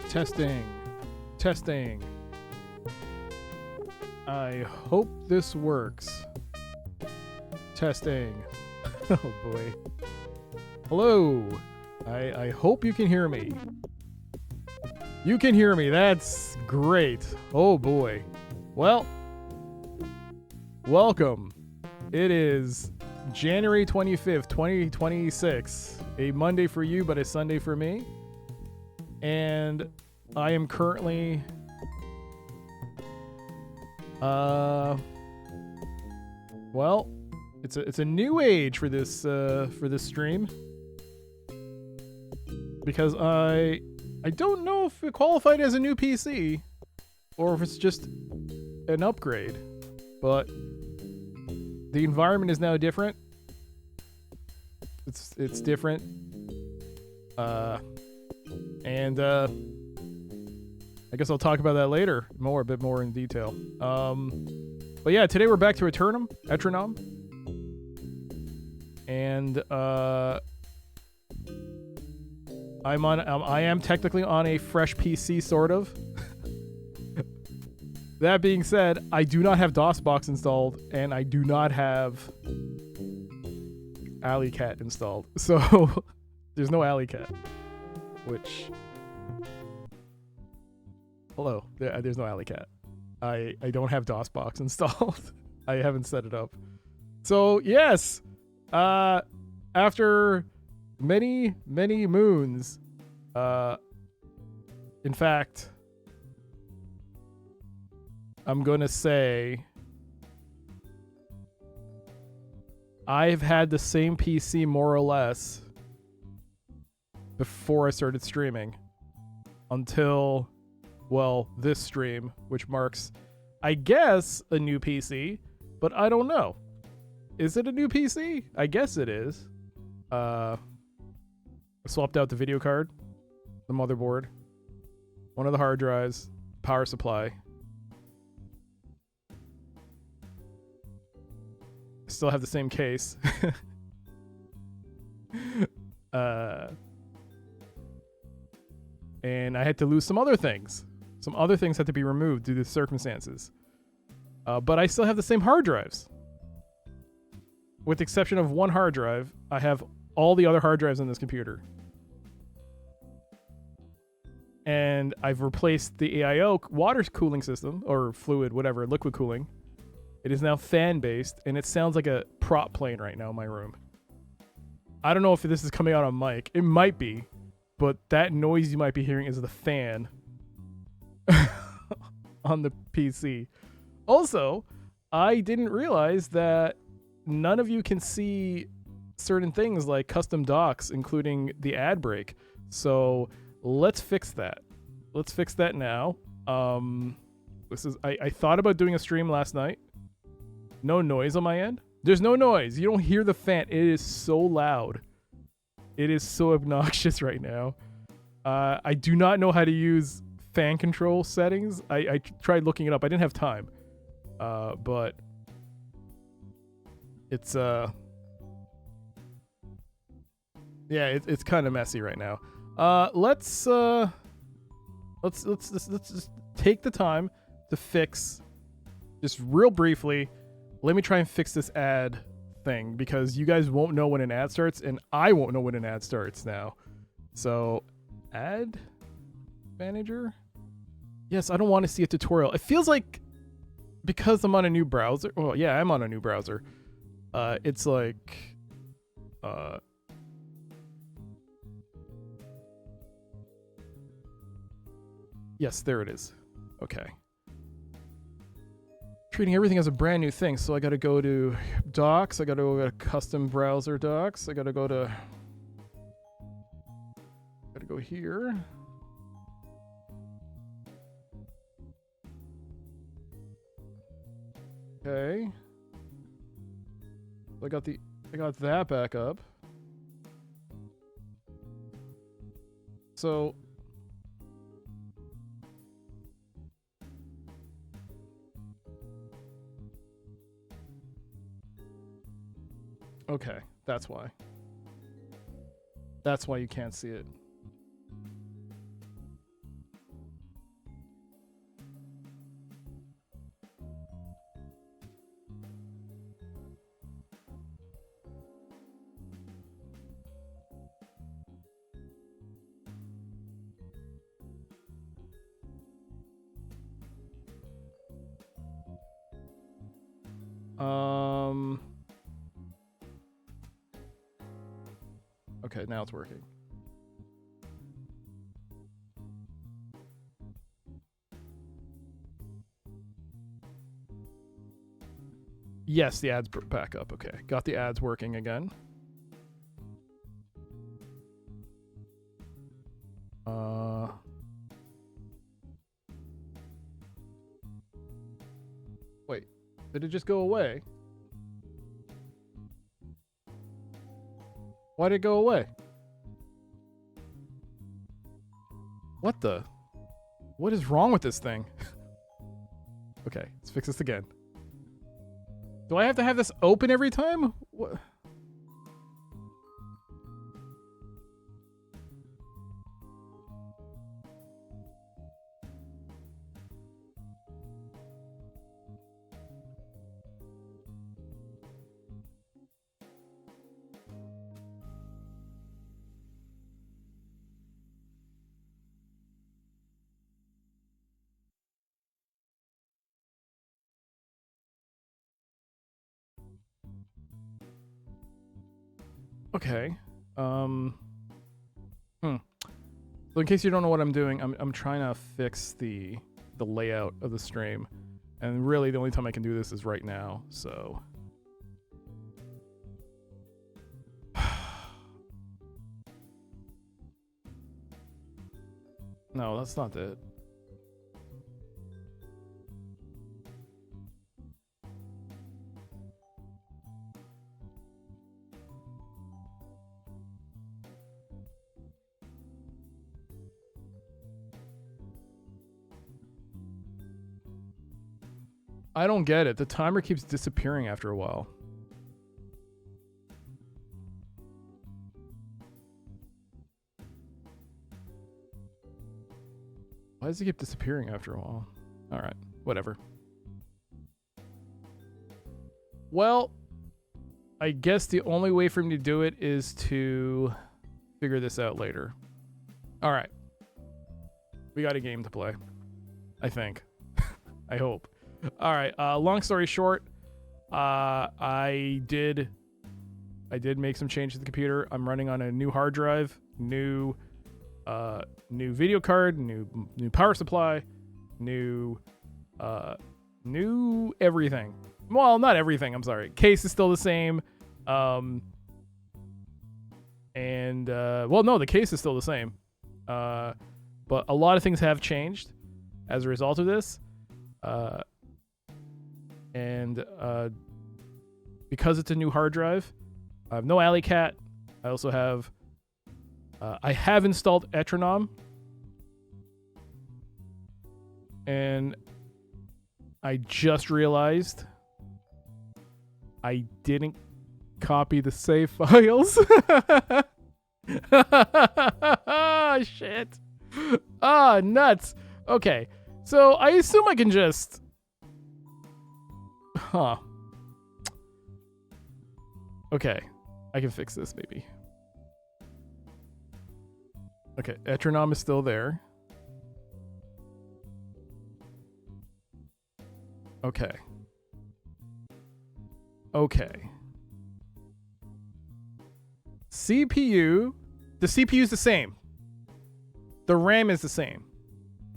Testing. Testing. I hope this works. Testing. Oh boy. Hello. I hope you can hear me. You can hear me. That's great. Oh boy. Well, welcome. It is January 25th, 2026. A Monday for you, but a Sunday for me. And I am currently well, it's a new age for this stream. Because I don't know if it qualified as a new PC or if it's just an upgrade, but the environment is now different. It's different, and I guess I'll talk about that later, a bit more in detail. But yeah, today we're back to Eternam, and I am technically on a fresh PC, sort of. That being said, I do not have DOSBOX installed, and I do not have Alleycat installed. So, there's no Alleycat. Which... Hello, there's no Alleycat. I don't have DOSBOX installed. I haven't set it up. So, yes! After many moons, in fact, I'm gonna say I've had the same PC more or less before I started streaming until, well, this stream, which marks, I guess, a new PC, but I don't know. Is it a new PC? I guess it is. I swapped out the video card, the motherboard, one of the hard drives, power supply. Still have the same case. And I had to lose some other things. Some other things had to be removed due to circumstances. But I still have the same hard drives. With the exception of one hard drive, I have all the other hard drives on this computer. And I've replaced the AIO water cooling system, or fluid, whatever, liquid cooling. It is now fan-based, and it sounds like a prop plane right now in my room. I don't know if this is coming out on mic. It might be, but that noise you might be hearing is the fan on the PC. Also, I didn't realize that none of you can see certain things like custom docs, including the ad break. So let's fix that. Let's fix that now. I thought about doing a stream last night. No noise on my end. There's no noise. You don't hear the fan. It is so loud. It is so obnoxious right now. I do not know how to use fan control settings. I tried looking it up. I didn't have time. But it's yeah, it's kind of messy right now. Let's just take the time to fix, just real briefly. Let me try and fix this ad thing, because you guys won't know when an ad starts, and I won't know when an ad starts now. So, ad manager? Yes, I don't want to see a tutorial. It feels like, because I'm on a new browser. Well, yeah, I'm on a new browser. It's like, yes, there it is. Okay. Treating everything as a brand new thing. So I got to go to docs. I got to go to custom browser docs. I got to go here. Okay. I got that back up. So okay, that's why. That's why you can't see it. Okay, now it's working. Yes, the ads back up. Okay, got the ads working again. Wait, did it just go away? Why did it go away? What the? What is wrong with this thing? Okay, let's fix this again. Do I have to have this open every time? What? Okay. So in case you don't know what I'm doing, I'm trying to fix the layout of the stream, and really the only time I can do this is right now. So no, that's not it. I don't get it. The timer keeps disappearing after a while. Why does it keep disappearing after a while? All right, whatever. Well, I guess the only way for me to do it is to figure this out later. All right. We got a game to play. I think. I hope. All right. Long story short, I did make some changes to the computer. I'm running on a new hard drive, new video card, new power supply, new everything. Well, not everything. I'm sorry. Case is still the same. Well, no, the case is still the same. But a lot of things have changed as a result of this. Because it's a new hard drive, I have no Alley Cat. I also have I have installed Eternam, and I just realized I didn't copy the save files. Shit. Nuts. Okay, so I assume I can just... Okay, I can fix this maybe. Okay, Eternam is still there. Okay. CPU, the CPU is the same. The RAM is the same.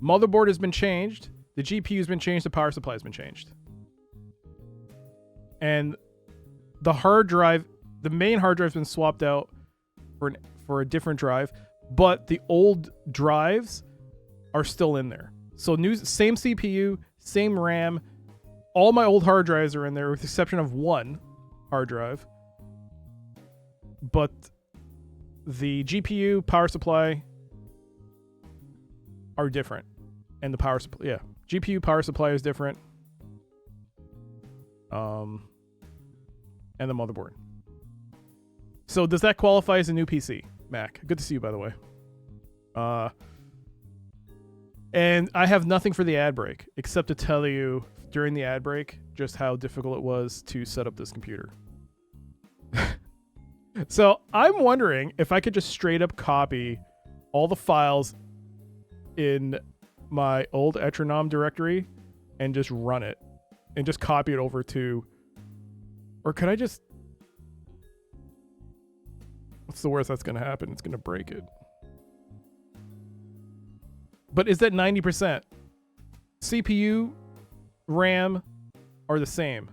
Motherboard has been changed. The GPU has been changed. The power supply has been changed. And the hard drive, the main hard drive has been swapped out for a different drive, but the old drives are still in there. So same CPU, same RAM. All my old hard drives are in there with the exception of one hard drive. But the GPU, power supply are different. And the power supply, yeah. GPU power supply is different. And the motherboard. So does that qualify as a new PC? Mac, good to see you, by the way. And I have nothing for the ad break except to tell you during the ad break just how difficult it was to set up this computer. So I'm wondering if I could just straight up copy all the files in my old Eternam directory and just run it and just copy it over to Or could I just... What's the worst that's going to happen? It's going to break it. But is that 90%? CPU, RAM are the same.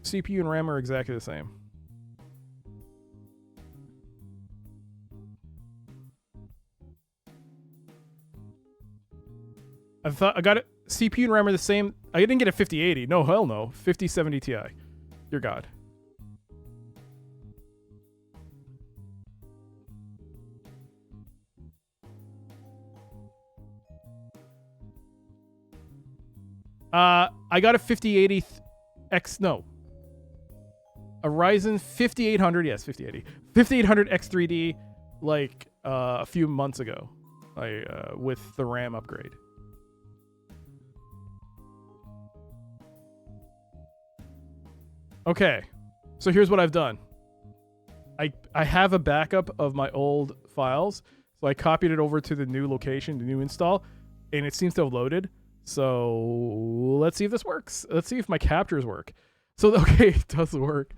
CPU and RAM are exactly the same. I thought I got it. CPU and RAM are the same. I didn't get a 5080. No, hell no. 5070 Ti. Dear God. I got a 5080 X. No. A Ryzen 5800. Yes, 5080. 5800 X3D. Like a few months ago. With the RAM upgrade. Okay, so here's what I've done. I have a backup of my old files, so I copied it over to the new location, the new install, and it seems to have loaded. So let's see if this works. Let's see if my captures work. So, okay, it does work.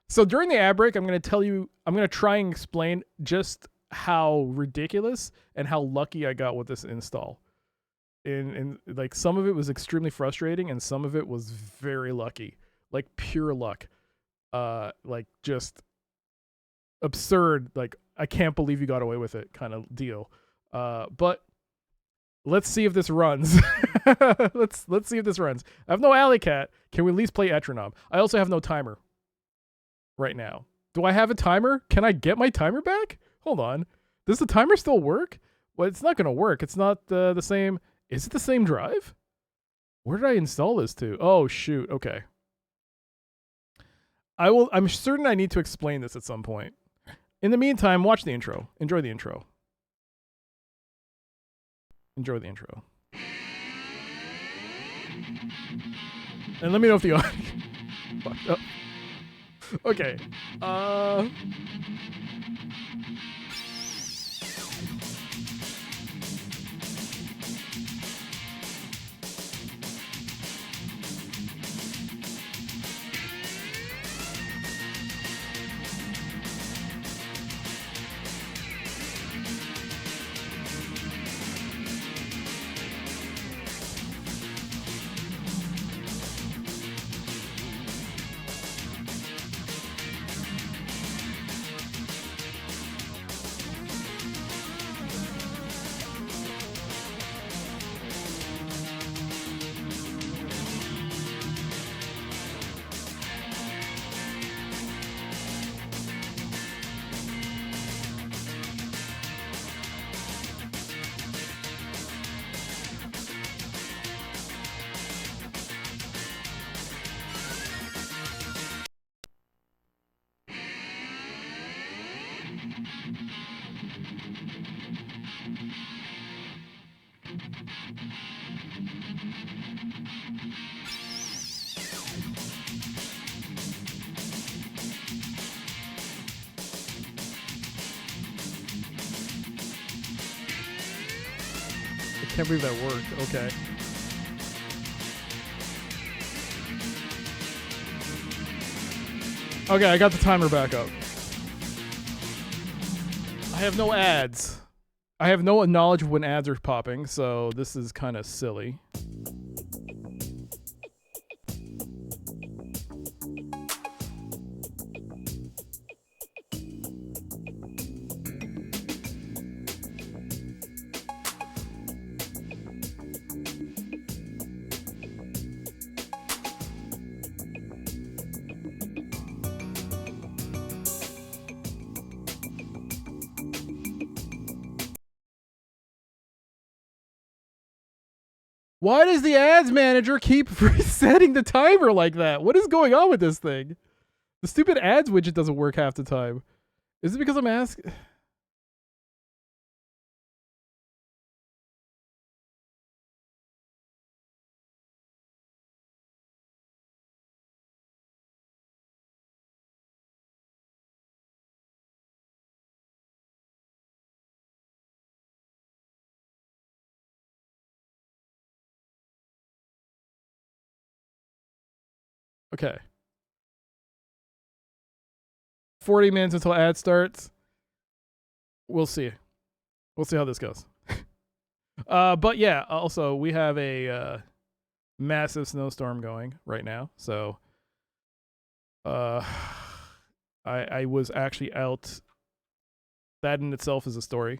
So during the ad break, I'm going to try and explain just how ridiculous and how lucky I got with this install. And like some of it was extremely frustrating and some of it was very lucky. Like pure luck. Like just absurd, like I can't believe you got away with it kind of deal. But let's see if this runs. let's see if this runs. I have no Alley Cat. Can we at least play Eternam? I also have no timer right now. Do I have a timer? Can I get my timer back? Hold on. Does the timer still work? Well, it's not going to work. It's not the same. Is it the same drive? Where did I install this to? Oh, shoot. Okay. I'm certain I need to explain this at some point. In the meantime, watch the intro. Enjoy the intro. Enjoy the intro. And let me know if the audio fucked up. Okay. I can't believe that worked. Okay. Okay, I got the timer back up. I have no ads. I have no knowledge of when ads are popping, so this is kind of silly. Why does the ads manager keep resetting the timer like that? What is going on with this thing? The stupid ads widget doesn't work half the time. Is it because I'm asking? Okay. 40 minutes until ad starts. We'll see. We'll see how this goes. But yeah, also we have a massive snowstorm going right now. So I was actually out. That in itself is a story.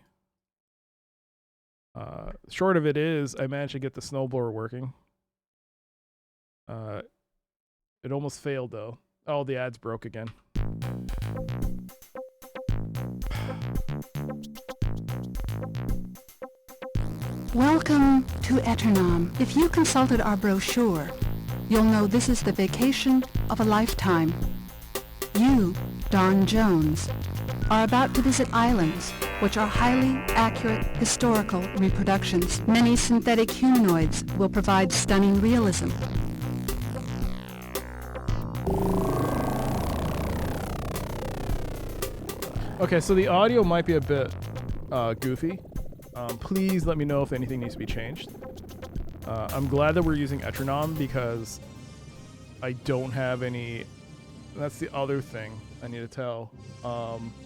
Short of it is I managed to get the snowblower working. It almost failed though. Oh, the ads broke again. Welcome to Eternam. If you consulted our brochure, you'll know this is the vacation of a lifetime. You, Don Jones, are about to visit islands which are highly accurate historical reproductions. Many synthetic humanoids will provide stunning realism. Okay, so the audio might be a bit goofy. Please let me know if anything needs to be changed. I'm glad that we're using Eternam because I don't have any... That's the other thing I need to tell.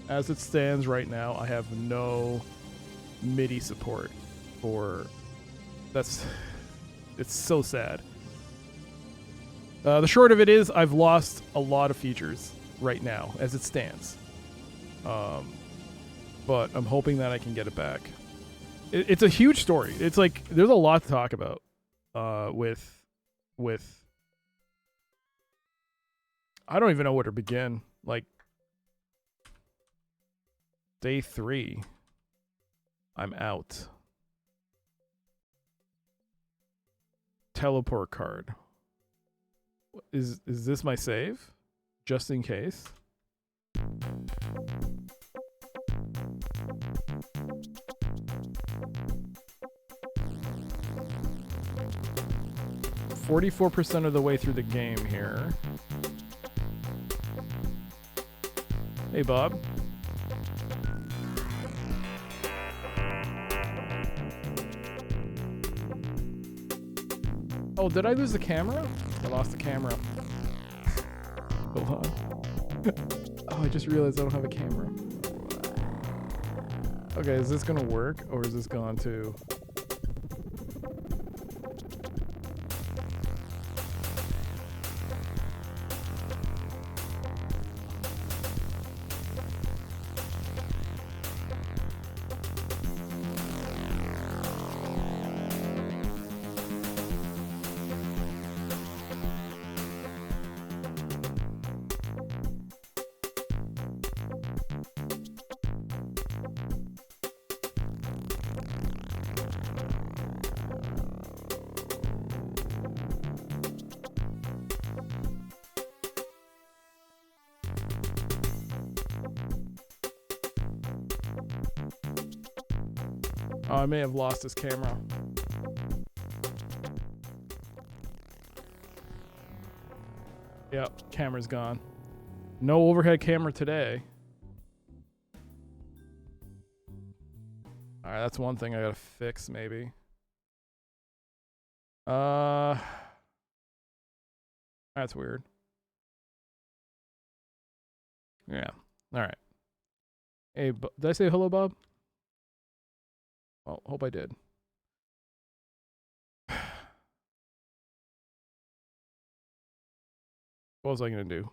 As it stands right now, I have no MIDI support for... It's so sad. The short of it is I've lost a lot of features right now as it stands. But I'm hoping that I can get it back. It's a huge story. It's like there's a lot to talk about with I don't even know where to begin. Like day 3, I'm out. Teleport card. Is this my save? Just in case. %, of the way through the game here. Hey, Bob. Oh, did I lose the camera? I lost the camera. Hold on. Oh, I just realized I don't have a camera. Okay, is this gonna work or is this gone too? Oh, I may have lost his camera. Yep, camera's gone. No overhead camera today. Alright, that's one thing I gotta fix, maybe. That's weird. Yeah, alright. Hey, did I say hello, Bob? Well, hope I did. What was I gonna do?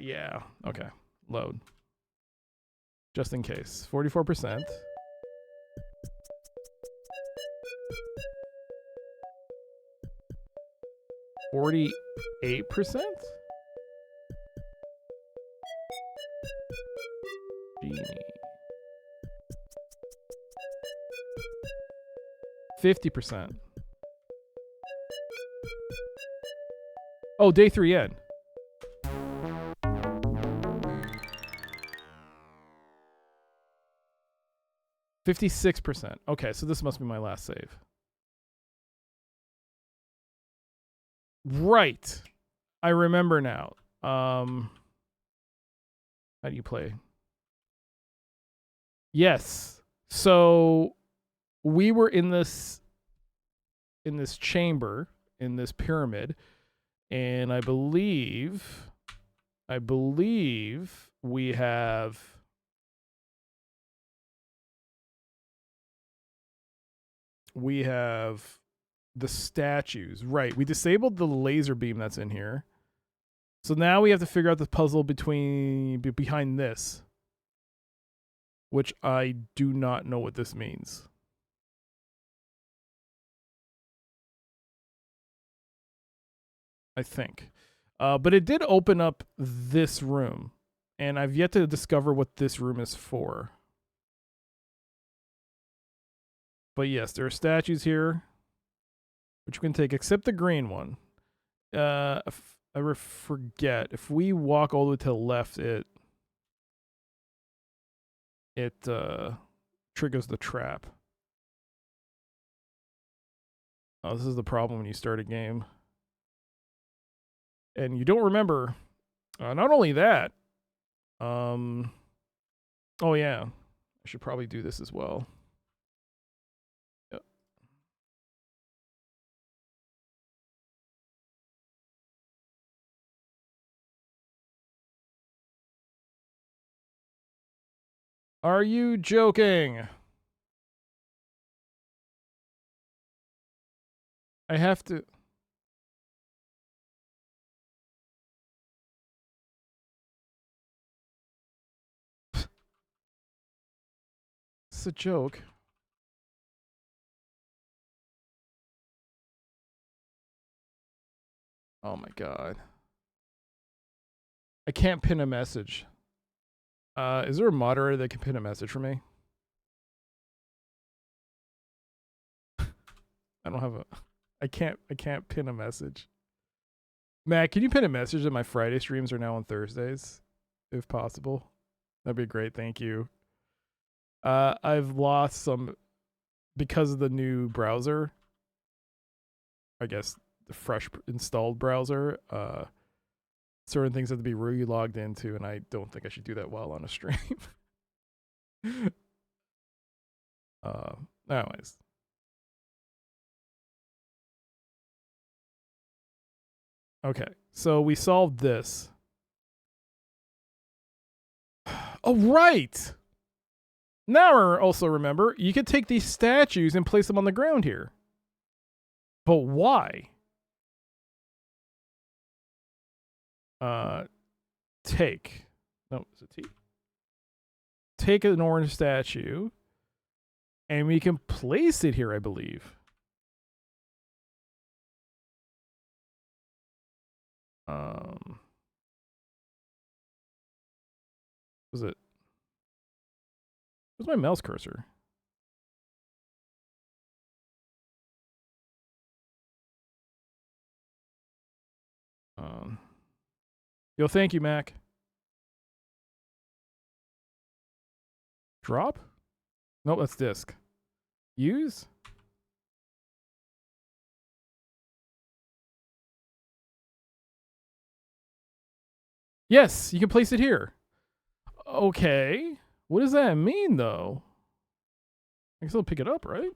Yeah. Okay. Load. Just in case. 44%. %? Genie. 50%. Oh, day 3 in. %. Okay, so this must be my last save. Right. I remember now. How do you play? Yes. So we were in this in this chamber, in this pyramid, and I believe we have the statues. Right, we disabled the laser beam that's in here. So now we have to figure out the puzzle behind this, which I do not know what this means. I think. But it did open up this room, and I've yet to discover what this room is for. But yes, there are statues here, which you can take, except the green one. I forget. If we walk all the way to the left, it triggers the trap. Oh, this is the problem when you start a game. And you don't remember. Not only that. Oh yeah. I should probably do this as well. Yep. Are you joking? I have to... It's a joke. Oh my god. I can't pin a message. Is there a moderator that can pin a message for me? I don't have a... I can't pin a message. Matt, can you pin a message that my Friday streams are now on Thursdays? If possible. That'd be great, thank you. I've lost some... Because of the new browser. I guess the fresh installed browser. Certain things have to be re-logged into, and I don't think I should do that while on a stream. Anyways. Okay, so we solved this. Oh, right! Now I also remember, you could take these statues and place them on the ground here. But why? Take. No, it's a T. Take an orange statue, and we can place it here, I believe. Was it? Where's my mouse cursor? Yo, thank you, Mac. Drop? Nope, that's disk. Use? Yes, you can place it here. Okay. What does that mean, though? I can still pick it up, right?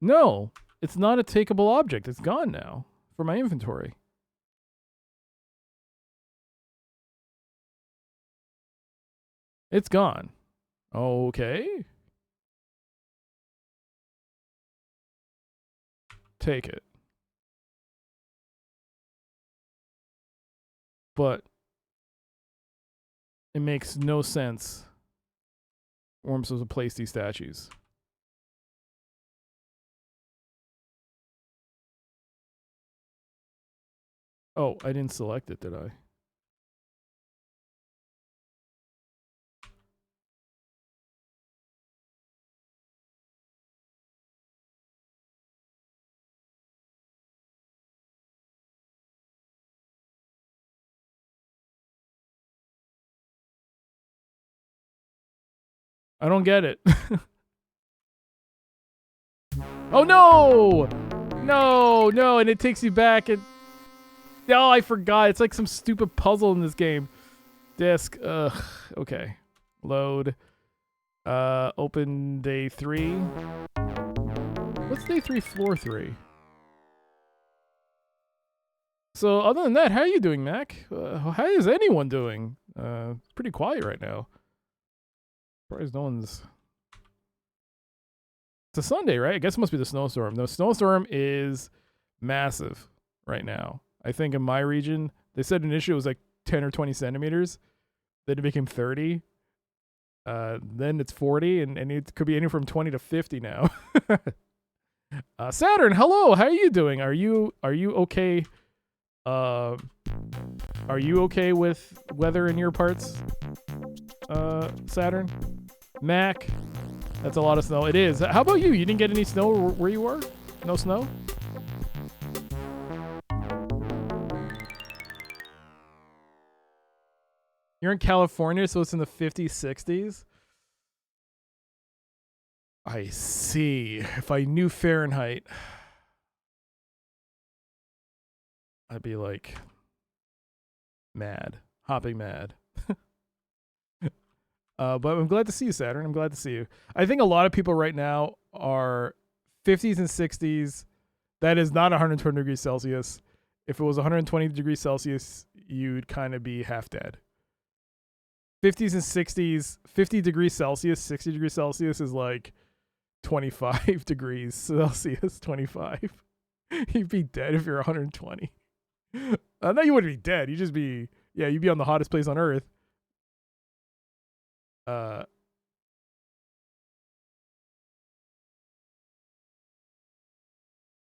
No, it's not a takeable object. It's gone now from my inventory. It's gone. Okay. Take it. But it makes no sense where I'm supposed to place these statues. Oh, I didn't select it, did I? I don't get it. Oh no! No, no, and it takes you back and... Oh, I forgot. It's like some stupid puzzle in this game. Disk. Ugh. Okay. Load. Open day 3. What's day 3, floor 3? So other than that, how are you doing, Mac? How is anyone doing? It's pretty quiet right now. Surprised no one's... It's a Sunday, right? I guess it must be the snowstorm. The snowstorm is massive right now. I think in my region, they said initially it was like 10 or 20 centimeters. Then it became 30. Then it's 40, and it could be anywhere from 20 to 50 now. Saturn, hello. How are you doing? Are you okay? Are you okay with weather in your parts? Saturn, Mac. That's a lot of snow. It is. How about you? You didn't get any snow where you were? No snow? You're in California, so it's in the 50s, 60s. I see. If I knew Fahrenheit, I'd be like mad, hopping mad. But I'm glad to see you, Saturn. I'm glad to see you. I think a lot of people right now are 50s and 60s. That is not 120 degrees Celsius. If it was 120 degrees Celsius, you'd kind of be half dead. 50s and 60s, 50 degrees Celsius, 60 degrees Celsius is like 25 degrees Celsius, 25. You'd be dead if you're 120. No, you wouldn't be dead. You'd just be, yeah, you'd be on the hottest place on Earth.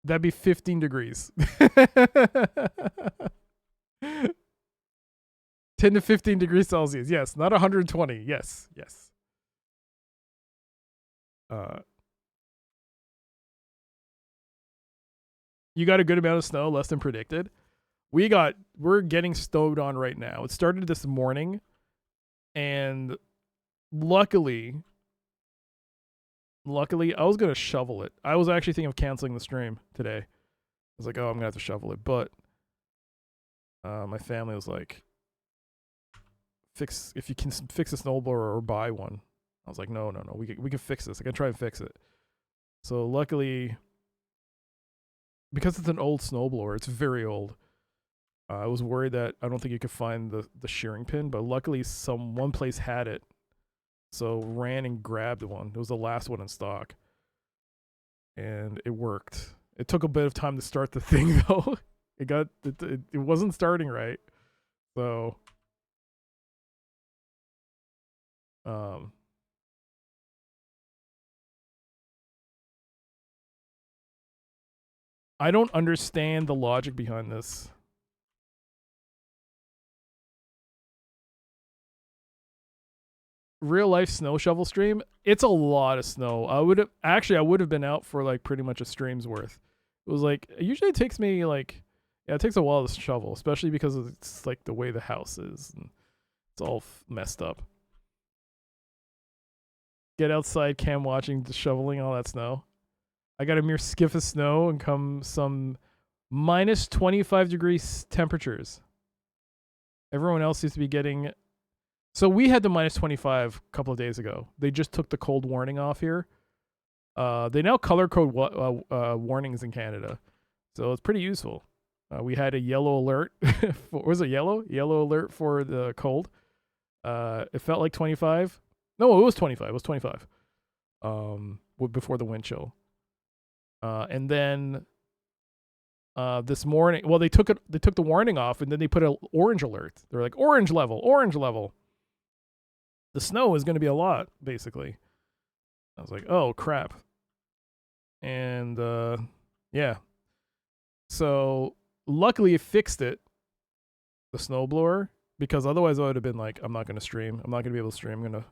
That'd be 15 degrees. 10 to 15 degrees Celsius. Yes, not 120. Yes, yes. You got a good amount of snow, less than predicted. We're getting snowed on right now. It started this morning, and luckily, I was gonna shovel it. I was actually thinking of canceling the stream today. I was like, oh, I'm gonna have to shovel it, but my family was like, if you can fix a snowblower or buy one. I was like, no, we can fix this. I can try and fix it. So luckily, because it's an old snowblower, it's very old. I was worried that I don't think you could find the shearing pin, but luckily one place had it. So ran and grabbed one. It was the last one in stock. And it worked. It took a bit of time to start the thing though. It wasn't starting right. So I don't understand the logic behind this. Real life snow shovel stream, it's a lot of snow. I would have been out for like pretty much a stream's worth. It was like, usually it takes me like, yeah, it takes a while to shovel, especially because it's like the way the house is and it's all messed up. Get outside, cam watching, shoveling all that snow. I got a mere skiff of snow and come some minus 25 degrees temperatures. Everyone else seems to be getting... So we had the minus 25 a couple of days ago. They just took the cold warning off here. They now color code warnings in Canada. So it's pretty useful. We had a yellow alert. Was it yellow? Yellow alert for the cold. It felt like 25. No, it was 25. It was 25. Before the wind chill. And then this morning, well, they took the warning off, and then they put an orange alert. They're like, orange level. The snow is going to be a lot, basically. I was like, oh crap. And yeah. So luckily it fixed it, the snowblower, because otherwise I would have been like, I'm not going to stream. I'm not going to be able to stream.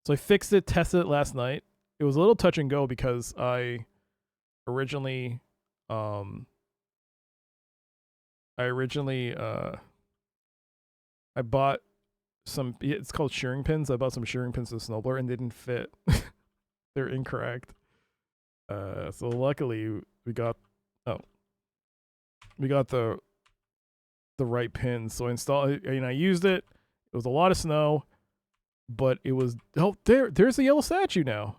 So I fixed it, tested it last night. It was a little touch and go because I originally I bought some, it's called shearing pins. I bought some shearing pins to the snowblower and they didn't fit. They're incorrect. So luckily we got the right pins. So I installed, I used it. It was a lot of snow, but it was there's the yellow statue now.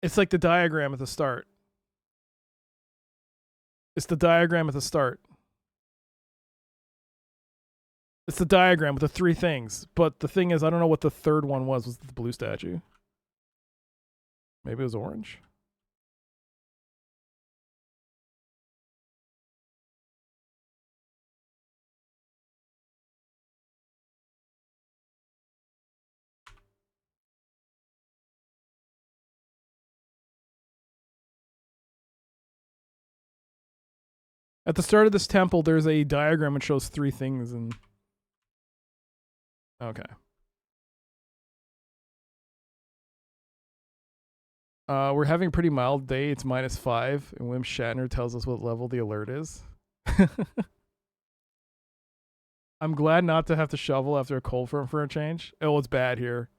It's like the diagram at the start. It's the diagram at the start. It's the diagram with the three things. But the thing is, I don't know what the third one was. Was it the blue statue? Maybe it was orange? At the start of this temple, there's a diagram which shows three things and... Okay. We're having a pretty mild day. It's -5, and Wim Shatner tells us what level the alert is. I'm glad not to have to shovel after a cold front for a change. Oh, it's bad here.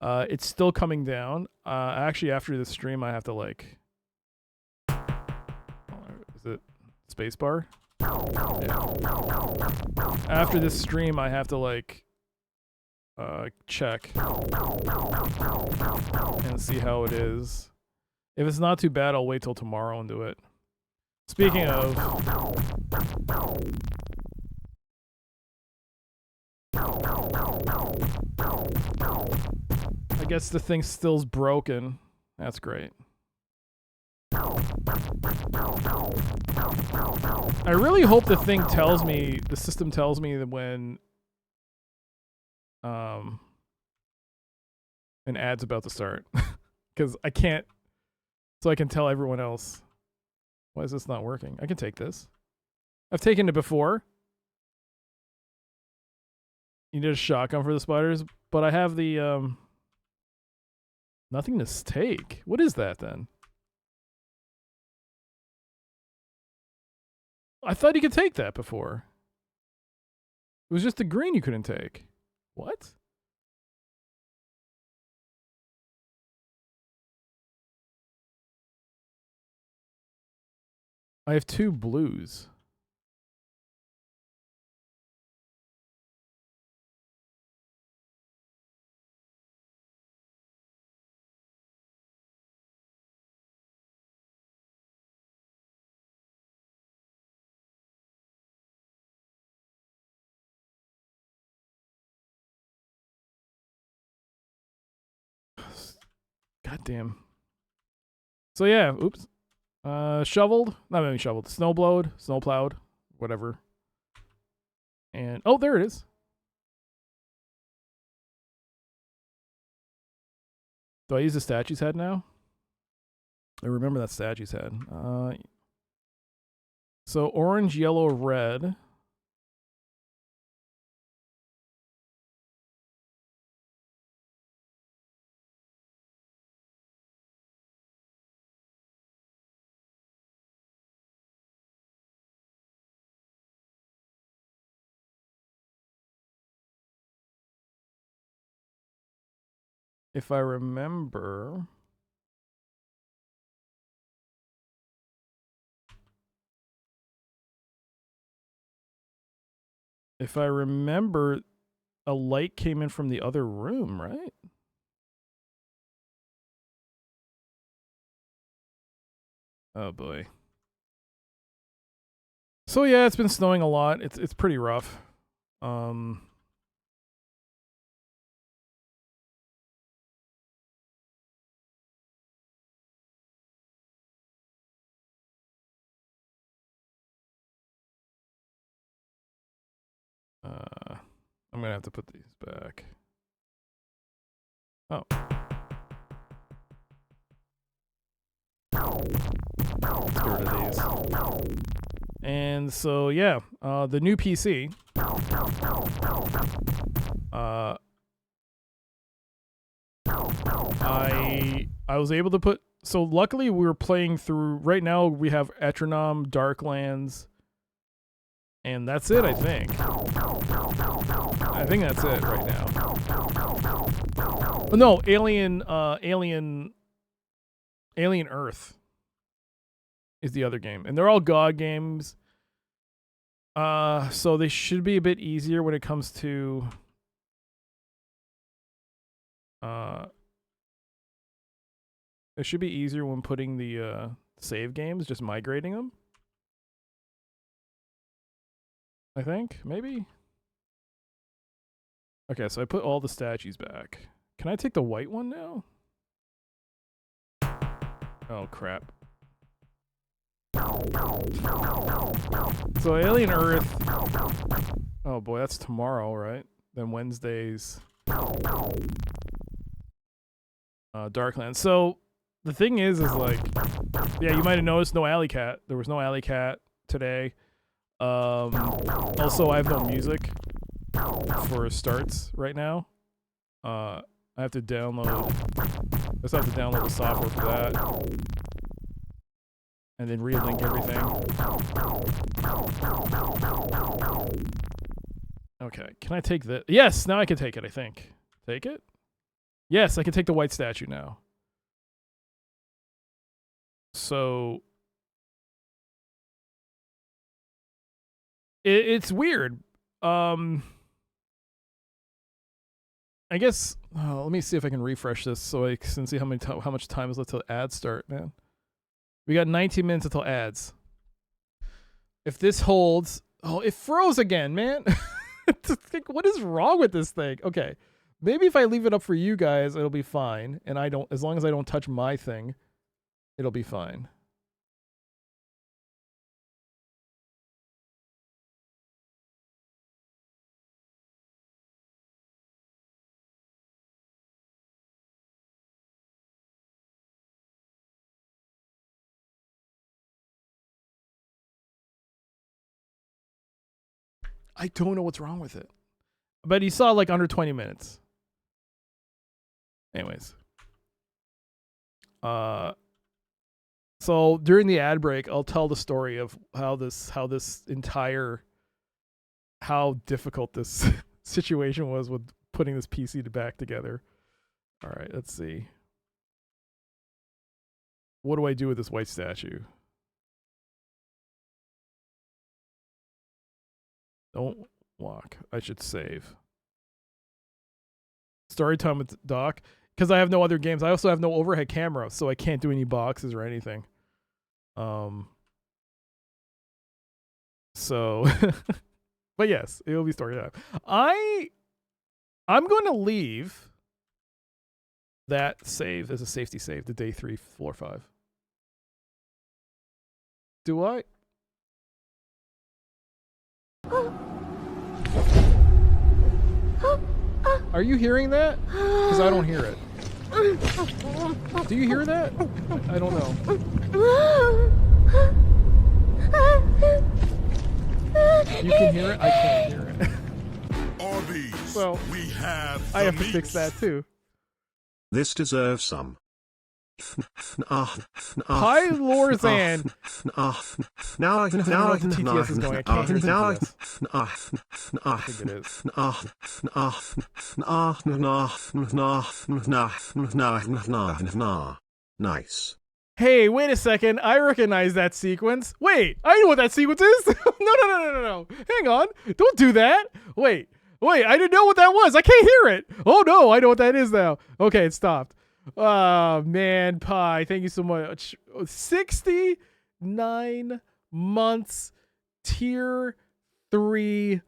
It's still coming down. Actually, after this stream, I have to like... Is it spacebar? Yeah. After this stream, I have to like... check and see how it is. If it's not too bad, I'll wait till tomorrow and do it. Speaking of, I guess the thing still's broken. That's great. I really hope the thing tells me, the system tells me that when an ad's about to start, because I can't, so I can tell everyone else. Why is this not working? I can take this. I've taken it before. You need a shotgun for the spiders, but I have the nothing to take. What is that then? I thought you could take that before. It was just the green you couldn't take. What? I have 2 blues. God damn. So yeah, oops. Shoveled, not really shoveled, snowplowed, whatever. And, oh, there it is. Do I use the statue's head now? I remember that statue's head. So orange, yellow, red. If I remember... If I remember, a light came in from the other room, right? Oh boy. So yeah, it's been snowing a lot. It's pretty rough. I'm gonna have to put these back. Oh. Let's get rid of these. And so yeah, the new PC. I was able to put, so luckily we were playing through, right now we have Eternam, Darklands, and that's it, I think. I think that's it right now. Oh, no, Alien Earth is the other game. And they're all God games. So they should be a bit easier when it comes to it should be easier when putting the save games, just migrating them. I think, maybe. Okay, so I put all the statues back. Can I take the white one now? Oh crap. So Alien Earth. Oh boy, that's tomorrow, right? Then Wednesdays. Darklands. So the thing is like, yeah, you might have noticed no Alley Cat. There was no Alley Cat today. Also, I have no music for starts right now. I have to download. I just have to download the software for that, and then relink everything. Okay, can I take that? Yes, now I can take it. I think. Take it. Yes, I can take the white statue now. So it's weird. I guess. Let me see if I can refresh this so I can see how much time is left till ads start. Man, we got 19 minutes until ads. If this holds, oh, it froze again, man. What is wrong with this thing? Okay, maybe if I leave it up for you guys, it'll be fine. And I don't, as long as I don't touch my thing, it'll be fine. I don't know what's wrong with it. But he saw like under 20 minutes. Anyways. So during the ad break, I'll tell the story of how difficult this situation was with putting this PC back together. All right, let's see. What do I do with this white statue? Don't walk. I should save. Story time with Doc. Because I have no other games. I also have no overhead camera, so I can't do any boxes or anything. So, but yes, it will be story time. I'm going to leave that save as a safety save to day 3, floor 5. Do I? Are you hearing that? Because I don't hear it. Do you hear that? I don't know. You can hear it? I can't hear it. Well, I have to fix that too. This deserves some. Hi, Lorzan. Now I don't know if the TTS is going. I can't hear TTS. I think it is. Nice. Hey, wait a second. I recognize that sequence. Wait, I know what that sequence is. No. Hang on. Don't do that. Wait, I didn't know what that was. I can't hear it. Oh no, I know what that is now. Okay, it stopped. Oh man, Pie, thank you so much. 69 months, tier 3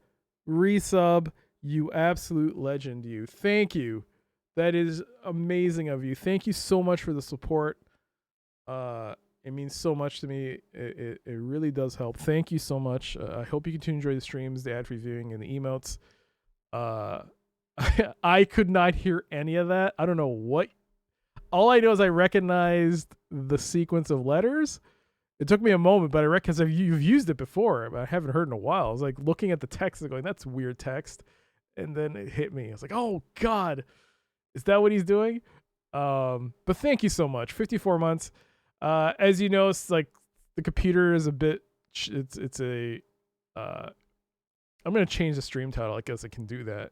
resub. You absolute legend, you. Thank you. That is amazing of you. Thank you so much for the support. It means so much to me. It really does help. Thank you so much. I hope you continue to enjoy the streams, the ad free viewing, and the emotes. I could not hear any of that. I don't know what. All I know is I recognized the sequence of letters. It took me a moment, but I recognize you've used it before, but I haven't heard in a while. I was like looking at the text and going, that's weird text. And then it hit me. I was like, oh God, is that what he's doing? But thank you so much. 54 months. As you know, it's like the computer is a bit, I'm going to change the stream title. I guess I can do that.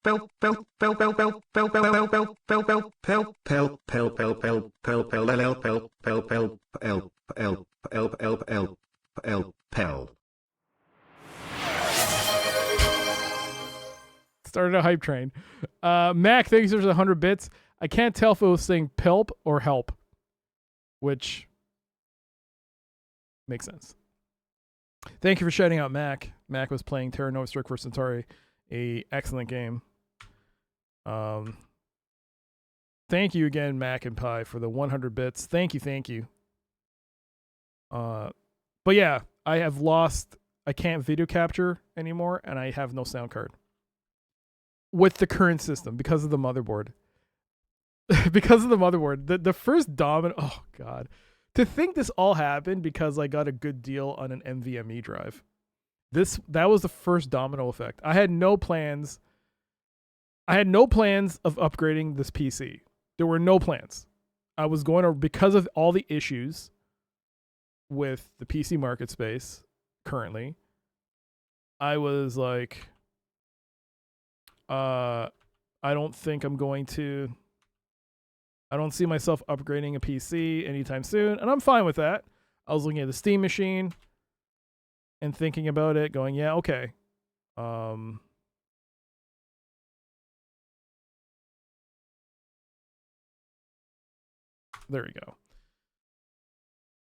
Started a hype train. Mac, thanks for the 100 bits. I can't tell if it was saying pelp or help, which makes sense. Thank you for shouting out Mac. Mac was playing Terra Nova Strike for Centauri, a excellent game. Thank you again, Mac and Pi, for the 100 bits. Thank you. But yeah, I can't video capture anymore, and I have no sound card with the current system because of the motherboard. The first domino. Oh god, to think this all happened because I got a good deal on an NVMe drive. That was the first domino effect. I had no plans of upgrading this PC. There were no plans. I was going to, because of all the issues with the PC market space currently, I was like, I don't see myself upgrading a PC anytime soon, and I'm fine with that. I was looking at the Steam machine and thinking about it, going, yeah, okay. There we go.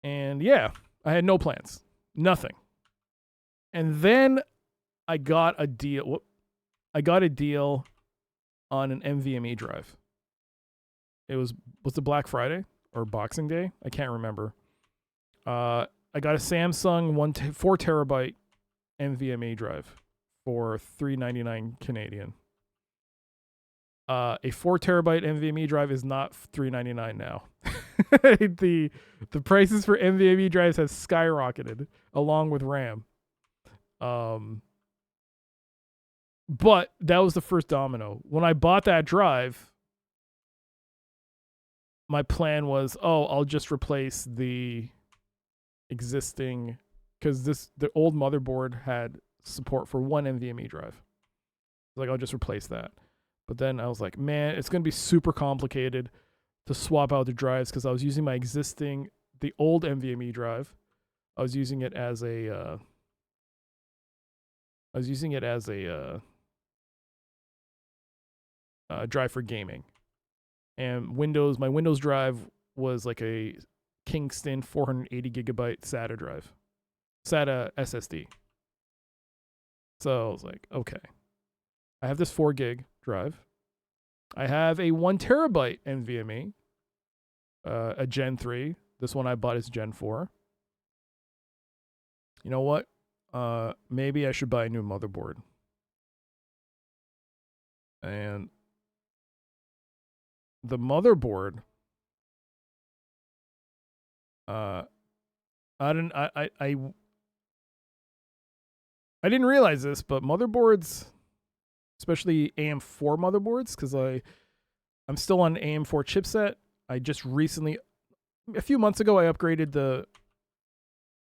And yeah, I had no plans. Nothing. And then I got a deal. I got a deal on an NVMe drive. Was it Black Friday or Boxing Day? I can't remember. I got a Samsung 4 terabyte NVMe drive for $399 Canadian. A 4 terabyte NVMe drive is not $399 now. the prices for NVMe drives have skyrocketed along with RAM. But that was the first domino. When I bought that drive, my plan was, I'll just replace the existing, because the old motherboard had support for one NVMe drive. Like, I'll just replace that. But then I was like, man, it's going to be super complicated to swap out the drives because I was using the old NVMe drive. I was using it as a drive for gaming. And my Windows drive was like a Kingston 480 gigabyte SATA SSD. So I was like, okay. I have this 4 gig drive. I have a 1 terabyte NVMe, a Gen 3. This one I bought is Gen 4. You know what? Maybe I should buy a new motherboard. And the motherboard, I didn't realize this, but motherboards, especially AM4 motherboards, because I'm still on AM4 chipset. I just recently, a few months ago, I upgraded the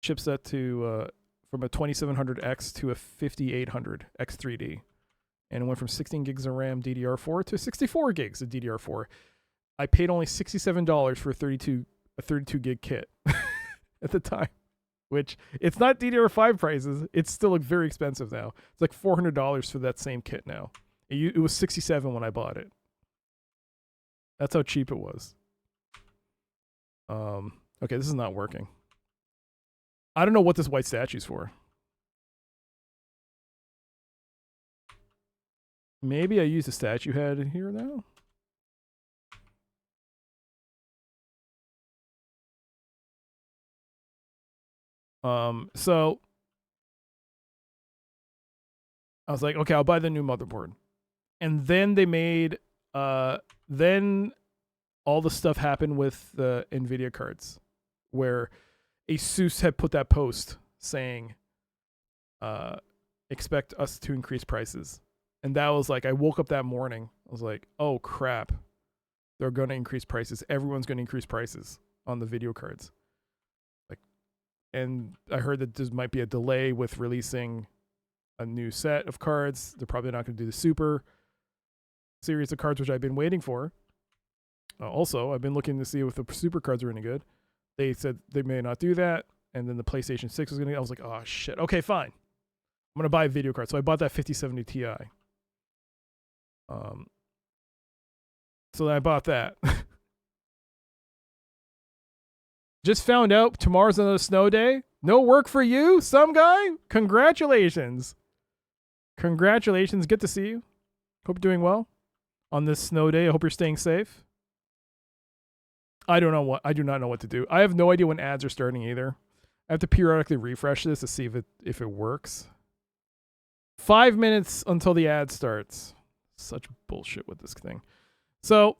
chipset to from a 2700X to a 5800 X3D, and it went from 16 gigs of RAM DDR4 to 64 gigs of DDR4. I paid only $67 for a 32 gig kit at the time, which it's not DDR5 prices. It's still very expensive now. It's like $400 for that same kit now. It was $67 when I bought it. That's how cheap it was. Okay, this is not working. I don't know what this white statue's for. Maybe I use the statue head here now. So I was like, okay, I'll buy the new motherboard. And then they made, then all the stuff happened with the NVIDIA cards, where ASUS had put that post saying, expect us to increase prices. And that was like, I woke up that morning. I was like, oh crap. They're going to increase prices. Everyone's going to increase prices on the video cards. And I heard that there might be a delay with releasing a new set of cards. They're probably not going to do the Super. series of cards which I've been waiting for. Also, I've been looking to see if the super cards are any good. They said they may not do that, and then the PlayStation 6 was gonna. I was like, oh shit. Okay, fine. I'm gonna buy a video card. So I bought that 5070 Ti. So then I bought that. Just found out tomorrow's another snow day. No work for you, some guy? Congratulations. Congratulations. Good to see you. Hope you're doing well on this snow day. I hope you're staying safe. I do not know what to do. I have no idea when ads are starting either. I have to periodically refresh this to see if it works. 5 minutes until the ad starts. Such bullshit with this thing. So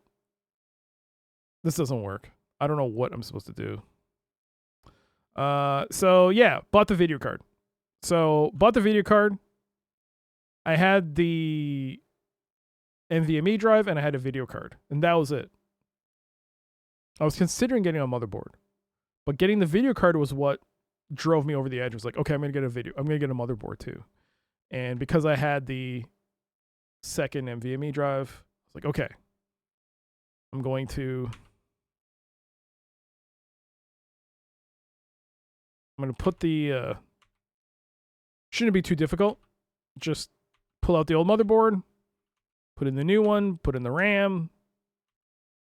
this doesn't work. I don't know what I'm supposed to do. So yeah, bought the video card. I had the NVMe drive and I had a video card, and that was it. I was considering getting a motherboard, but getting the video card was what drove me over the edge. It was like, okay, I'm gonna get a motherboard too. And because I had the second NVMe drive, I was like, okay, I'm going to put the shouldn't be too difficult. Just pull out the old motherboard, put in the new one, put in the RAM.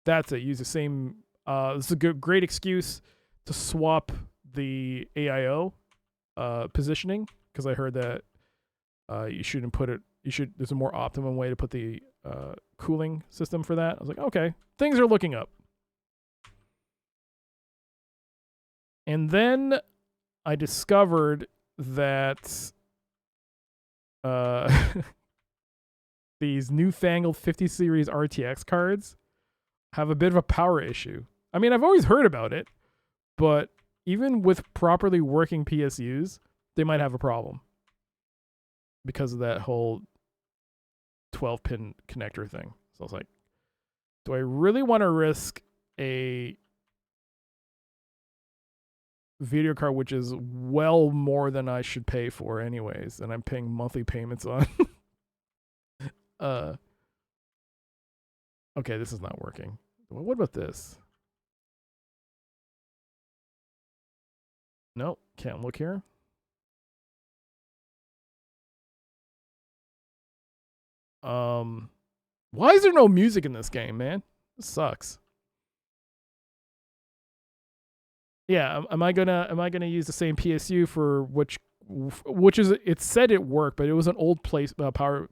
That's it. Use the same. This is a great excuse to swap the AIO positioning, because I heard that you shouldn't put it. There's a more optimum way to put the cooling system for that. I was like, okay, things are looking up. And then I discovered that these newfangled 50 series RTX cards have a bit of a power issue. I mean, I've always heard about it, but even with properly working PSUs, they might have a problem because of that whole 12-pin connector thing. So I was like, do I really want to risk a video card which is well more than I should pay for anyways, and I'm paying monthly payments on? Okay, this is not working. Well, what about this? Nope, can't look here. Why is there no music in this game, man? This sucks. Yeah, am I gonna use the same PSU for which is, it said it worked, but it was an old power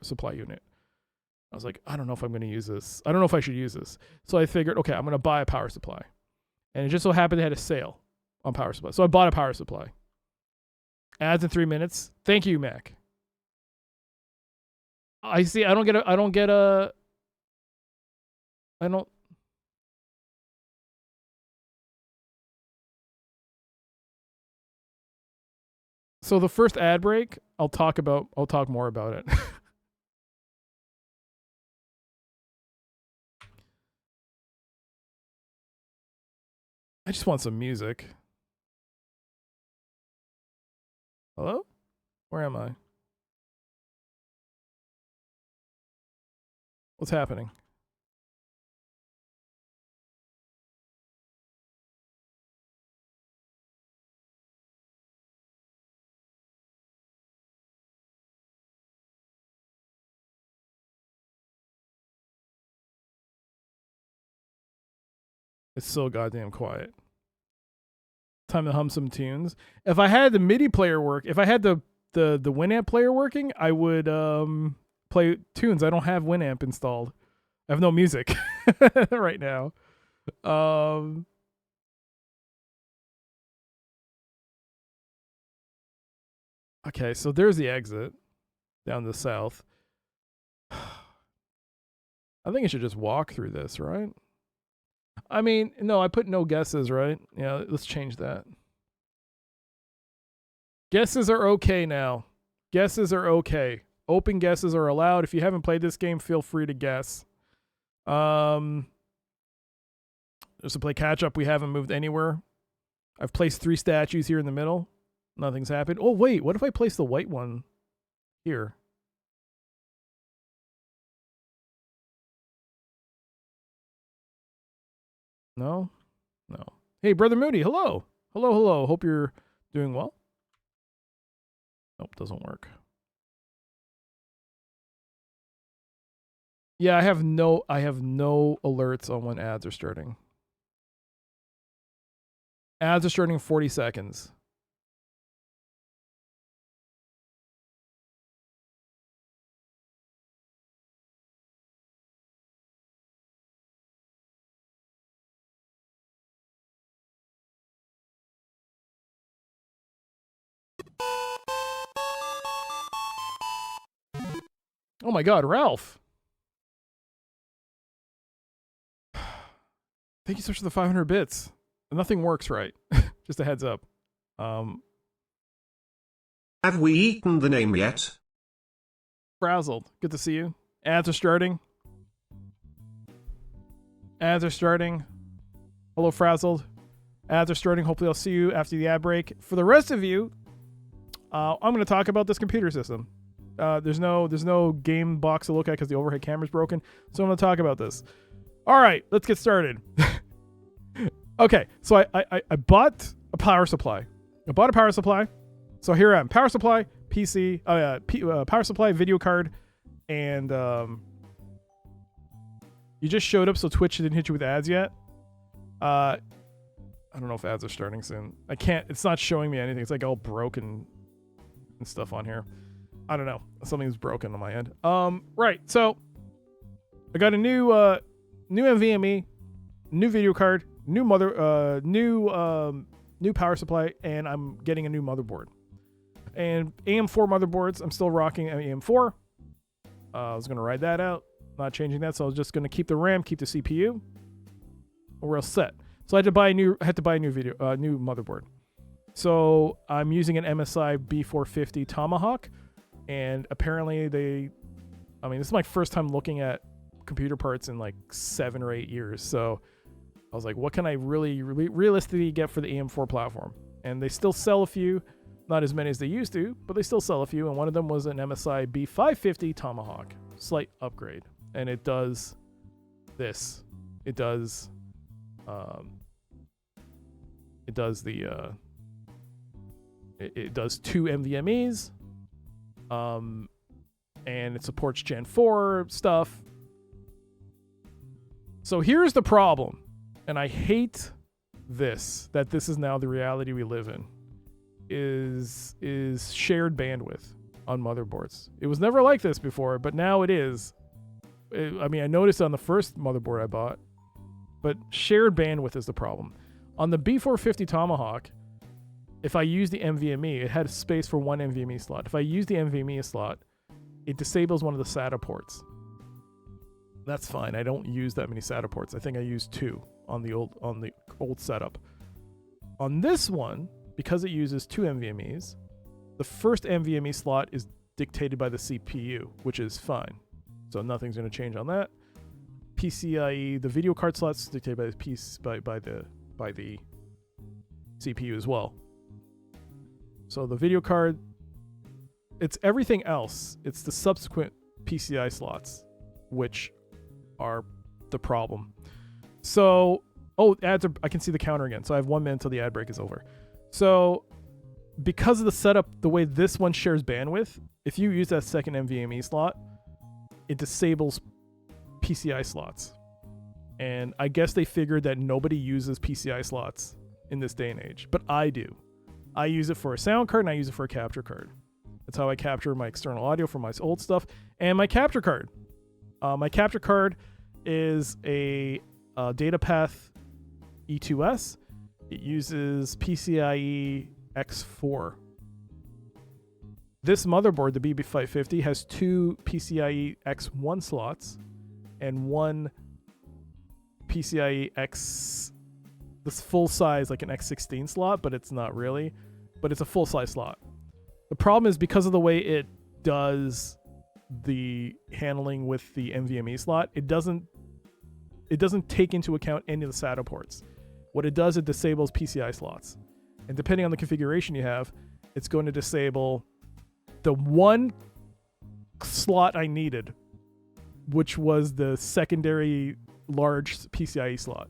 supply unit. I was like, I don't know if I'm gonna use this. I don't know if I should use this. So I figured, okay, I'm gonna buy a power supply, and it just so happened they had a sale on power supply, so I bought a power supply. Ads in 3 minutes. Thank you, Mac. I see. I don't. So the first ad break, I'll talk more about it. I just want some music. Hello? Where am I? What's happening? It's so goddamn quiet. Time to hum some tunes. If I had the MIDI player work, if I had the Winamp player working, I would play tunes. I don't have Winamp installed. I have no music right now. Okay, so there's the exit down the south. I think I should just walk through this, right? I mean, no, I put no guesses, right? Yeah, let's change that. Guesses are okay now. Guesses are okay. Open guesses are allowed. If you haven't played this game, feel free to guess. Just to play catch up, we haven't moved anywhere. I've placed 3 statues here in the middle. Nothing's happened. Oh, wait, what if I place the white one here? No? No. Hey, Brother Moody, hello. Hello, hello. Hope you're doing well. Nope, doesn't work. Yeah, I have no alerts on when ads are starting. Ads are starting in 40 seconds. Oh my God, Ralph. Thank you so much for the 500 bits. Nothing works right. Just a heads up. Have we eaten the name yet? Frazzled. Good to see you. Ads are starting. Ads are starting. Hello, Frazzled. Ads are starting. Hopefully I'll see you after the ad break. For the rest of you, I'm going to talk about this computer system. There's no game box to look at because the overhead camera's broken. So I'm going to talk about this. All right, let's get started. Okay, so I bought a power supply. So here I am. Power supply, PC, power supply, video card, and you just showed up, so Twitch didn't hit you with ads yet. I don't know if ads are starting soon. I can't. It's not showing me anything. It's like all broken and stuff on here. I don't know. Something's broken on my end. Right. So I got a new NVMe, new video card, new power supply, and I'm getting a new motherboard. And AM4 motherboards, I'm still rocking AM4. I was gonna ride that out, not changing that. So I was just gonna keep the RAM, keep the CPU, and we're all set. So I had to buy a new new motherboard. So I'm using an MSI B450 Tomahawk, and apparently this is my first time looking at computer parts in like 7 or 8 years. So I was like, what can I really realistically get for the AM4 platform? And they still sell a few, not as many as they used to, but they still sell a few. And one of them was an MSI B550 Tomahawk, slight upgrade. And it does this. It does it does 2 NVMEs, and it supports Gen 4 stuff. So here's the problem, and I hate that this is now the reality we live in, is shared bandwidth on motherboards. It was never like this before, but now it is. I noticed on the first motherboard I bought, but shared bandwidth is the problem. On the B450 Tomahawk, if I use the NVMe, it had space for 1 NVMe slot. If I use the NVMe slot, it disables one of the SATA ports. That's fine. I don't use that many SATA ports. I think I used 2 on the old setup. On this one, because it uses 2 NVMEs, the first NVMe slot is dictated by the CPU, which is fine. So nothing's going to change on that. PCIe, the video card slot's dictated by the CPU as well. So the video card, it's everything else. It's the subsequent PCI slots, which are the problem. So, ads are, I can see the counter again. So I have 1 minute until the ad break is over. So because of the setup, the way this one shares bandwidth, if you use that second NVMe slot, it disables PCI slots. And I guess they figured that nobody uses PCI slots in this day and age, but I do. I use it for a sound card and I use it for a capture card. That's how I capture my external audio from my old stuff. And my capture card. My capture card is a DataPath E2S. It uses PCIe X4. This motherboard, the BB550, has 2 PCIe X1 slots and 1 PCIe X, this full size, like an X16 slot, but it's not really. But it's a full size slot. The problem is because of the way it does the handling with the NVMe slot, it doesn't take into account any of the SATA ports. What it does, it disables PCI slots. And depending on the configuration you have, it's going to disable the 1 slot I needed, which was the secondary large PCIe slot.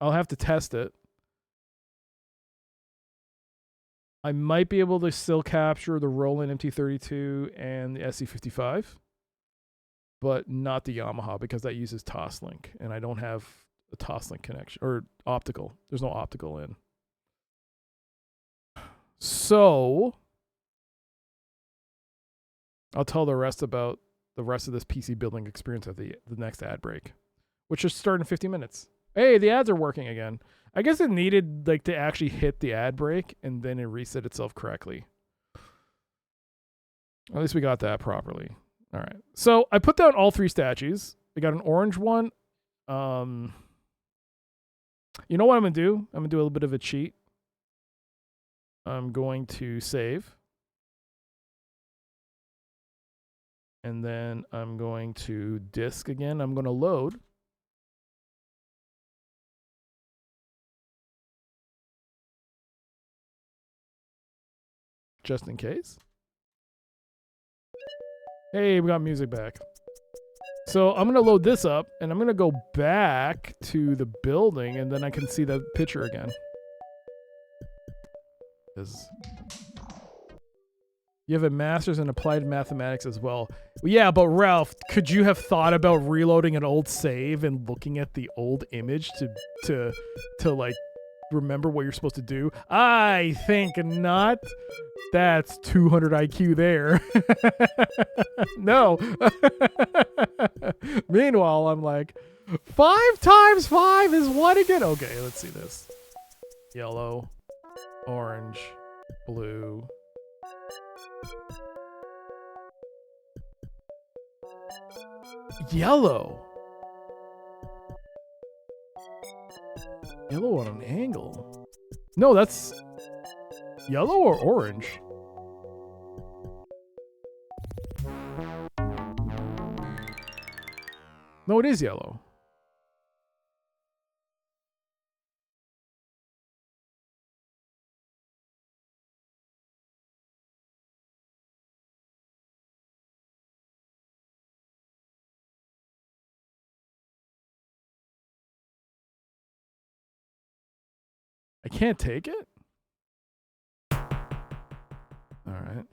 I'll have to test it. I might be able to still capture the Roland MT32 and the SC55, but not the Yamaha because that uses Toslink, and I don't have a Toslink connection or optical. There's no optical in. So I'll tell the rest about the rest of this PC building experience at the next ad break, which should start in 50 minutes. Hey, the ads are working again. I guess it needed like to actually hit the ad break and then it reset itself correctly. At least we got that properly. All right. So I put down all 3 statues. I got an orange one. You know what I'm going to do? I'm going to do a little bit of a cheat. I'm going to save. And then I'm going to disk again. I'm going to load. Just in case. Hey, we got music back. So I'm going to load this up, and I'm going to go back to the building, and then I can see that picture again. You have a master's in applied mathematics as well. Yeah, but Ralph, could you have thought about reloading an old save and looking at the old image to like remember what you're supposed to do? I think not. That's 200 IQ there. No. Meanwhile, I'm like, 5 times 5 is what again? Okay, let's see this. Yellow, orange, blue. Yellow. Yellow on an angle. No, that's yellow or orange? No, it is yellow. I can't take it? All right.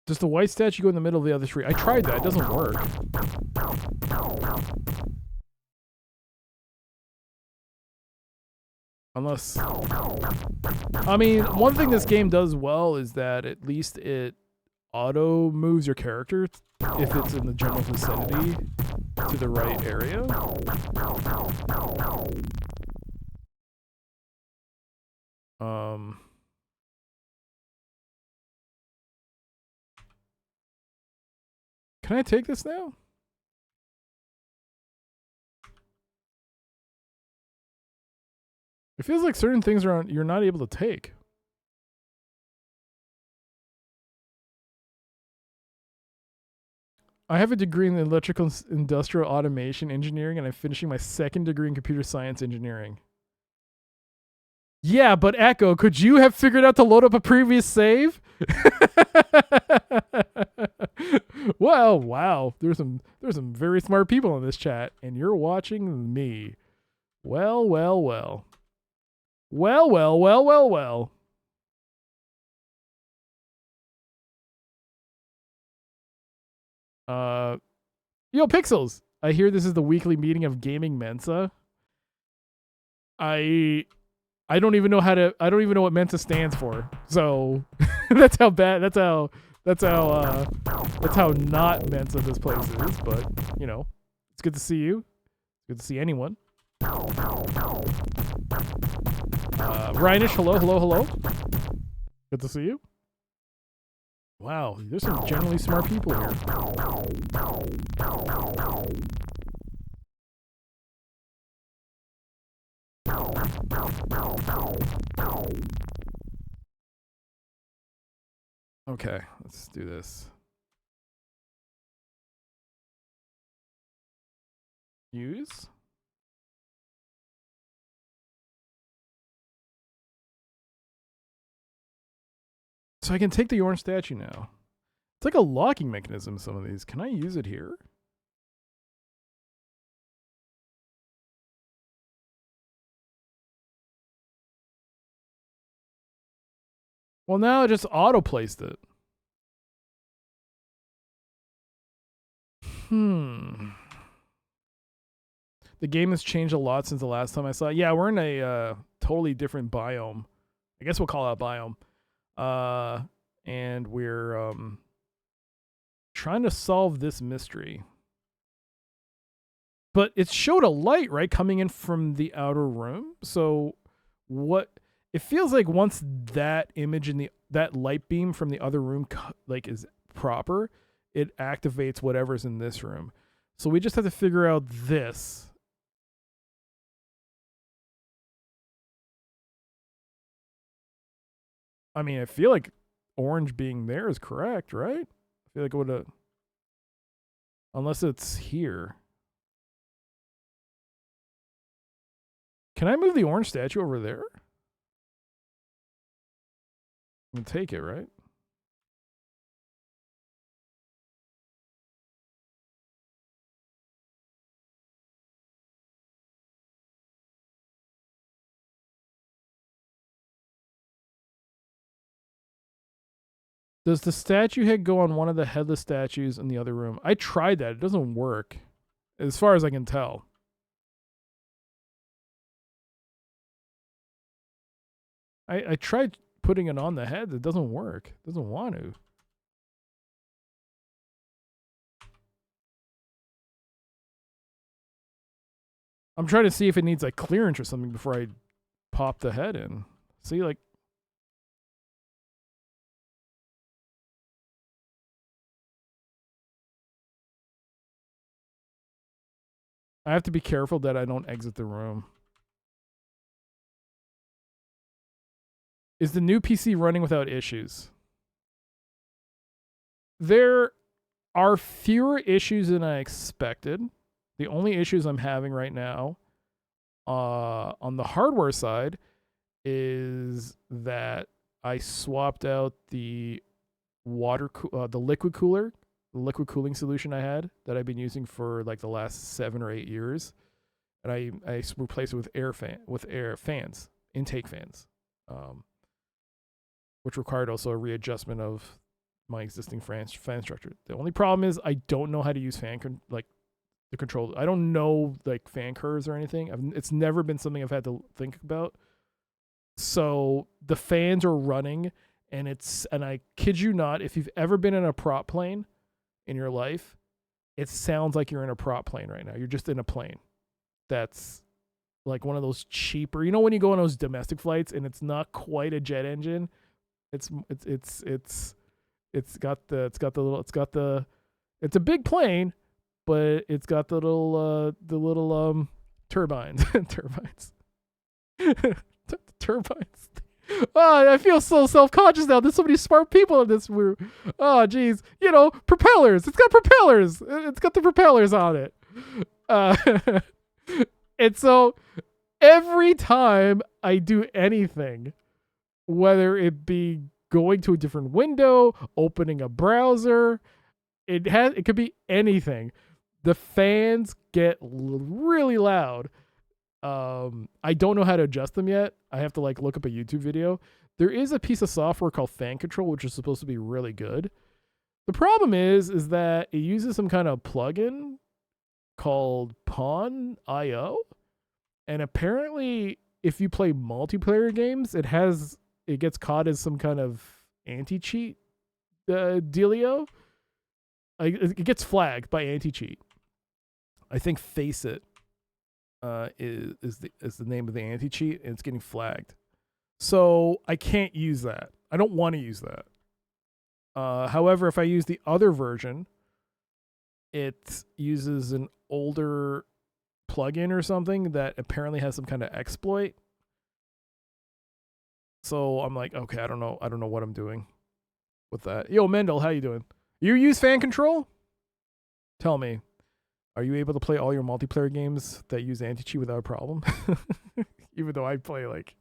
Does the white statue go in the middle of the other 3? I tried that. It doesn't work. Unless... I mean, one thing this game does well is that at least it auto moves your character if it's in the general vicinity to the right area. Can I take this now? It feels like certain things you're not able to take. I have a degree in electrical industrial automation engineering, and I'm finishing my 2nd degree in computer science engineering. Yeah, but Echo, could you have figured out to load up a previous save? Well, wow. There's some very smart people in this chat, and you're watching me. Well, well, well. Well, well, well, well, well. Yo, Pixels. I hear this is the weekly meeting of Gaming Mensa. I don't even know what Mensa stands for. So that's how bad. That's how not Mensa this place is. But you know, it's good to see you. Good to see anyone. Rhinish, hello. Good to see you. Wow, there's some generally smart people here. Okay, let's do this. Use. So I can take the orange statue now. It's like a locking mechanism, some of these. Can I use it here? Well, now I just auto-placed it. The game has changed a lot since the last time I saw it. Yeah, we're in a totally different biome. I guess we'll call it a biome. And we're trying to solve this mystery. But it showed a light, right, coming in from the outer room. So what it feels like once that image in that light beam from the other room like is proper, it activates whatever's in this room. So we just have to figure out this. I mean, I feel like orange being there is correct, right? I feel like it would have, unless it's here. Can I move the orange statue over there? I'm gonna take it, right? Does the statue head go on one of the headless statues in the other room? I tried that. It doesn't work, as far as I can tell. I tried putting it on the head. It doesn't work. It doesn't want to. I'm trying to see if it needs like clearance or something before I pop the head in. See, like, I have to be careful that I don't exit the room. Is the new PC running without issues? There are fewer issues than I expected. The only issues I'm having right now on the hardware side is that I swapped out the the liquid cooler, the liquid cooling solution I had that I've been using for like the last 7 or 8 years, and I replaced it with air fans, intake fans, which required also a readjustment of my existing fan structure. The only problem is I don't know how to use the control. I don't know like fan curves or anything. It's never been something I've had to think about. So the fans are running, and I kid you not, if you've ever been in a prop plane in your life, it sounds like you're in a prop plane right now. You're just in a plane that's like one of those cheaper, you know, when you go on those domestic flights and it's not quite a jet engine. It's a big plane, but it's got the little turbines. Turbines. Oh, I feel so self-conscious now. There's so many smart people in this room. Oh, geez. You know, propellers. It's got propellers. It's got the propellers on it. And so every time I do anything, whether it be going to a different window, opening a browser, it could be anything. The fans get really loud. I don't know how to adjust them yet. I have to like look up a YouTube video. There is a piece of software called Fan Control, which is supposed to be really good. The problem is that it uses some kind of plugin called Pawn.io, and apparently, if you play multiplayer games, it gets caught as some kind of anti-cheat dealio. It gets flagged by anti-cheat. I think Faceit is the name of the anti-cheat, and it's getting flagged. So I can't use that. I don't want to use that. However, if I use the other version, it uses an older plugin or something that apparently has some kind of exploit. So I'm like, okay, I don't know what I'm doing with that. Yo, Mendel, how you doing? You use Fan Control? Tell me, are you able to play all your multiplayer games that use anti-cheat without a problem? Even though I play like...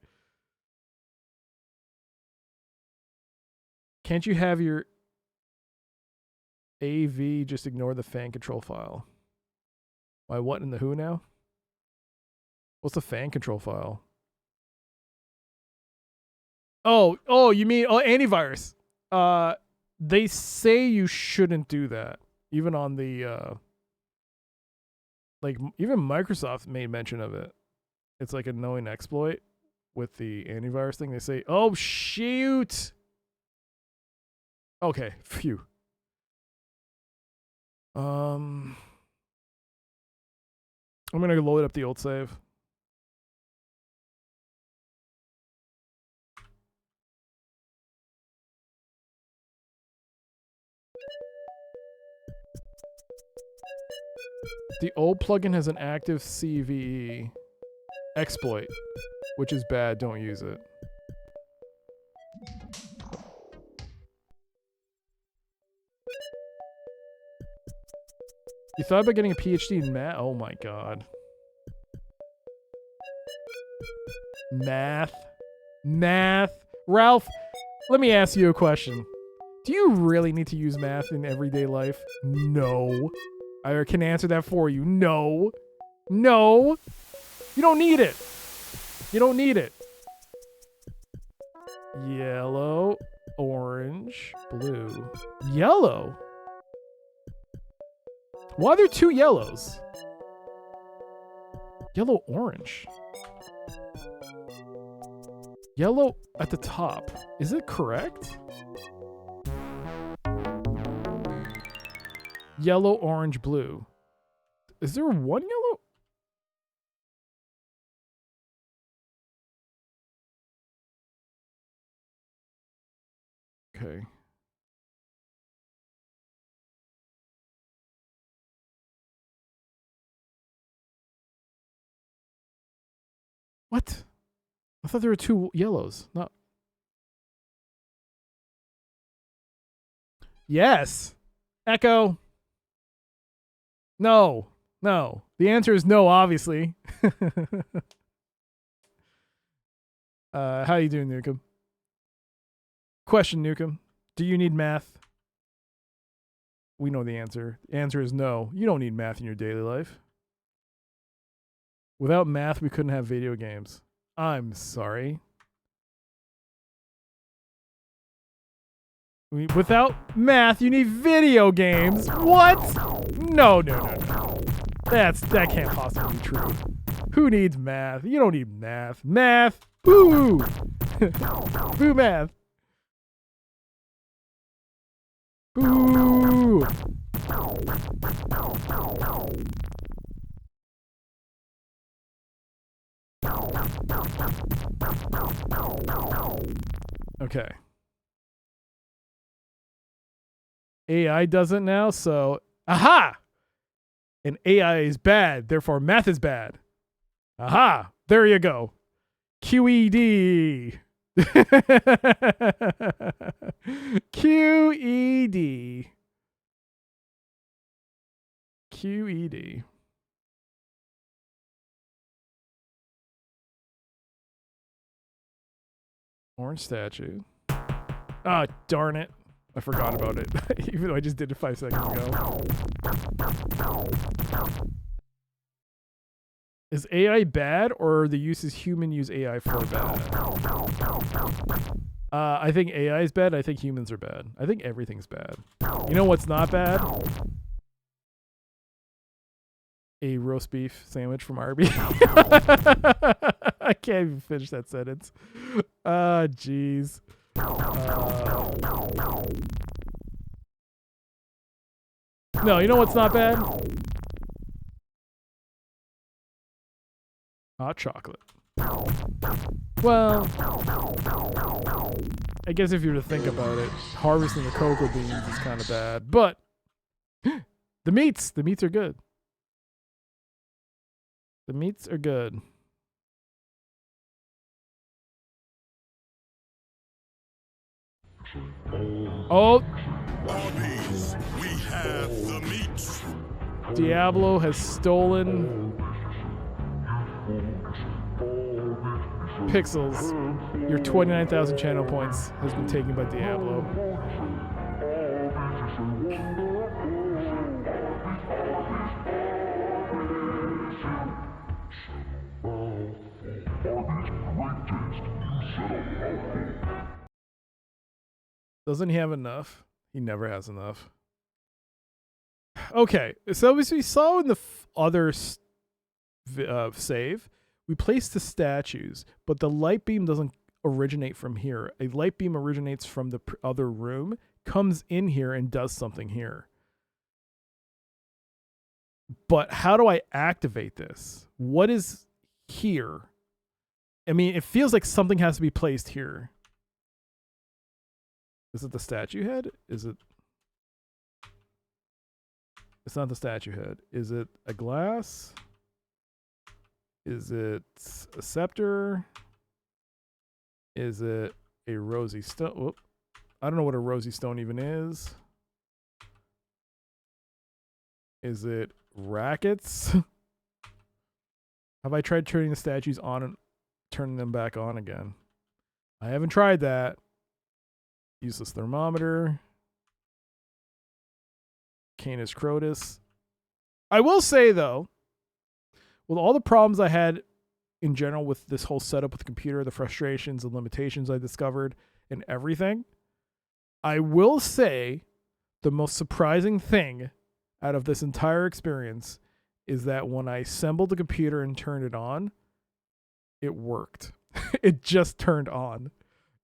Can't you have your... AV, just ignore the fan control file. Why, what in the who now? What's the fan control file? Oh, you mean antivirus. They say you shouldn't do that. Even on the like even Microsoft made mention of it. It's like a knowing exploit with the antivirus thing. They say, "Oh shoot." Okay, phew. I'm gonna load up the old save. The old plugin has an active CVE exploit, which is bad. Don't use it. You thought about getting a PhD in math? Oh my god. Math. Ralph, let me ask you a question. Do you really need to use math in everyday life? No. I can answer that for you. No. You don't need it. Yellow, orange, blue. Yellow? Why are there two yellows? Yellow, orange. Yellow at the top. Is it correct? Yellow, orange, blue. Is there one yellow? Okay. What? I thought there were two yellows. No. Yes. Echo. No. The answer is no, obviously. How you doing, Nukem? Question, Nukem. Do you need math? We know the answer. The answer is no. You don't need math in your daily life. Without math, we couldn't have video games. I'm sorry. Without math, you need video games. What? No. That can't possibly be true. Who needs math? You don't need math. Math. Boo. Boo math. Boo. Okay. AI does it now, so aha! And AI is bad, therefore math is bad. Aha! There you go. QED. QED. Orange statue. Ah, darn it. I forgot about it, even though I just did it 5 seconds ago. Is AI bad, or the uses human use AI for bad? I think AI is bad. I think humans are bad. I think everything's bad. You know what's not bad? A roast beef sandwich from Arby's. I can't even finish that sentence. Jeez. No, you know what's not bad? Hot chocolate. Well, I guess if you were to think about it, harvesting the cocoa beans is kind of bad. But the meats are good. The meats are good. Oh. Arby's, we have the meats. Diablo has stolen Pixels. Your 29,000 channel points has been taken by Diablo. Doesn't he have enough? He never has enough. Okay, so as we saw in the other save, we placed the statues, but the light beam doesn't originate from here. A light beam originates from the other room, comes in here, and does something here. But how do I activate this? What is here? I mean, it feels like something has to be placed here. Is it the statue head? Is it? It's not the statue head. Is it a glass? Is it a scepter? Is it a rosy stone? Whoop. I don't know what a rosy stone even is. Is it rackets? Have I tried turning the statues on and turning them back on again? I haven't tried that. Useless thermometer. Canis Crotus. I will say, though, with all the problems I had in general with this whole setup with the computer, the frustrations and limitations I discovered and everything, I will say the most surprising thing out of this entire experience is that when I assembled the computer and turned it on, it worked. It just turned on.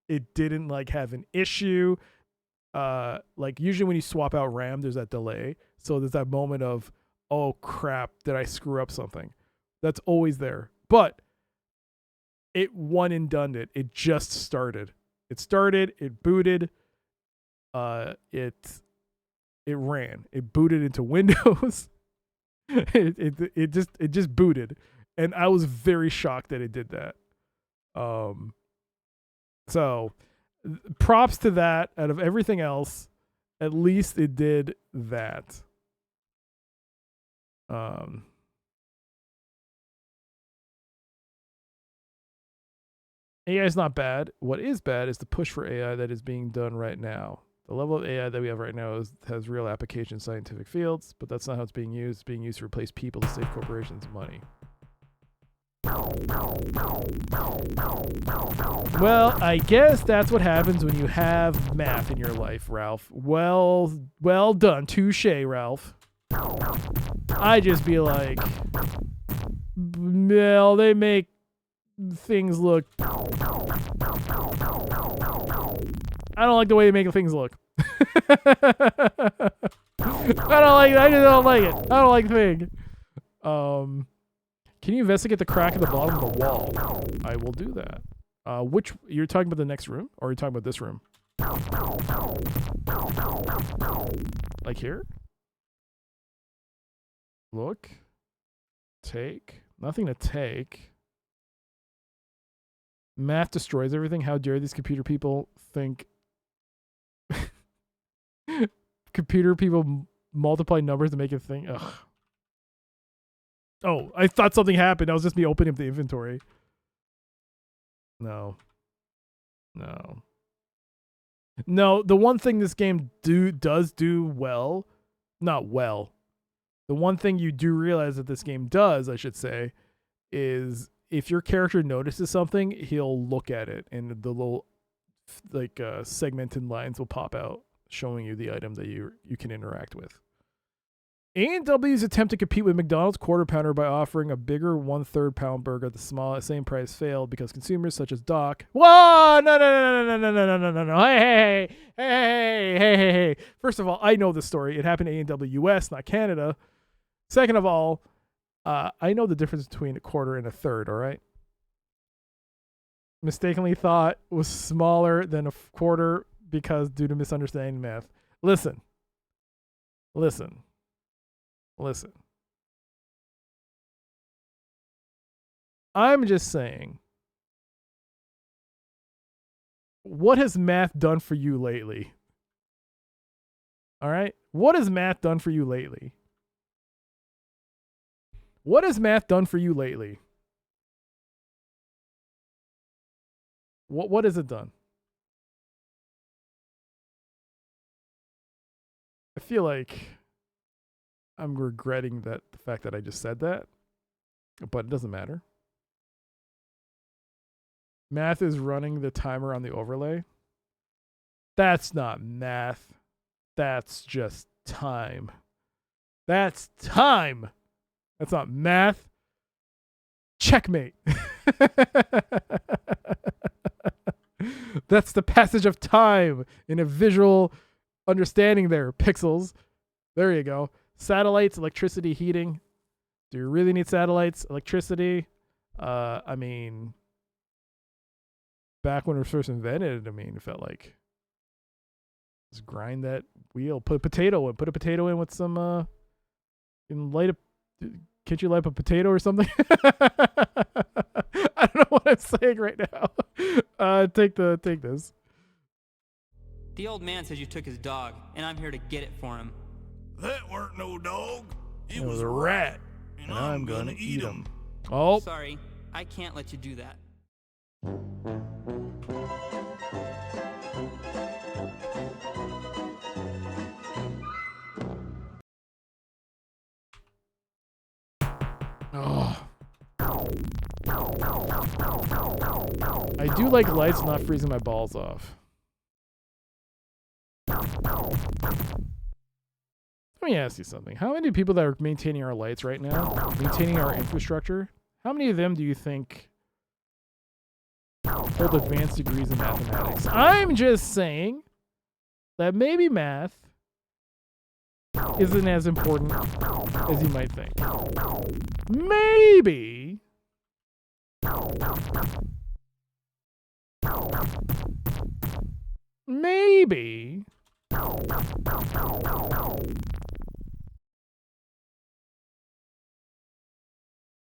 It didn't like have an issue. Like usually when you swap out RAM, there's that delay. So there's that moment of, oh crap, did I screw up something? That's always there. But it one and done it. It just started. It started, it booted, it ran. It booted into Windows. it just booted. And I was very shocked that it did that. So props to that. Out of everything else, at least it did that. AI is not bad. What is bad is the push for AI that is being done right now. The level of AI that we have right now has real application in scientific fields, but that's not how it's being used. It's being used to replace people to save corporations money. Well, I guess that's what happens when you have math in your life, Ralph. Well done. Touche, Ralph. I just be like, well, they make things look. I don't like the way they make things look. I just don't like it. I don't like the thing. Can you investigate the crack at the bottom of the wall? I will do that. Which you're talking about the next room, or are you talking about this room? Like here? Look. Take. Nothing to take. Math destroys everything. How dare these computer people think computer people multiply numbers to make a thing. Ugh. Oh, I thought something happened. That was just me opening up the inventory. No. The one thing this game does do well, not well. The one thing you do realize that this game does, I should say, is if your character notices something, he'll look at it, and the little segmented lines will pop out, showing you the item that you can interact with. A&W's attempt to compete with McDonald's Quarter Pounder by offering a bigger 1/3 pound burger at the same price failed because consumers such as Doc. Whoa! No! Hey! First of all, I know the story. It happened to A&W US, not Canada. Second of all, I know the difference between a quarter and a third. All right. Mistakenly thought was smaller than a quarter because due to misunderstanding math. Listen. I'm just saying, what has math done for you lately? All right? What has math done for you lately? What has math done for you lately? What has it done? feel like I'm regretting the fact that I just said that, but it doesn't matter. Math is running the timer on the overlay. That's not math. That's just time. That's time. That's not math. Checkmate. That's the passage of time in a visual understanding there. Pixels. There you go. Satellites, electricity, heating. Do you really need satellites? Electricity? I mean, back when it was first invented, I mean, it felt like just grind that wheel, put a potato in with some can't you light up a potato or something? I don't know what I'm saying right now. Take this. The old man says you took his dog, and I'm here to get it for him. That weren't no dog. It was a rat, and I'm gonna eat him. Oh. Sorry, I can't let you do that. Oh. I do like lights not freezing my balls off. Let me ask you something. How many people that are maintaining our lights right now, maintaining our infrastructure, how many of them do you think hold advanced degrees in mathematics? I'm just saying that maybe math isn't as important as you might think. Maybe. Maybe.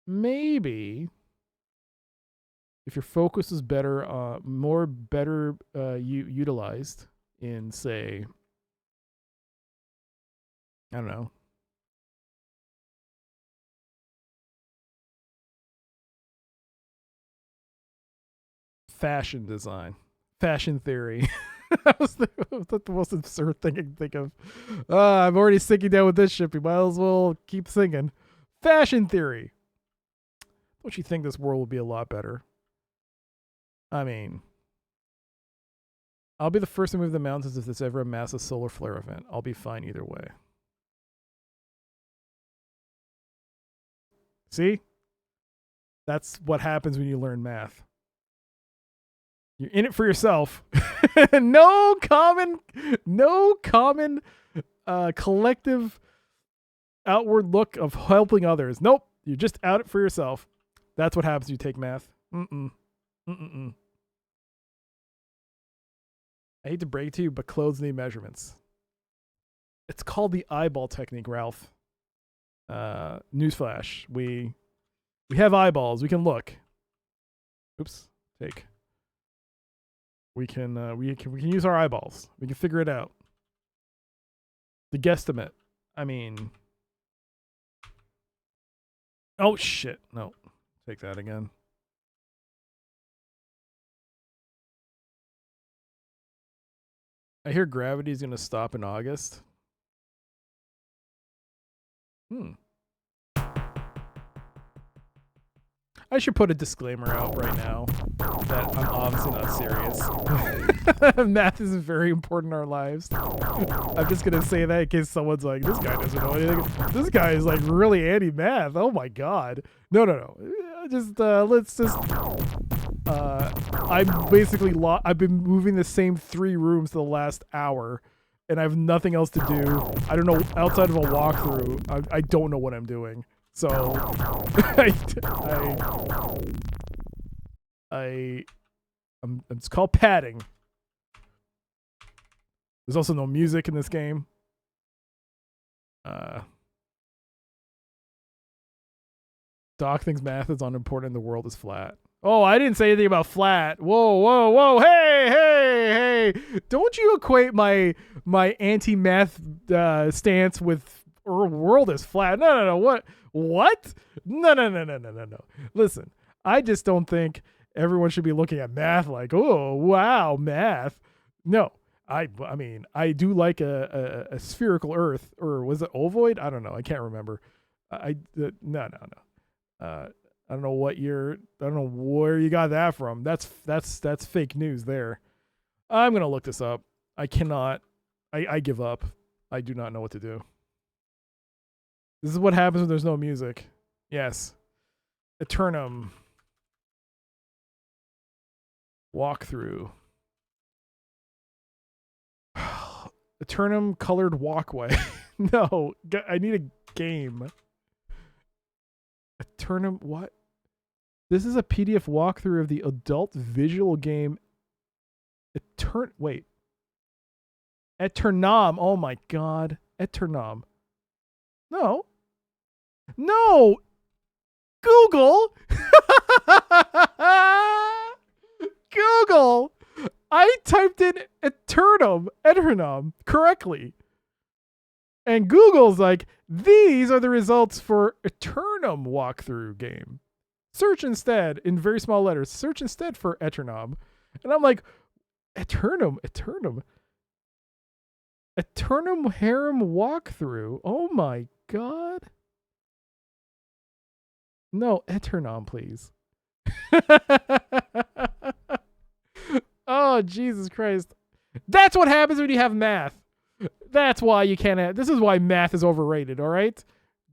Maybe if your focus is better, utilized in, say, I don't know, fashion design, fashion theory. That's the most absurd thing I can think of. I'm already sinking down with this shit. We might as well keep singing. Fashion theory. Don't you think this world would be a lot better? I mean, I'll be the first to move the mountains if there's ever a massive solar flare event. I'll be fine either way. See? That's what happens when you learn math. You're in it for yourself. No common collective outward look of helping others. Nope. You're just out it for yourself. That's what happens when you take math. I hate to break it to you, but clothes need measurements. It's called the eyeball technique, Ralph. Newsflash. We have eyeballs. We can look. Oops. Take. We can use our eyeballs. We can figure it out. The guesstimate. I mean. Oh shit. No. Take that again. I hear gravity's gonna stop in August. I should put a disclaimer out right now that I'm obviously not serious. Math is very important in our lives. I'm just gonna say that in case someone's like, this guy doesn't know anything. This guy is like really anti-math. Oh my god. No. Just let's just. I'm basically I've been moving the same 3 rooms the last hour, and I have nothing else to do. I don't know, outside of a walkthrough. I don't know what I'm doing. So, it's called padding. There's also no music in this game. Doc thinks math is unimportant and the world is flat. Oh, I didn't say anything about flat. Whoa. Hey. Don't you equate my anti-math stance with world is flat. No. What? No. Listen, I just don't think everyone should be looking at math like, oh, wow, math. No, I mean, I do like a spherical Earth, or was it ovoid? I don't know. I can't remember. No. I don't know what I don't know where you got that from. That's fake news there. I'm gonna look this up. I cannot. I give up. I do not know what to do. This is what happens when there's no music. Yes. Eternam. Walkthrough. Eternam colored walkway. No, I need a game. Eternam, what? This is a PDF walkthrough of the adult visual game wait. Eternam. Oh my god. Eternam. No. No. Google. Google. I typed in Eternam correctly. And Google's like, these are the results for Eternam walkthrough game. Search instead, in very small letters, search instead for Eternam. And I'm like, Eternam harem walkthrough. Oh my god. No, Eternam, please. Oh, Jesus Christ. That's what happens when you have math. That's why you can't have, this is why math is overrated, all right?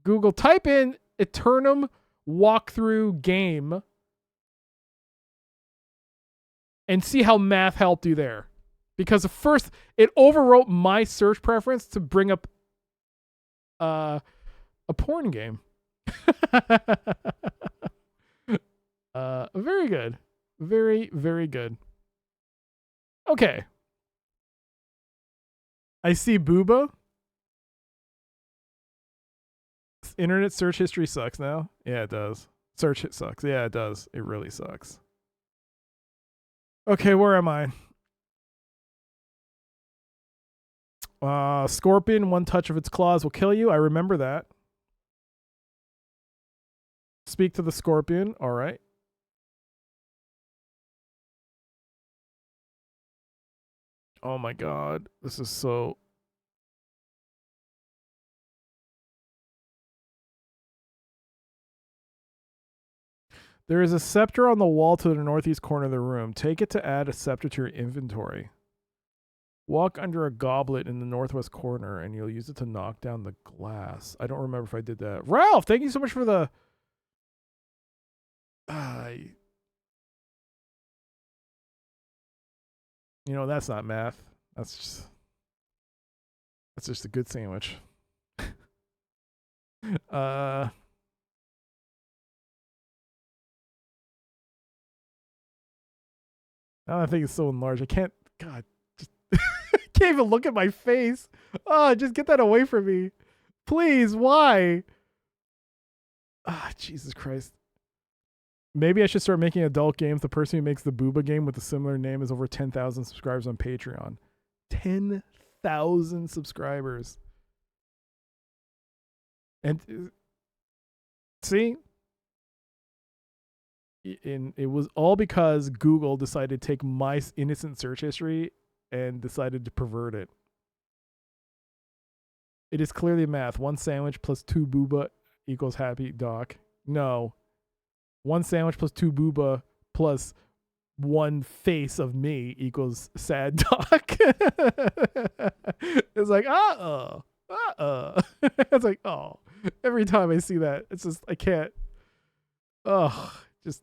Google, type in Eternam walkthrough game and see how math helped you there. Because first, it overwrote my search preference to bring up a porn game. Very good. Very, very good. Okay. I see booba. Internet search history sucks now. Yeah, it does. Search it sucks. Yeah, it does. It really sucks. Okay, where am I? Scorpion, one touch of its claws will kill you. I remember that. Speak to the scorpion. All right. Oh my god. This is so... There is a scepter on the wall to the northeast corner of the room. Take it to add a scepter to your inventory. Walk under a goblet in the northwest corner, and you'll use it to knock down the glass. I don't remember if I did that. Ralph, thank you so much for the... You know, that's not math. That's just a good sandwich. Now I think it's so enlarged. I can't... God, just... I can't even look at my face. Oh, just get that away from me. Please, why? Jesus Christ. Maybe I should start making adult games. The person who makes the booba game with a similar name has over 10,000 subscribers on Patreon. 10,000 subscribers. And see? And it was all because Google decided to take my innocent search history and decided to pervert it. It is clearly math. 1 sandwich plus 2 booba equals happy doc. No. 1 sandwich plus 2 booba plus 1 face of me equals sad doc. It's like, It's like, oh. Every time I see that, it's just, I can't. Oh, just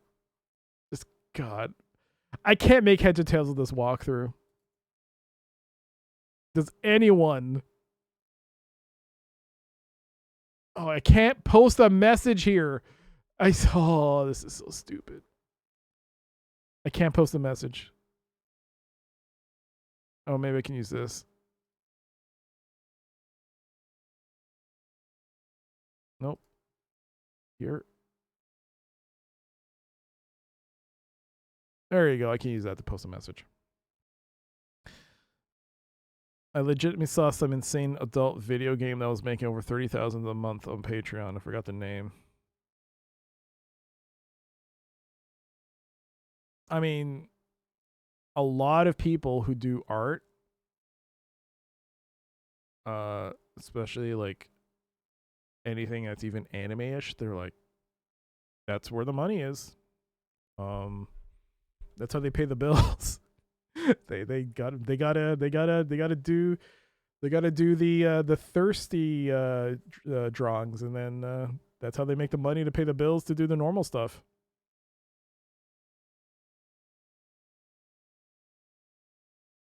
God. I can't make heads or tails of this walkthrough. Does anyone... Oh, I can't post a message here. Oh, this is so stupid. I can't post a message. Oh, maybe I can use this. Nope. Here. There you go. I can use that to post a message. I legitimately saw some insane adult video game that was making over 30,000 a month on Patreon. I forgot the name. I mean, a lot of people who do art especially like anything that's even anime-ish, they're like, that's where the money is. That's how they pay the bills. they gotta do the thirsty drawings, and then that's how they make the money to pay the bills to do the normal stuff.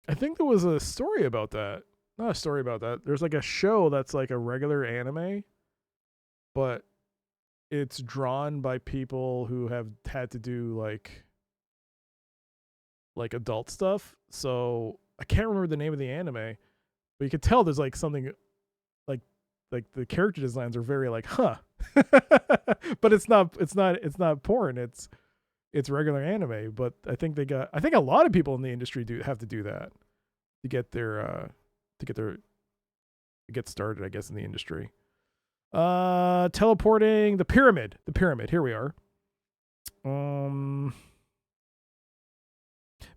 I think there was a story about that. Not a story about that. There's like a show that's like a regular anime, but it's drawn by people who have had to do like adult stuff. So I can't remember the name of the anime, but you could tell there's like something like the character designs are very like, huh. But it's not porn. It's regular anime. But I think a lot of people in the industry have to do that to get started, I guess, in the industry. Teleporting the pyramid. Here we are.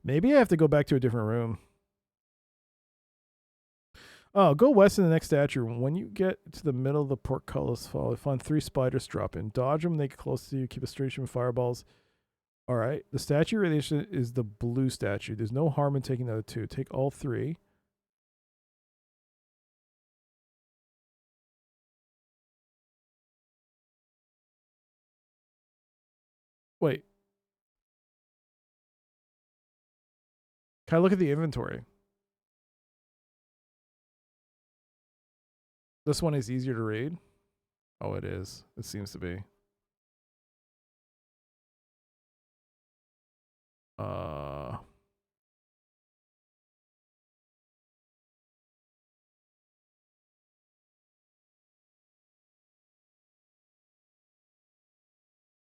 Maybe I have to go back to a different room. Oh, go west in the next statue. When you get to the middle of the portcullis fall, you find 3 spiders drop in. Dodge them, they get close to you, keep a straight stream of fireballs. All right. The statue relation is the blue statue. There's no harm in taking the other 2. Take all 3. Wait. Can I look at the inventory? This one is easier to read. Oh, it is. It seems to be.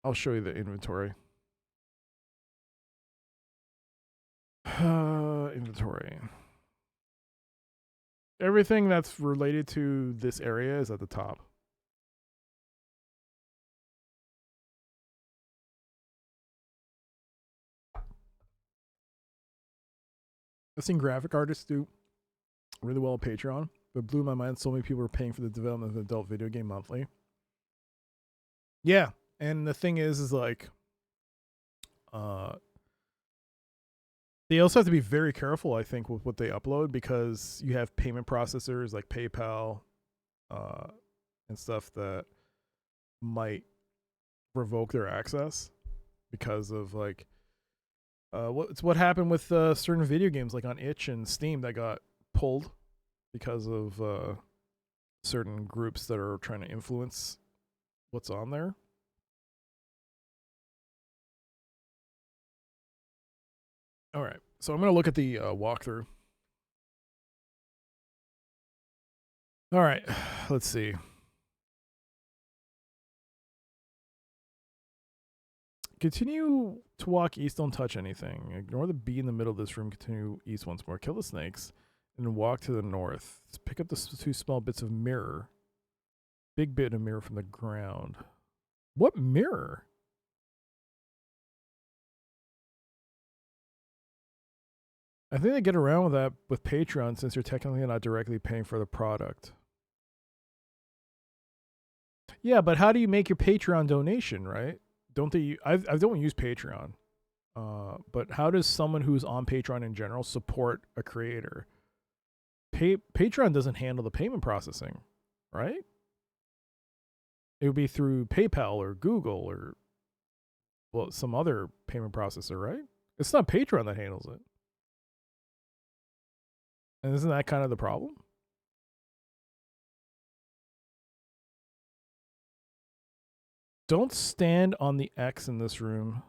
I'll show you the inventory. Inventory. Everything that's related to this area is at the top. I've seen graphic artists do really well on Patreon. It blew my mind so many people are paying for the development of an adult video game monthly. Yeah, and the thing is like, they also have to be very careful, I think, with what they upload, because you have payment processors like PayPal and stuff that might revoke their access because of like what happened with certain video games like on Itch and Steam that got pulled because of certain groups that are trying to influence what's on there. All right, so I'm going to look at the walkthrough. All right, let's see. Continue to walk east, don't touch anything. Ignore the bee in the middle of this room, continue east once more. Kill the snakes, and walk to the north. Let's pick up the 2 small bits of mirror. Big bit of mirror from the ground. What mirror? I think they get around with that with Patreon since you're technically not directly paying for the product. Yeah, but how do you make your Patreon donation, right? Don't they? I don't use Patreon. But how does someone who's on Patreon in general support a creator? Patreon doesn't handle the payment processing, right? It would be through PayPal or Google or, well, some other payment processor, right? It's not Patreon that handles it. And isn't that kind of the problem? Don't stand on the X in this room.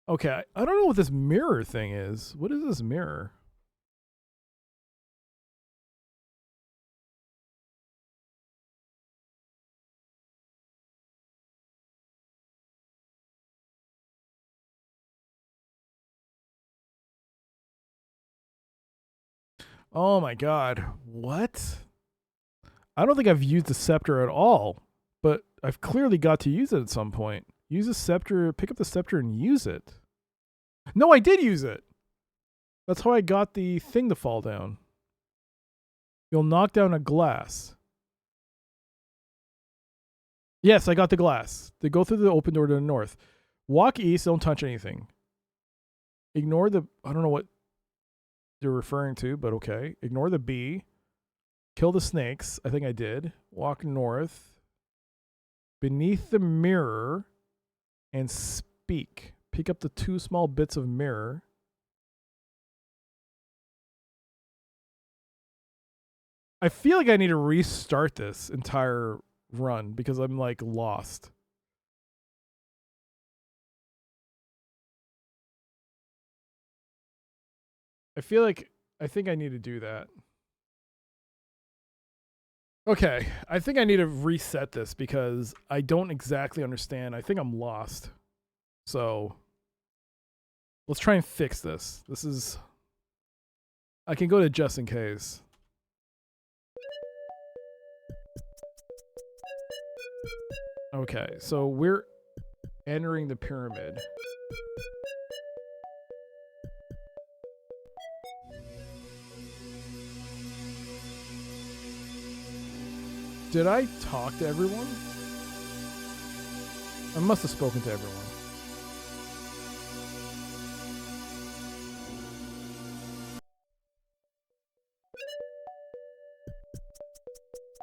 Okay, I don't know what this mirror thing is. What is this mirror? Oh my god. What? I don't think I've used the scepter at all, but I've clearly got to use it at some point. Use a scepter, pick up the scepter and use it. No, I did use it. That's how I got the thing to fall down. You'll knock down a glass. Yes, I got the glass. They go through the open door to the north. Walk east, don't touch anything. Ignore the... I don't know what you're referring to, but okay. Ignore the bee. Kill the snakes. I think I did. Walk north. Beneath the mirror. And speak. Pick up the 2 small bits of mirror. I feel like I need to restart this entire run because I'm like lost. I think I need to do that. Okay, I think I need to reset this because I don't exactly understand. I think I'm lost. So let's try and fix this. I can go to just in case. Okay, so we're entering the pyramid. Did I talk to everyone? I must have spoken to everyone.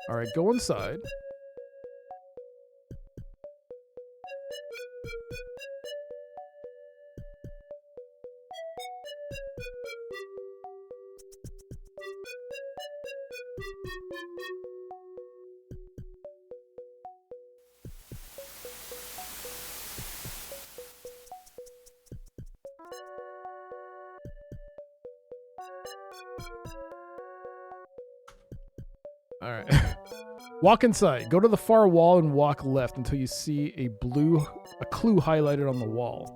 All right, go inside. All right. Walk inside. Go to the far wall and walk left until you see a clue highlighted on the wall.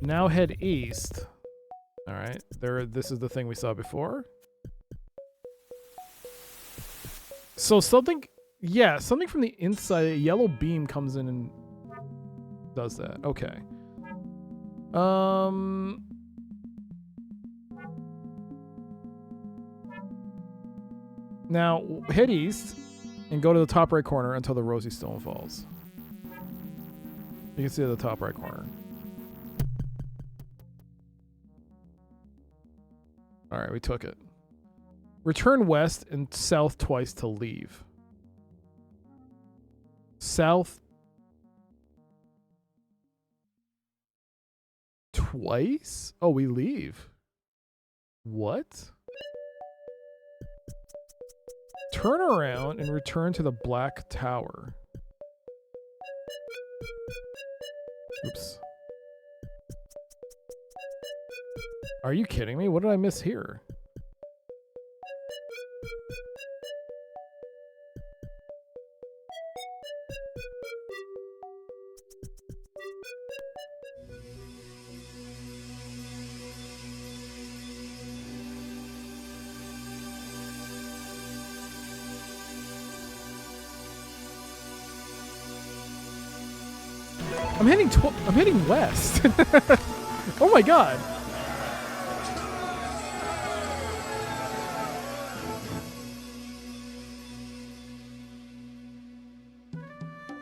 Now head east. All right. This is the thing we saw before. So something from the inside, a yellow beam comes in and does that. Okay. Now, head east and go to the top right corner until the rosy stone falls. You can see the top right corner. Alright, we took it. Return west and south twice to leave. South twice? Oh, we leave. What? Turn around and return to the black tower. Oops. Are you kidding me? What did I miss here? I'm heading west. Oh my god.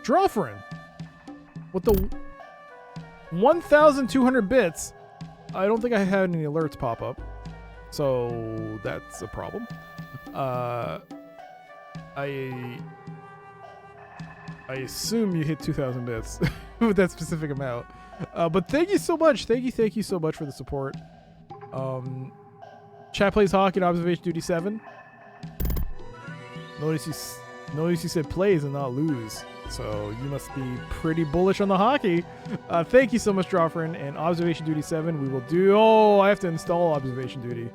Drawfrin. With the 1,200 bits, I don't think I had any alerts pop up. So that's a problem. I assume you hit 2,000 bits with that specific amount. But thank you so much. Thank you so much for the support. Chat plays hockey in Observation Duty 7. Notice you said plays and not lose. So you must be pretty bullish on the hockey. Thank you so much, Drawfrin. And Observation Duty 7, we will do... Oh, I have to install Observation Duty.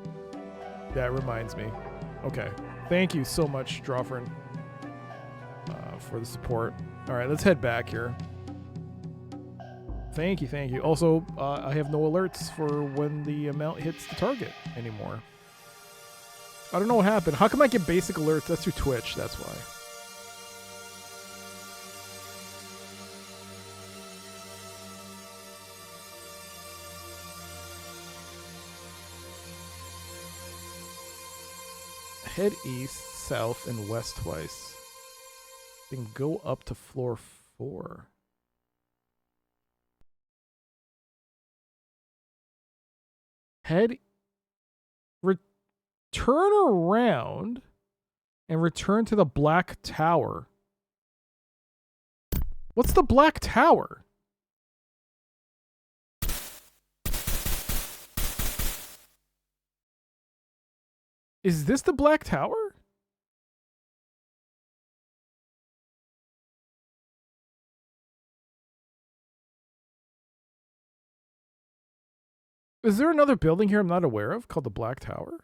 That reminds me. Okay. Thank you so much, Drawfrin, for the support. All right, let's head back here. Thank you. Also, I have no alerts for when the amount hits the target anymore. I don't know what happened. How come I get basic alerts? That's through Twitch, that's why. head east, south, and west twice. Then go up to floor 4. Turn around and return to the Black Tower. What's the Black Tower? Is this the Black Tower? Is there another building here I'm not aware of called the Black Tower?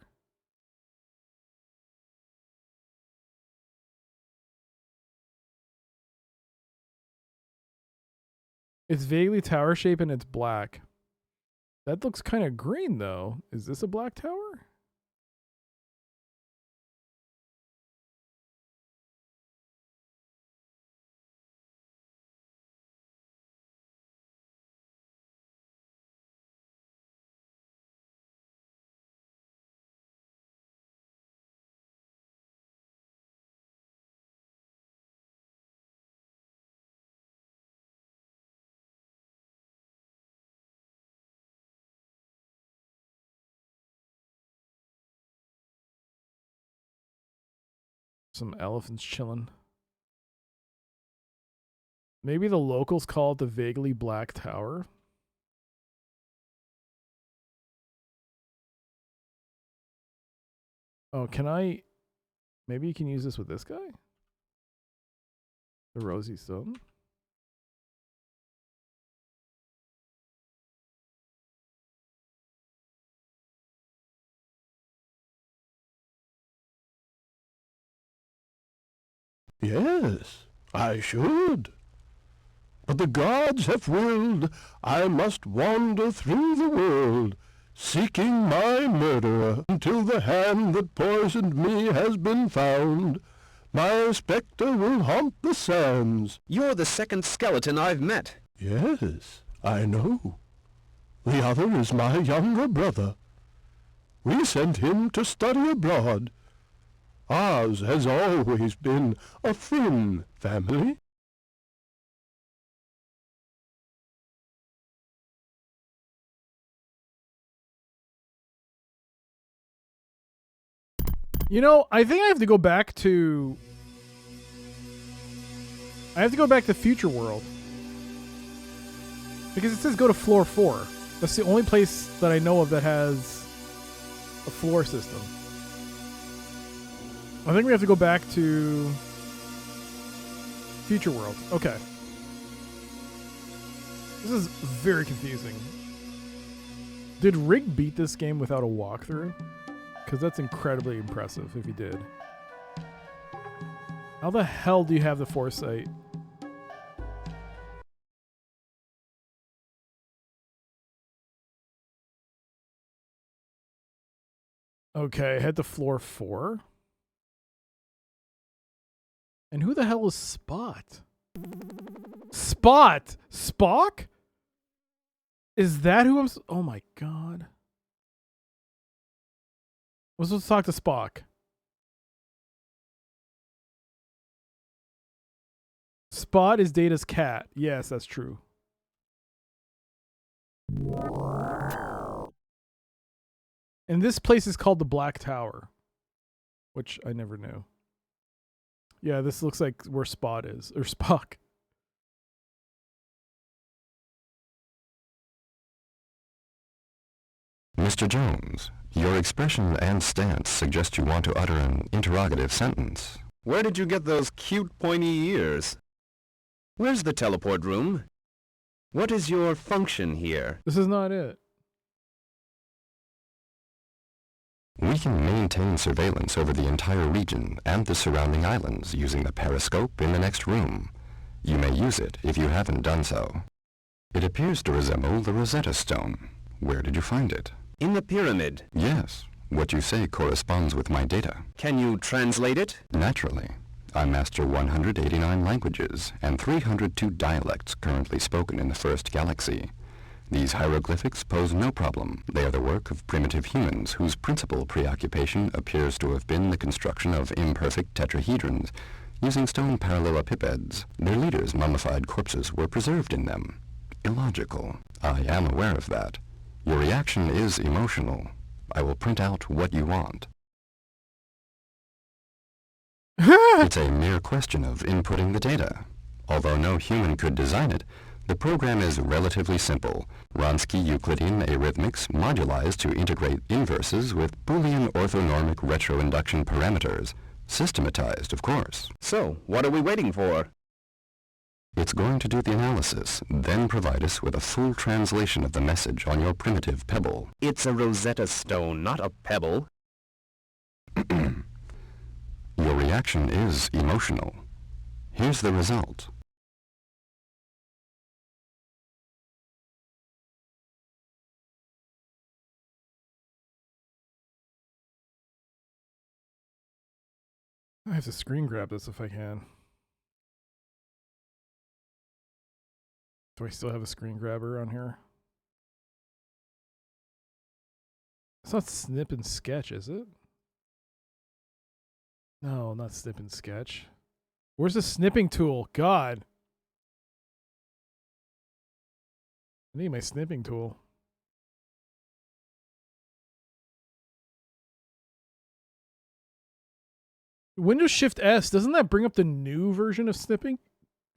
It's vaguely tower shape and it's black. That looks kind of green though. Is this a black tower? Some elephants chilling. Maybe the locals call it the vaguely black tower. Oh, can I... Maybe you can use this with this guy? The rosy stone? Yes, I should. But the gods have willed I must wander through the world, seeking my murderer, until the hand that poisoned me has been found. My spectre will haunt the sands. You're the second skeleton I've met. Yes, I know. The other is my younger brother. We sent him to study abroad. Ours has always been a thin family. You know, I think I have to go back to... I have to go back to Future World. Because it says go to floor 4. That's the only place that I know of that has a floor system. I think we have to go back to Future World. Okay. This is very confusing. Did Rig beat this game without a walkthrough? Because that's incredibly impressive if he did. How the hell do you have the foresight? Okay, head to floor 4. And who the hell is Spot? Spot? Spock? Is that who I'm... Oh my god. I'm supposed to talk to Spock. Spot is Data's cat. Yes, that's true. And this place is called the Black Tower, which I never knew. Yeah, this looks like where Spot is, or Spock. Mr. Jones, your expression and stance suggest you want to utter an interrogative sentence. Where did you get those cute pointy ears? Where's the teleport room? What is your function here? This is not it. We can maintain surveillance over the entire region and the surrounding islands using the periscope in the next room. You may use it if you haven't done so. It appears to resemble the Rosetta Stone. Where did you find it? In the pyramid. Yes. What you say corresponds with my data. Can you translate it? Naturally. I master 189 languages and 302 dialects currently spoken in the First Galaxy. These hieroglyphics pose no problem. They are the work of primitive humans whose principal preoccupation appears to have been the construction of imperfect tetrahedrons using stone parallelepipeds. Their leaders' mummified corpses were preserved in them. Illogical. I am aware of that. Your reaction is emotional. I will print out what you want. It's a mere question of inputting the data. Although no human could design it, the program is relatively simple. Wronski Euclidean arithmetics modularized to integrate inverses with Boolean orthonormic retroinduction parameters. Systematized, of course. So, what are we waiting for? It's going to do the analysis, then provide us with a full translation of the message on your primitive pebble. It's a Rosetta Stone, not a pebble. Your reaction is emotional. Here's the result. I have to screen grab this if I can. Do I still have a screen grabber on here? It's not snip and sketch, is it? No, not snip and sketch. Where's the snipping tool? God. I need my snipping tool. Windows Shift S, doesn't that bring up the new version of snipping?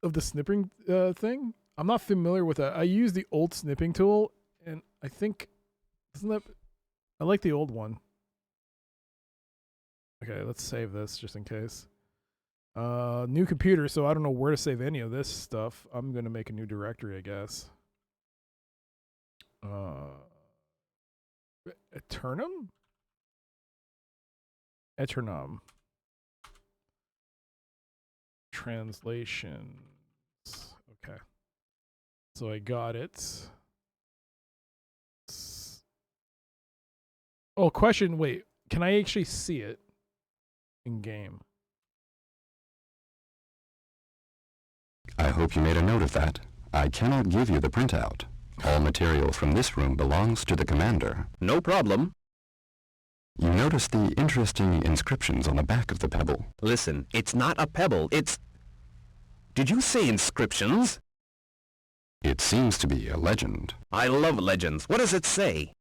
Of the snipping thing? I'm not familiar with that. I use the old snipping tool, and I think, isn't that, I like the old one. Okay, let's save this just in case. New computer, so I don't know where to save any of this stuff. I'm going to make a new directory, I guess. Eternam? Eternam. Translations. Okay. So I got it. Oh, question. Wait. Can I actually see it in game? I hope you made a note of that. I cannot give you the printout. All material from this room belongs to the commander. No problem. You notice the interesting inscriptions on the back of the pebble. Listen, it's not a pebble, it's... Did you say inscriptions? It seems to be a legend. I love legends. What does it say?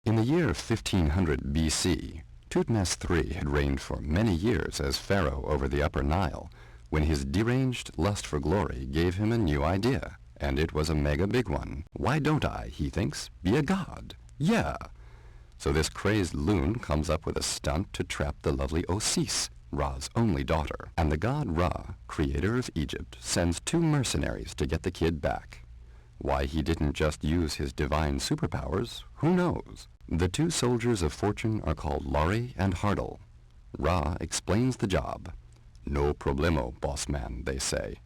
In the year 1500 BC, Thutmose III had reigned for many years as pharaoh over the Upper Nile, when his deranged lust for glory gave him a new idea, and it was a mega big one. Why don't I, he thinks, be a god? Yeah. So this crazed loon comes up with a stunt to trap the lovely Osis, Ra's only daughter. And the god Ra, creator of Egypt, sends 2 mercenaries to get the kid back. Why he didn't just use his divine superpowers, who knows? The 2 soldiers of fortune are called Laurie and Hardle. Ra explains the job. No problemo, boss man, they say.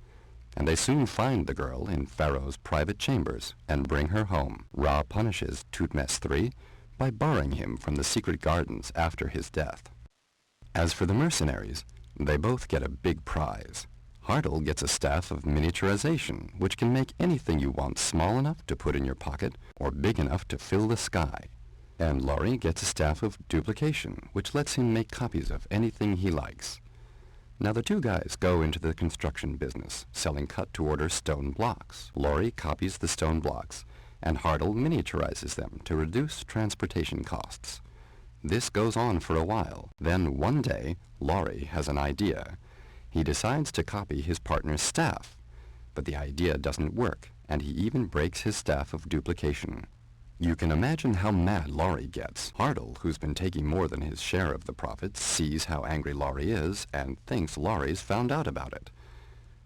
And they soon find the girl in Pharaoh's private chambers and bring her home. Ra punishes Thutmose III by barring him from the secret gardens after his death. As for the mercenaries, they both get a big prize. Hardle gets a staff of miniaturization, which can make anything you want small enough to put in your pocket or big enough to fill the sky. And Laurie gets a staff of duplication, which lets him make copies of anything he likes. Now the 2 guys go into the construction business, selling cut-to-order stone blocks. Laurie copies the stone blocks, and Hardle miniaturizes them to reduce transportation costs. This goes on for a while. Then one day, Laurie has an idea. He decides to copy his partner's staff, but the idea doesn't work, and he even breaks his staff of duplication. You can imagine how mad Laurie gets. Hardle, who's been taking more than his share of the profits, sees how angry Laurie is and thinks Laurie's found out about it.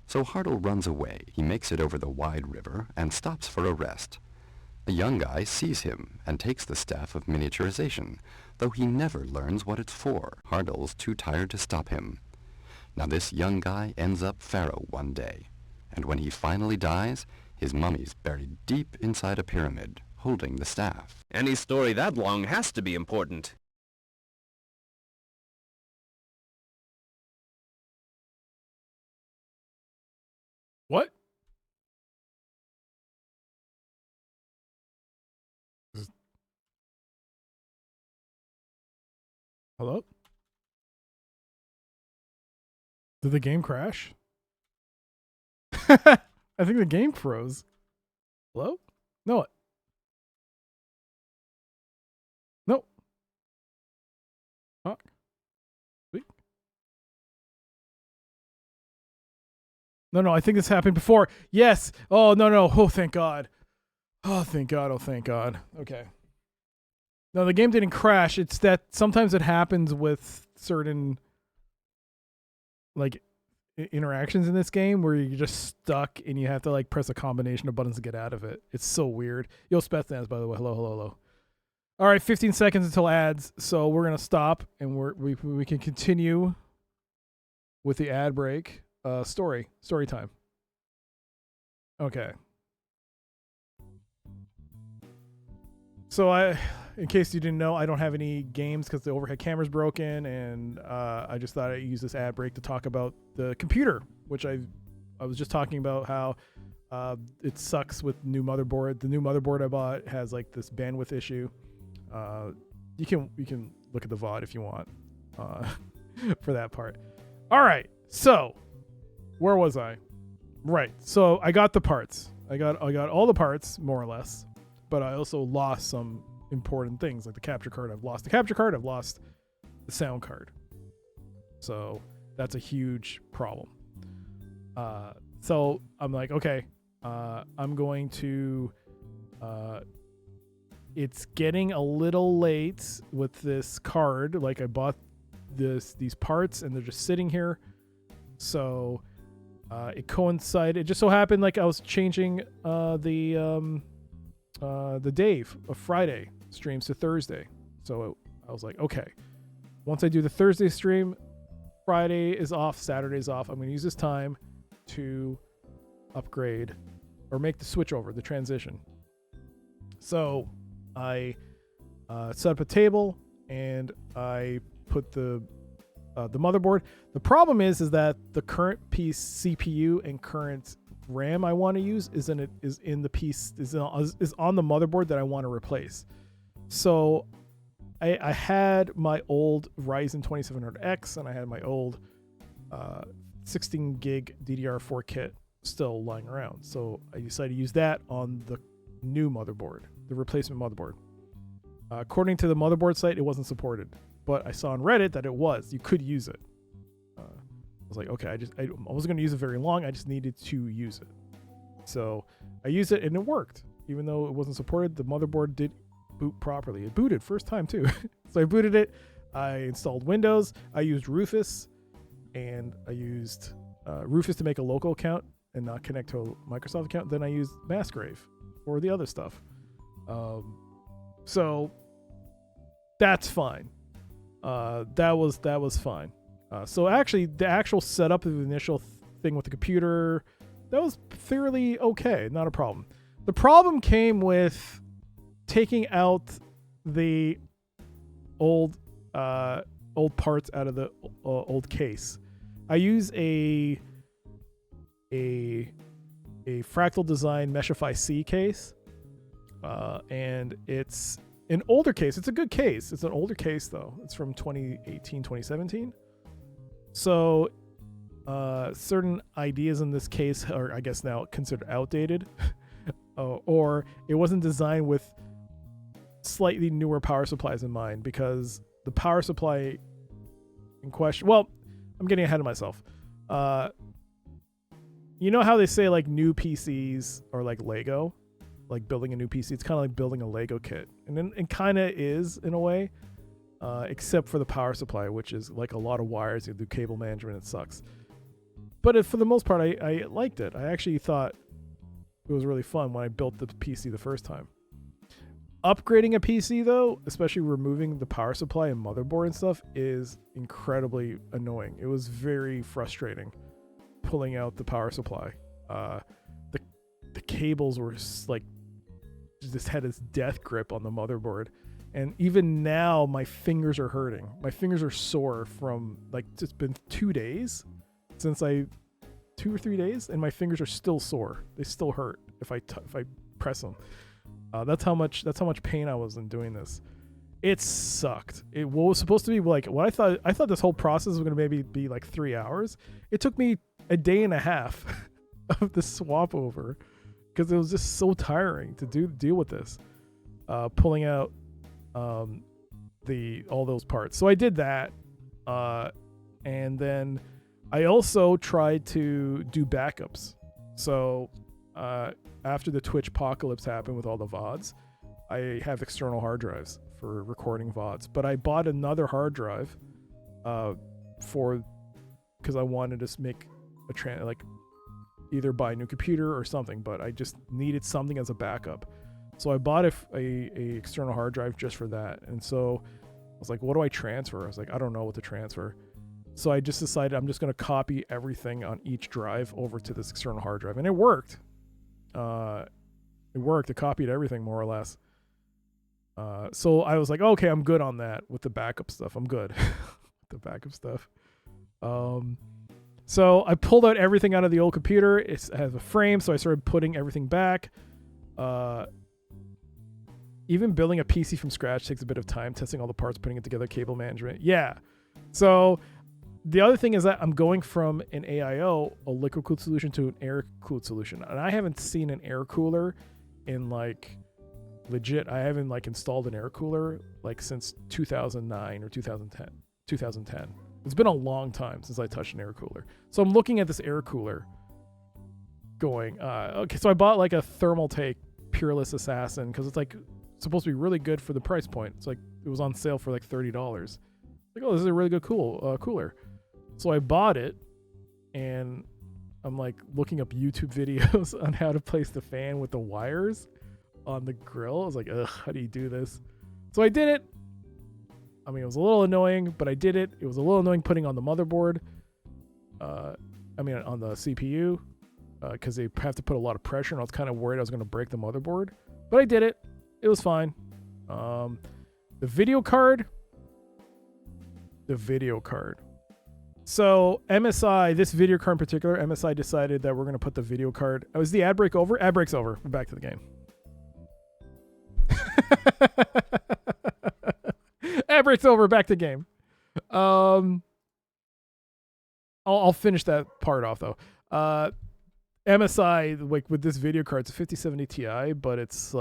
So Hardle runs away. He makes it over the wide river and stops for a rest. A young guy sees him and takes the staff of miniaturization, though he never learns what it's for. Hardle's too tired to stop him. Now this young guy ends up pharaoh one day, and when he finally dies, his mummy's buried deep inside a pyramid, holding the staff. Any story that long has to be important. What? Hello? Did the game crash? I think the game froze. Hello? No. No. Fuck. Wait. No, I think this happened before. Yes. Oh, no. Oh, thank God. Oh, thank God. Oh, thank God. Okay. No, the game didn't crash. It's that sometimes it happens with certain like interactions in this game where you're just stuck and you have to like press a combination of buttons to get out of it. It's so weird. Yo, Spetsnaz, by the way. Hello. All right, 15 seconds until ads. So we're gonna stop and we can continue with the ad break. Story time. Okay. So in case you didn't know, I don't have any games because the overhead camera's broken, and I just thought I'd use this ad break to talk about the computer, which I was just talking about how it sucks with new motherboard. The new motherboard I bought has like this bandwidth issue. You can look at the VOD if you want for that part. All right, so where was I? Right, so I got the parts. I got all the parts more or less. But I also lost some important things like the capture card. I've lost the capture card. I've lost the sound card. So that's a huge problem. So I'm like, okay, I'm going to. It's getting a little late with this card. Like I bought these parts and they're just sitting here. So it coincided. It just so happened like I was changing the day of Friday streams to Thursday. So I was like, okay, once I do the Thursday stream, Friday is off, Saturday's off. I'm going to use this time to upgrade or make the switch over, the transition. So I set up a table and I put the motherboard. The problem is that the current piece CPU and current RAM I want to use is on the motherboard that I want to replace. So I had my old Ryzen 2700X and I had my old 16 gig DDR4 kit still lying around. So I decided to use that on the new motherboard, the replacement motherboard. According to the motherboard site, it wasn't supported, but I saw on Reddit that it was. You could use it. I was like, okay, I wasn't going to use it very long. I just needed to use it. So I used it and it worked. Even though it wasn't supported, the motherboard did boot properly. It booted first time too. So I booted it. I installed Windows. I used Rufus, and I used Rufus to make a local account and not connect to a Microsoft account. Then I used Massgrave for the other stuff. So that's fine. That was fine. So actually, the actual setup of the initial thing with the computer, that was fairly okay, not a problem. The problem came with taking out the old parts out of the old case. I use a Fractal Design Meshify C case, and it's an older case. It's a good case. It's an older case though. It's from 2018, 2017. So certain ideas in this case are, I guess, now considered outdated, or it wasn't designed with slightly newer power supplies in mind, because the power supply in question, well, I'm getting ahead of myself. You know how they say like new PCs are like Lego, like building a new PC? It's kind of like building a Lego kit, and then it kind of is in a way. Except for the power supply, which is like a lot of wires. You do cable management, it sucks. But for the most part, I liked it. I actually thought it was really fun when I built the PC the first time. Upgrading a PC, though, especially removing the power supply and motherboard and stuff, is incredibly annoying. It was very frustrating pulling out the power supply. The cables were like, just had this death grip on the motherboard. And even now, my fingers are hurting. My fingers are sore from, like, it's been 2 days since 2 or 3 days, and my fingers are still sore. They still hurt if I press them. That's how much pain I was in doing this. It sucked. It was supposed to be like what I thought this whole process was going to maybe be like 3 hours. It took me a day and a half of the swap over because it was just so tiring to deal with this, pulling out all those parts. So I did that, and then I also tried to do backups. So after the Twitch apocalypse happened with all the VODs, I have external hard drives for recording VODs, but I bought another hard drive because I wanted to make a either buy a new computer or something, but I just needed something as a backup. So I bought a external hard drive just for that. And so I was like, what do I transfer? I was like, I don't know what to transfer. So I just decided I'm just going to copy everything on each drive over to this external hard drive. And it worked. It copied everything more or less. So I was like, okay, I'm good on that with the backup stuff. I'm good with the backup stuff. So I pulled out everything out of the old computer. It has a frame, so I started putting everything back. Even building a PC from scratch takes a bit of time, testing all the parts, putting it together, cable management. Yeah. So the other thing is that I'm going from an AIO, a liquid-cooled solution, to an air-cooled solution. And I haven't seen an air cooler in legit. I haven't installed an air cooler since 2009 or 2010. It's been a long time since I touched an air cooler. So I'm looking at this air cooler going, okay, so I bought a Thermaltake Peerless Assassin because it's supposed to be really good for the price point. It's it was on sale for $30. Oh, this is a really good cooler. So I bought it, and I'm looking up YouTube videos on how to place the fan with the wires on the grill. I was like, ugh, how do you do this? So I did it. I mean, it was a little annoying, but I did it. It was a little annoying putting on the motherboard. On the CPU, because they have to put a lot of pressure, and I was kind of worried I was going to break the motherboard. But I did it. It was fine. The video card. So MSI, this video card in particular, MSI decided that we're going to put the video card. Oh, is the ad break over? Ad break's over. We're back to the game. Ad break's over. Back to game. I'll finish that part off though. MSI, with this video card, it's a 5070 Ti, but it's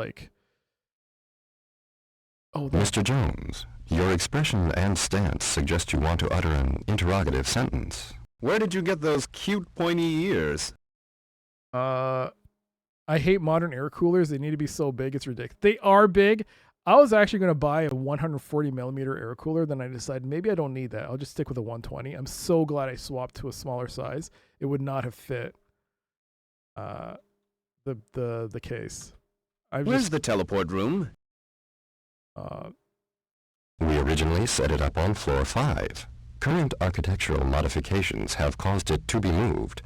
Mr. Jones, your expression and stance suggest you want to utter an interrogative sentence. Where did you get those cute pointy ears? I hate modern air coolers. They need to be so big, it's ridiculous. They are big. I was actually going to buy a 140 millimeter air cooler. Then I decided maybe I don't need that. I'll just stick with a 120. I'm so glad I swapped to a smaller size. It would not have fit the case. Where's the teleport room? We originally set it up on floor 5. Current architectural modifications have caused it to be moved.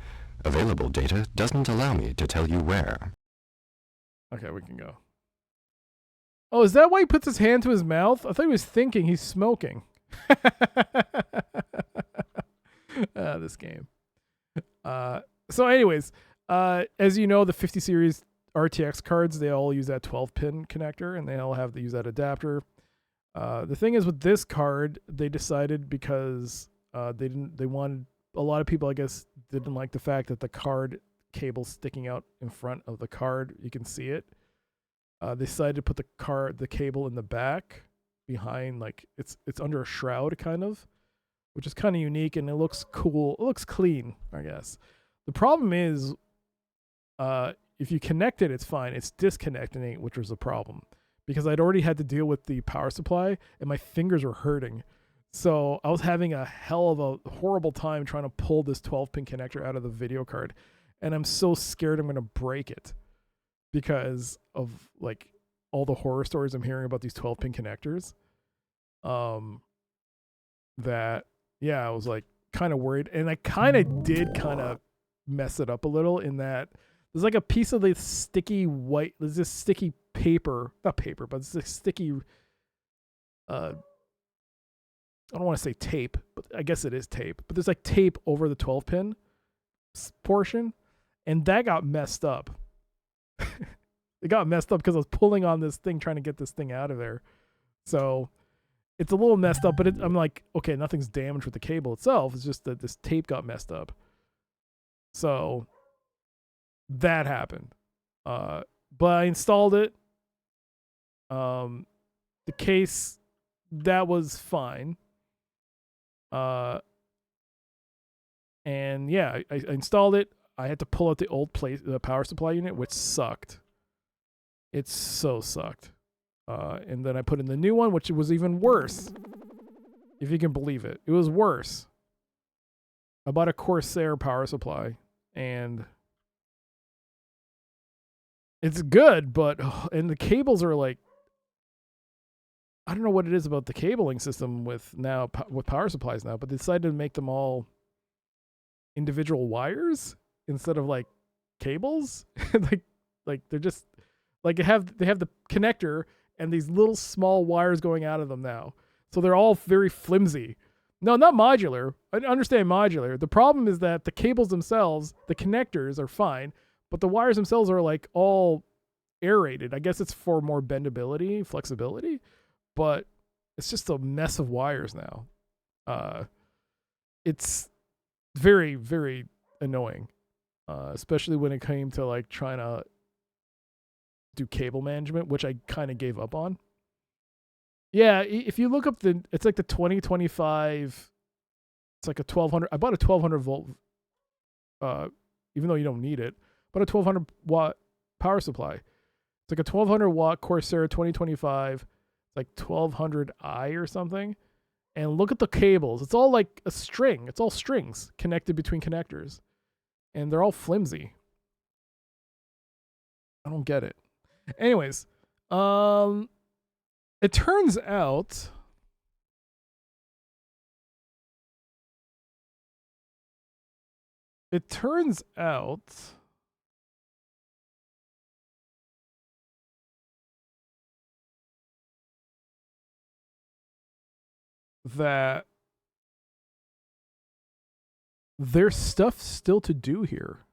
Available data doesn't allow me to tell you where. Okay, we can go. Oh, is that why he puts his hand to his mouth? I thought he was thinking he's smoking. This game. So anyways, as you know, the 50 series RTX cards, they all use that 12-pin connector, and they all have to use that adapter. The thing is with this card, they decided because they wanted, a lot of people, I guess, didn't like the fact that the card cable sticking out in front of the card. You can see it. They decided to put the cable in the back behind, it's under a shroud kind of, which is kind of unique, and it looks cool. It looks clean, I guess. The problem is, if you connect it, it's fine. It's disconnecting, which was the problem, because I'd already had to deal with the power supply, and my fingers were hurting. So I was having a hell of a horrible time trying to pull this 12-pin connector out of the video card, and I'm so scared I'm going to break it because of all the horror stories I'm hearing about these 12-pin connectors. That, yeah, I was kind of worried, and I kind of did mess it up a little in that there's a piece of this sticky white, there's this sticky paper, not paper, but it's this sticky, I don't want to say tape, but I guess it is tape, but there's tape over the 12-pin portion, and that got messed up. It got messed up because I was pulling on this thing trying to get this thing out of there. So it's a little messed up, but I'm like, okay, nothing's damaged with the cable itself. It's just that this tape got messed up. So that happened. But I installed it. The case, that was fine. And yeah, I installed it. I had to pull out the old the power supply unit, which sucked. It so sucked. And then I put in the new one, which was even worse. If you can believe it. It was worse. I bought a Corsair power supply, and it's good, but and the cables are like, I don't know what it is about the cabling system with power supplies now, but they decided to make them all individual wires instead of like cables. like they're just like they have the connector and these little small wires going out of them now. So they're all very flimsy. No, not modular. I understand modular. The problem is that the cables themselves, the connectors are fine, but the wires themselves are like all aerated. I guess it's for more bendability, flexibility, but it's just a mess of wires now. It's very, very annoying, especially when it came to like trying to do cable management, which I kind of gave up on. Yeah, if you look up it's like the 2025, it's like a 1200. I bought a 1200 volt, even though you don't need it, but a 1200 watt power supply. It's like a 1200 watt Corsair 2025, like 1200i or something. And look at the cables. It's all like a string. It's all strings connected between connectors. And they're all flimsy. I don't get it. Anyways, it turns out that there's stuff still to do here.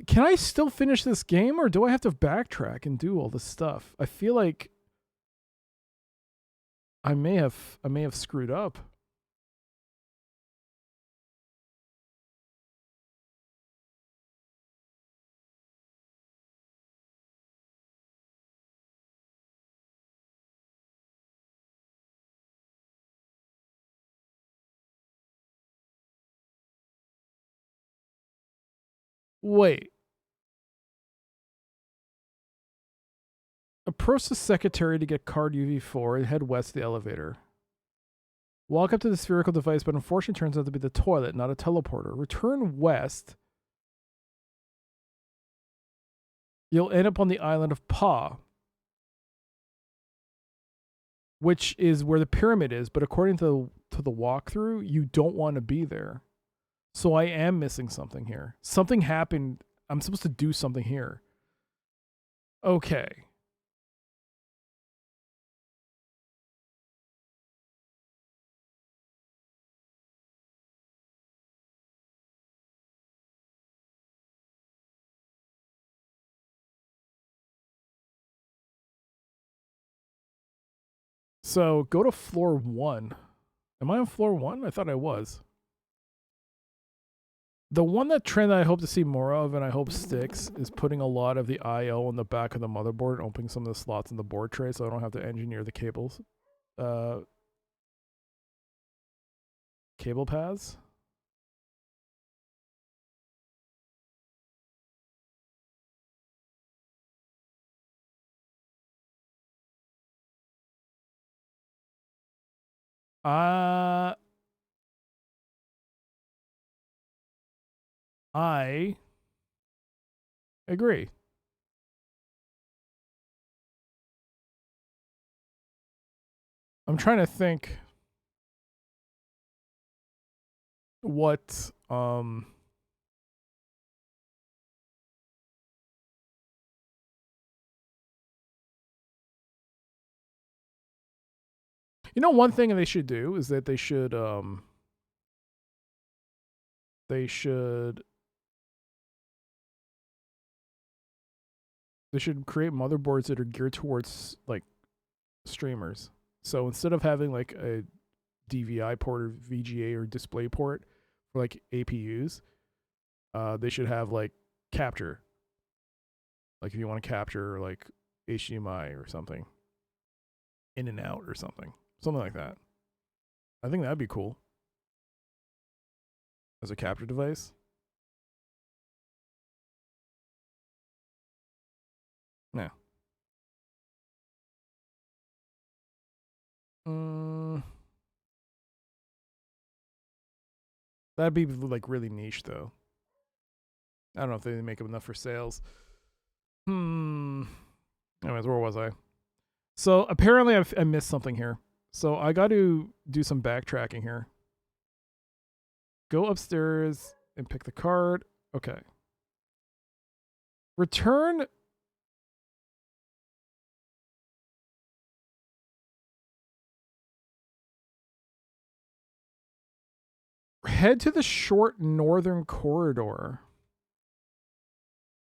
Can I still finish this game, or do I have to backtrack and do all this stuff? I feel like I may have screwed up. Wait. Approach the secretary to get card UV4 and head west to the elevator. Walk up to the spherical device, but unfortunately turns out to be the toilet, not a teleporter. Return west. You'll end up on the island of Pa, which is where the pyramid is, but according to the walkthrough, you don't want to be there. So I am missing something here. Something happened. I'm supposed to do something here. Okay. So go to floor 1. Am I on floor 1? I thought I was. The one trend that I hope to see more of, and I hope sticks, is putting a lot of the I/O on the back of the motherboard and opening some of the slots in the board tray so I don't have to engineer the cables. Cable paths. I agree. I'm trying to think what You know, one thing they should do is that they should create motherboards that are geared towards like streamers. So instead of having like a DVI port or VGA or display port for like APUs, they should have like capture. Like if you want to capture like HDMI or something, in and out or something like that. I think that'd be cool as a capture device. Yeah. That'd be like really niche though. I don't know if they make enough for sales. Anyways, where was I? So apparently I missed something here. So I got to do some backtracking here. Go upstairs and pick the card. Okay. Return. Head to the short northern corridor.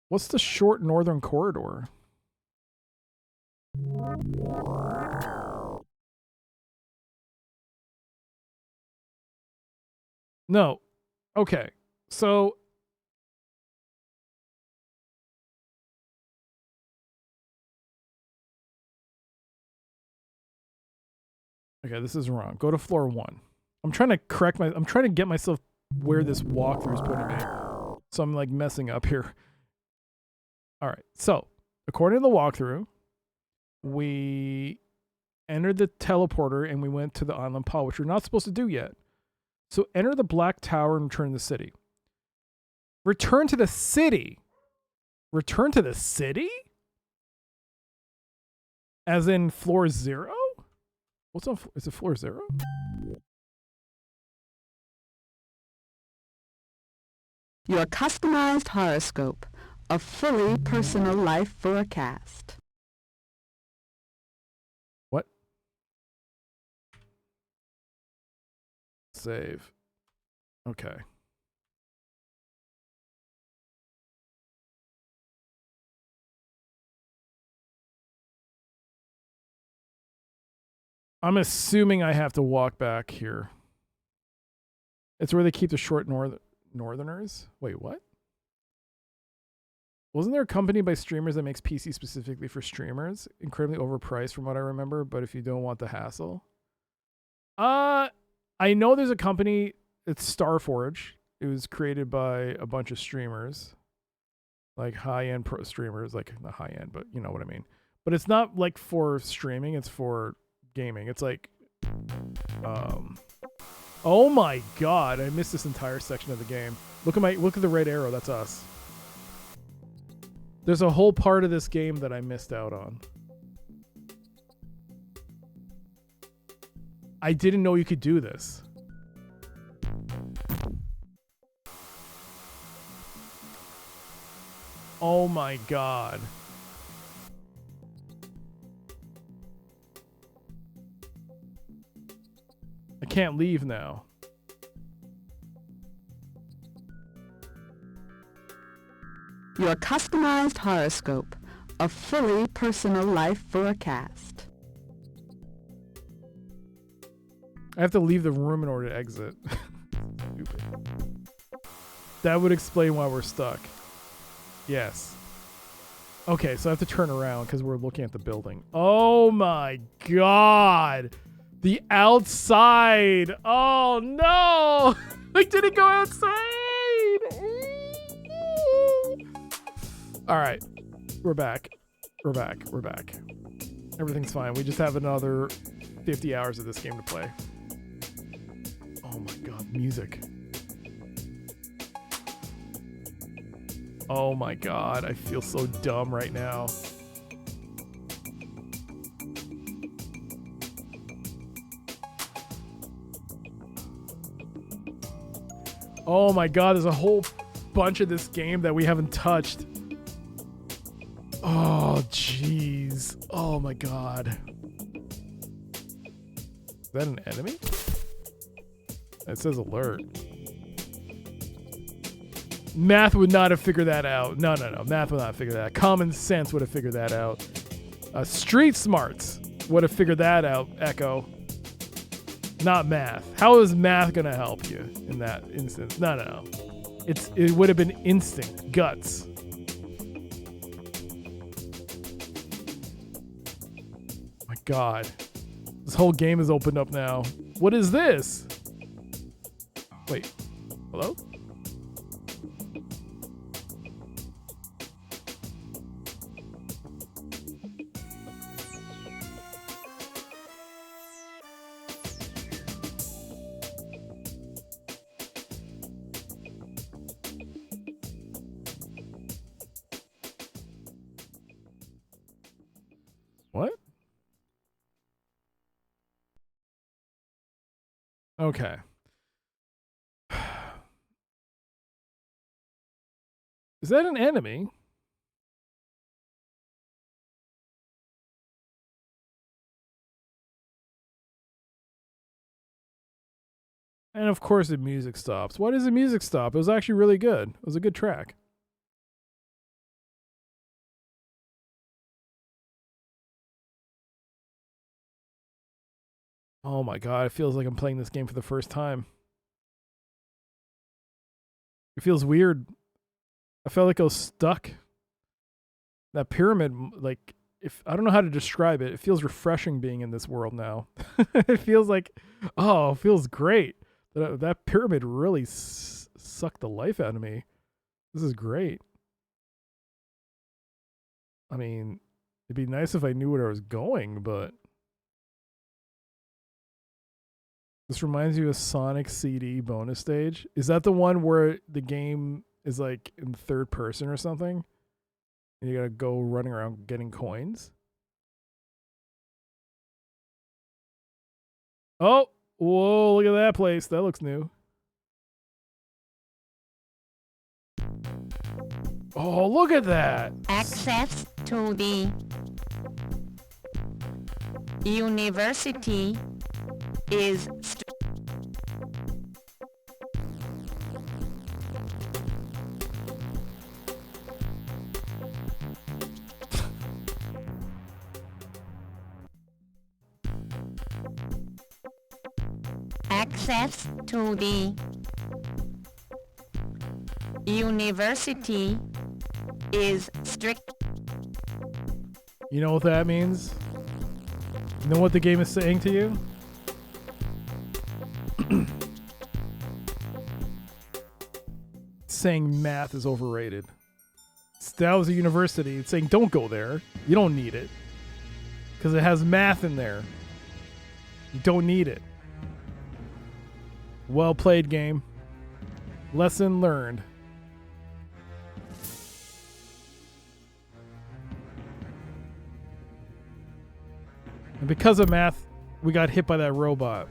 What's the short northern corridor? No. Okay. So okay, this is wrong. Go to floor 1. I'm trying to get myself where this walkthrough is putting me. So I'm like messing up here. All right. So, according to the walkthrough, we entered the teleporter and we went to the island pod, which we're not supposed to do yet. So enter the black tower and return to the city. Return to the city? Return to the city? As in floor 0? What's on? Is it floor 0? Your customized horoscope, a fully personal life forecast. What? Save. Okay. I'm assuming I have to walk back here. It's where they keep the short northerners. Wait, what? Wasn't there a company by streamers that makes PC specifically for streamers? Incredibly overpriced from what I remember, but if you don't want the hassle. I know there's a company, it's Starforge. It was created by a bunch of streamers. Like high-end pro streamers, like not high-end, but you know what I mean. But it's not like for streaming, it's for gaming. It's like oh my god, I missed this entire section of the game. Look at the red arrow, that's us. There's a whole part of this game that I missed out on. I didn't know you could do this. Oh my god. I can't leave now. Your customized horoscope, a fully personal life forecast. I have to leave the room in order to exit. Stupid. That would explain why we're stuck. Yes. Okay, so I have to turn around because we're looking at the building. Oh my god! The outside! Oh no! I didn't go outside! Alright. We're back. We're back. We're back. Everything's fine. We just have another 50 hours of this game to play. Oh my god, music. Oh my god, I feel so dumb right now. Oh my god, there's a whole bunch of this game that we haven't touched. Oh jeez. Oh my god. Is that an enemy? It says alert. Math would not have figured that out. No. Math would not have figured that out. Common sense would have figured that out. Street smarts would have figured that out, Echo. Not math. How is math going to help you in that instance? No. It would have been instinct. Guts. My God. This whole game is opened up now. What is this? Wait. Hello? What? Okay. Is that an enemy? And of course the music stops. Why does the music stop? It was actually really good. It was a good track. Oh my God, it feels like I'm playing this game for the first time. It feels weird. I felt like I was stuck. That pyramid, like, if I don't know how to describe it, it feels refreshing being in this world now. It feels like, oh, it feels great. That pyramid really sucked the life out of me. This is great. I mean, it'd be nice if I knew where I was going, but this reminds you of Sonic CD bonus stage. Is that the one where the game is like in third person or something? And you gotta go running around getting coins? Oh, whoa, look at that place. That looks new. Oh, look at that. Access to the university is access to the university is strict. You know what that means? You know what the game is saying to you? It's saying math is overrated. That was a university. It's saying don't go there. You don't need it. Because it has math in there. You don't need it. Well played, game. Lesson learned. And because of math, we got hit by that robot.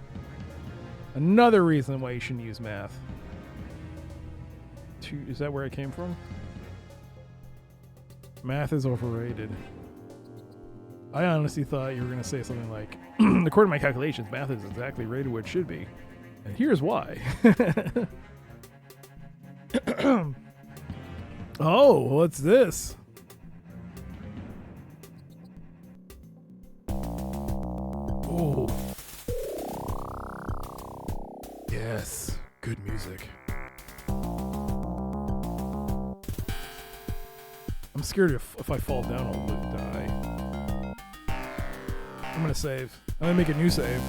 Another reason why you shouldn't use math. Is that where it came from? Math is overrated. I honestly thought you were going to say something like, according to my calculations, math is exactly rated where it should be. And here's why. Oh, what's this? Oh. Yes, good music. I'm scared if I fall down, I'll die. I'm gonna save. I'm gonna make a new save.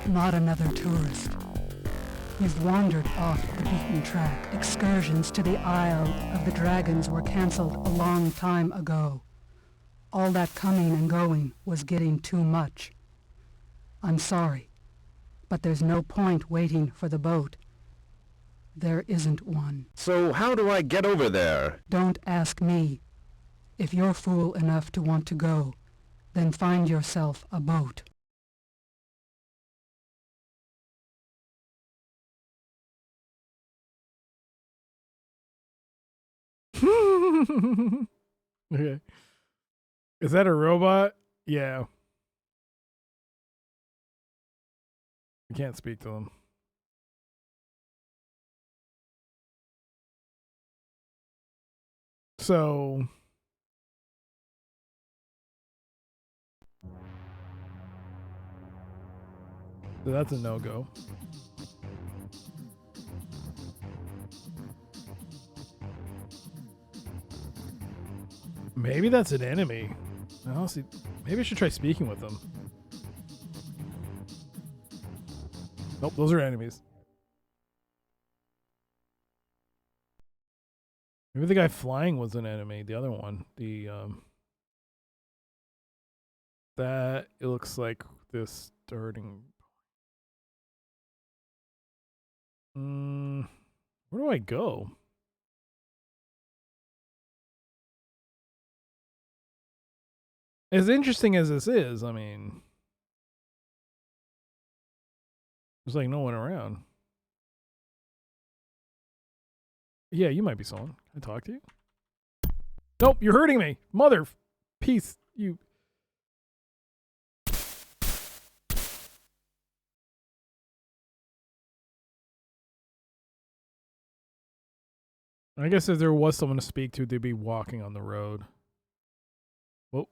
Not another tourist. You've wandered off the beaten track. Excursions to the Isle of the Dragons were cancelled a long time ago. All that coming and going was getting too much. I'm sorry, but there's no point waiting for the boat. There isn't one. So how do I get over there? Don't ask me. If you're fool enough to want to go, then find yourself a boat. Okay. Is that a robot? Yeah. We can't speak to them. So that's a no-go. Maybe that's an enemy. Honestly, maybe I should try speaking with them. Nope, those are enemies. Maybe the guy flying was an enemy. The other one, that it looks like this starting. Where do I go? As interesting as this is, I mean, there's like no one around. Yeah, you might be someone. Can I talk to you? Nope, you're hurting me. Mother peace, you. I guess if there was someone to speak to, they'd be walking on the road. Whoa.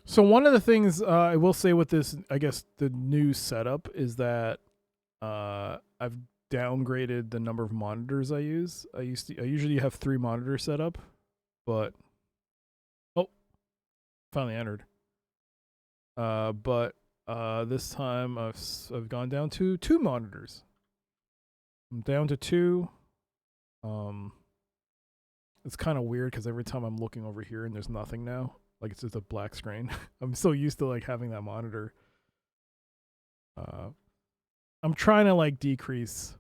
So one of the things I will say with this, I guess the new setup is that I've downgraded the number of monitors I use. I usually have 3 monitors set up, but finally entered. But this time I've gone down to 2 monitors. I'm down to 2. It's kind of weird because every time I'm looking over here and there's nothing now. Like it's just a black screen. I'm so used to like having that monitor. I'm trying to like decrease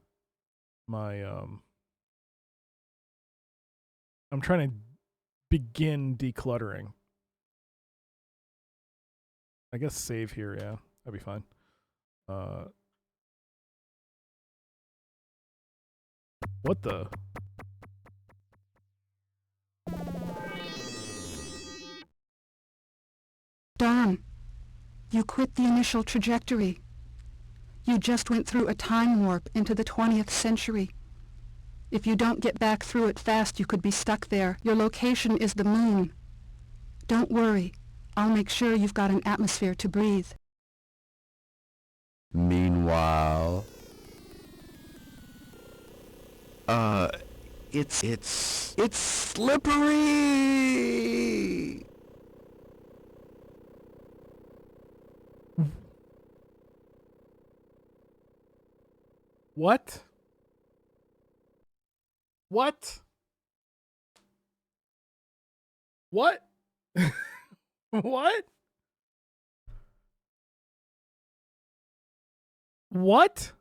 my I'm trying to begin decluttering. I guess save here, yeah. That'd be fine. What the? Don, you quit the initial trajectory. You just went through a time warp into the 20th century. If you don't get back through it fast, you could be stuck there. Your location is the moon. Don't worry. I'll make sure you've got an atmosphere to breathe. Meanwhile... It's slippery! What? What? What? What? What?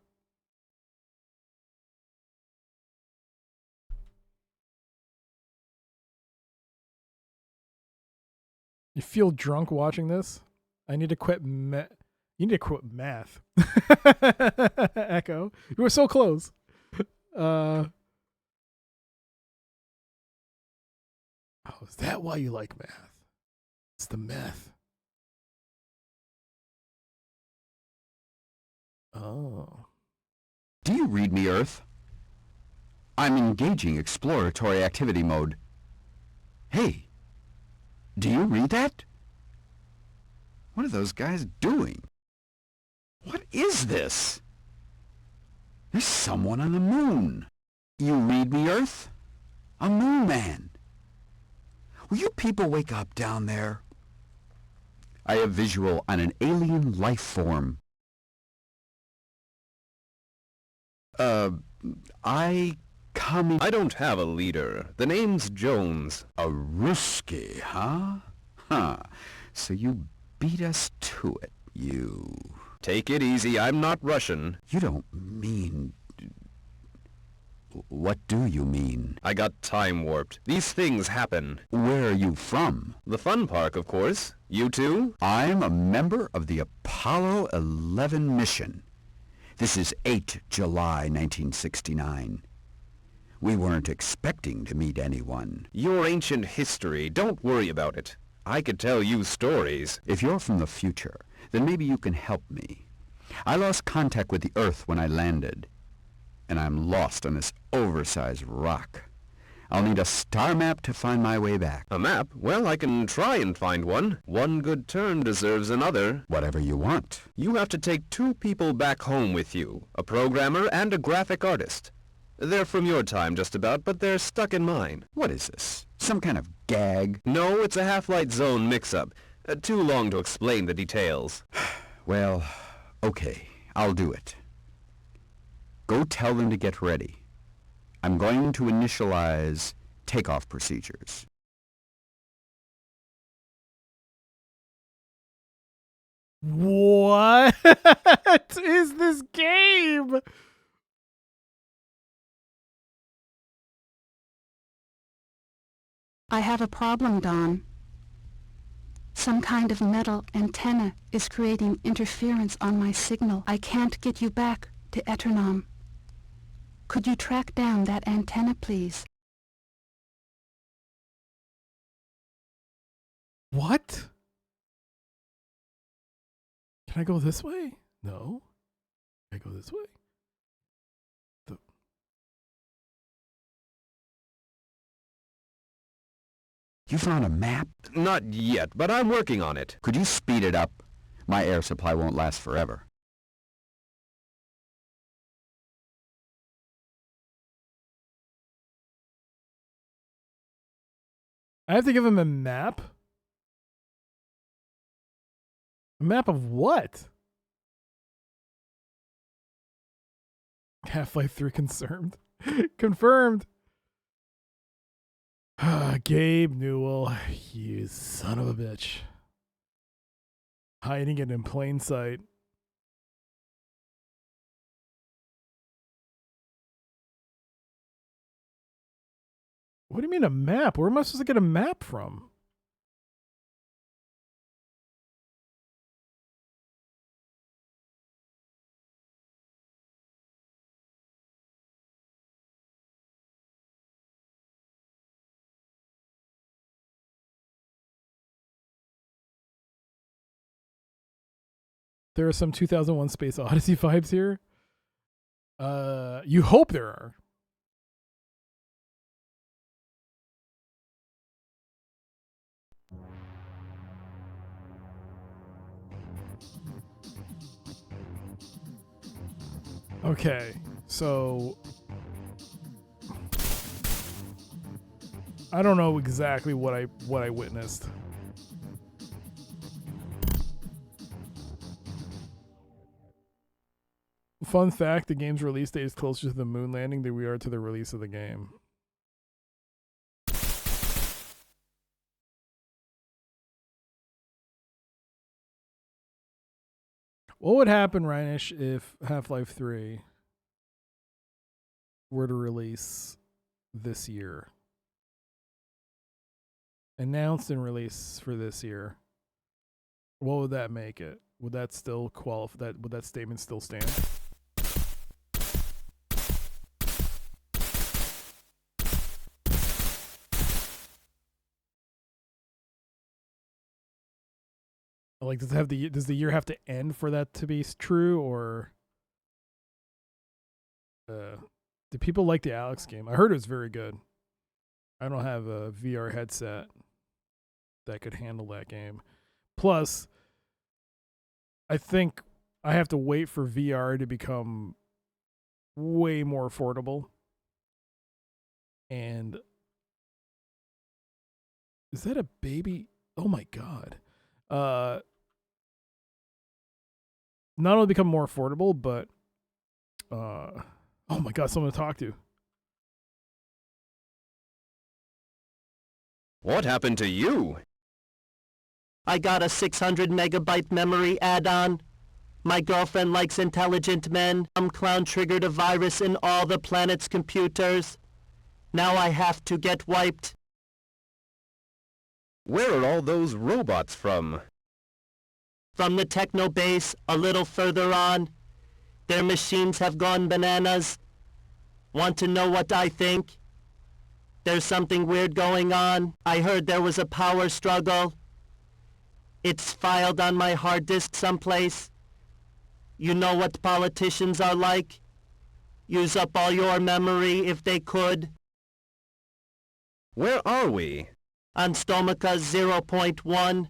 You feel drunk watching this? I need to quit You need to quit math. Echo. You were so close. Oh, is that why you like math? It's the meth. Oh. Do you read me, Earth? I'm engaging exploratory activity mode. Hey, do you read that? What are those guys doing? What is this? There's someone on the moon. You read me, Earth? A moon man. Will you people wake up down there? I have visual on an alien life form. I don't have a leader. The name's Jones. A Ruski, huh? Huh. So you beat us to it, you... Take it easy, I'm not Russian. You don't mean... What do you mean? I got time warped. These things happen. Where are you from? The fun park, of course. You too? I'm a member of the Apollo 11 mission. This is 8 July 1969. We weren't expecting to meet anyone. Your ancient history. Don't worry about it. I could tell you stories. If you're from the future, then maybe you can help me. I lost contact with the Earth when I landed, and I'm lost on this oversized rock. I'll need a star map to find my way back. A map? Well, I can try and find one. One good turn deserves another. Whatever you want. You have to take 2 people back home with you, a programmer and a graphic artist. They're from your time just about, but they're stuck in mine. What is this? Some kind of gag? No, it's a Half-Light Zone mix-up. Too long to explain the details. Well, okay, I'll do it. Go tell them to get ready. I'm going to initialize takeoff procedures. What is this game? I have a problem, Don. Some kind of metal antenna is creating interference on my signal. I can't get you back to Eternam. Could you track down that antenna, please? What? Can I go this way? No. Can I go this way? You found a map? Not yet, but I'm working on it. Could you speed it up? My air supply won't last forever. I have to give him a map? A map of what? Half-Life 3 confirmed. Confirmed. Gabe Newell, you son of a bitch. Hiding it in plain sight. What do you mean a map? Where am I supposed to get a map from? There are some 2001 Space Odyssey vibes here. You hope there are. Okay, so I don't know exactly what I witnessed. Fun fact, the game's release date is closer to the moon landing than we are to the release of the game. What would happen, Reinish, if Half-Life 3 were to release this year? Announced and released for this year. What would that make it? Would that still qualify? Would that statement still stand? Like, does the year have to end for that to be true, or do people like the Alex game? I heard it was very good. I don't have a VR headset that could handle that game. Plus, I think I have to wait for VR to become way more affordable. And is that a baby? Oh my God. Not only become more affordable, but oh my God, someone to talk to. What happened to you? I got a 600 megabyte memory add-on. My girlfriend likes intelligent men. Some clown triggered a virus in all the planet's computers. Now I have to get wiped. Where are all those robots from? From the techno base, a little further on. Their machines have gone bananas. Want to know what I think? There's something weird going on. I heard there was a power struggle. It's filed on my hard disk someplace. You know what politicians are like? Use up all your memory if they could. Where are we? On Stomica 0.1.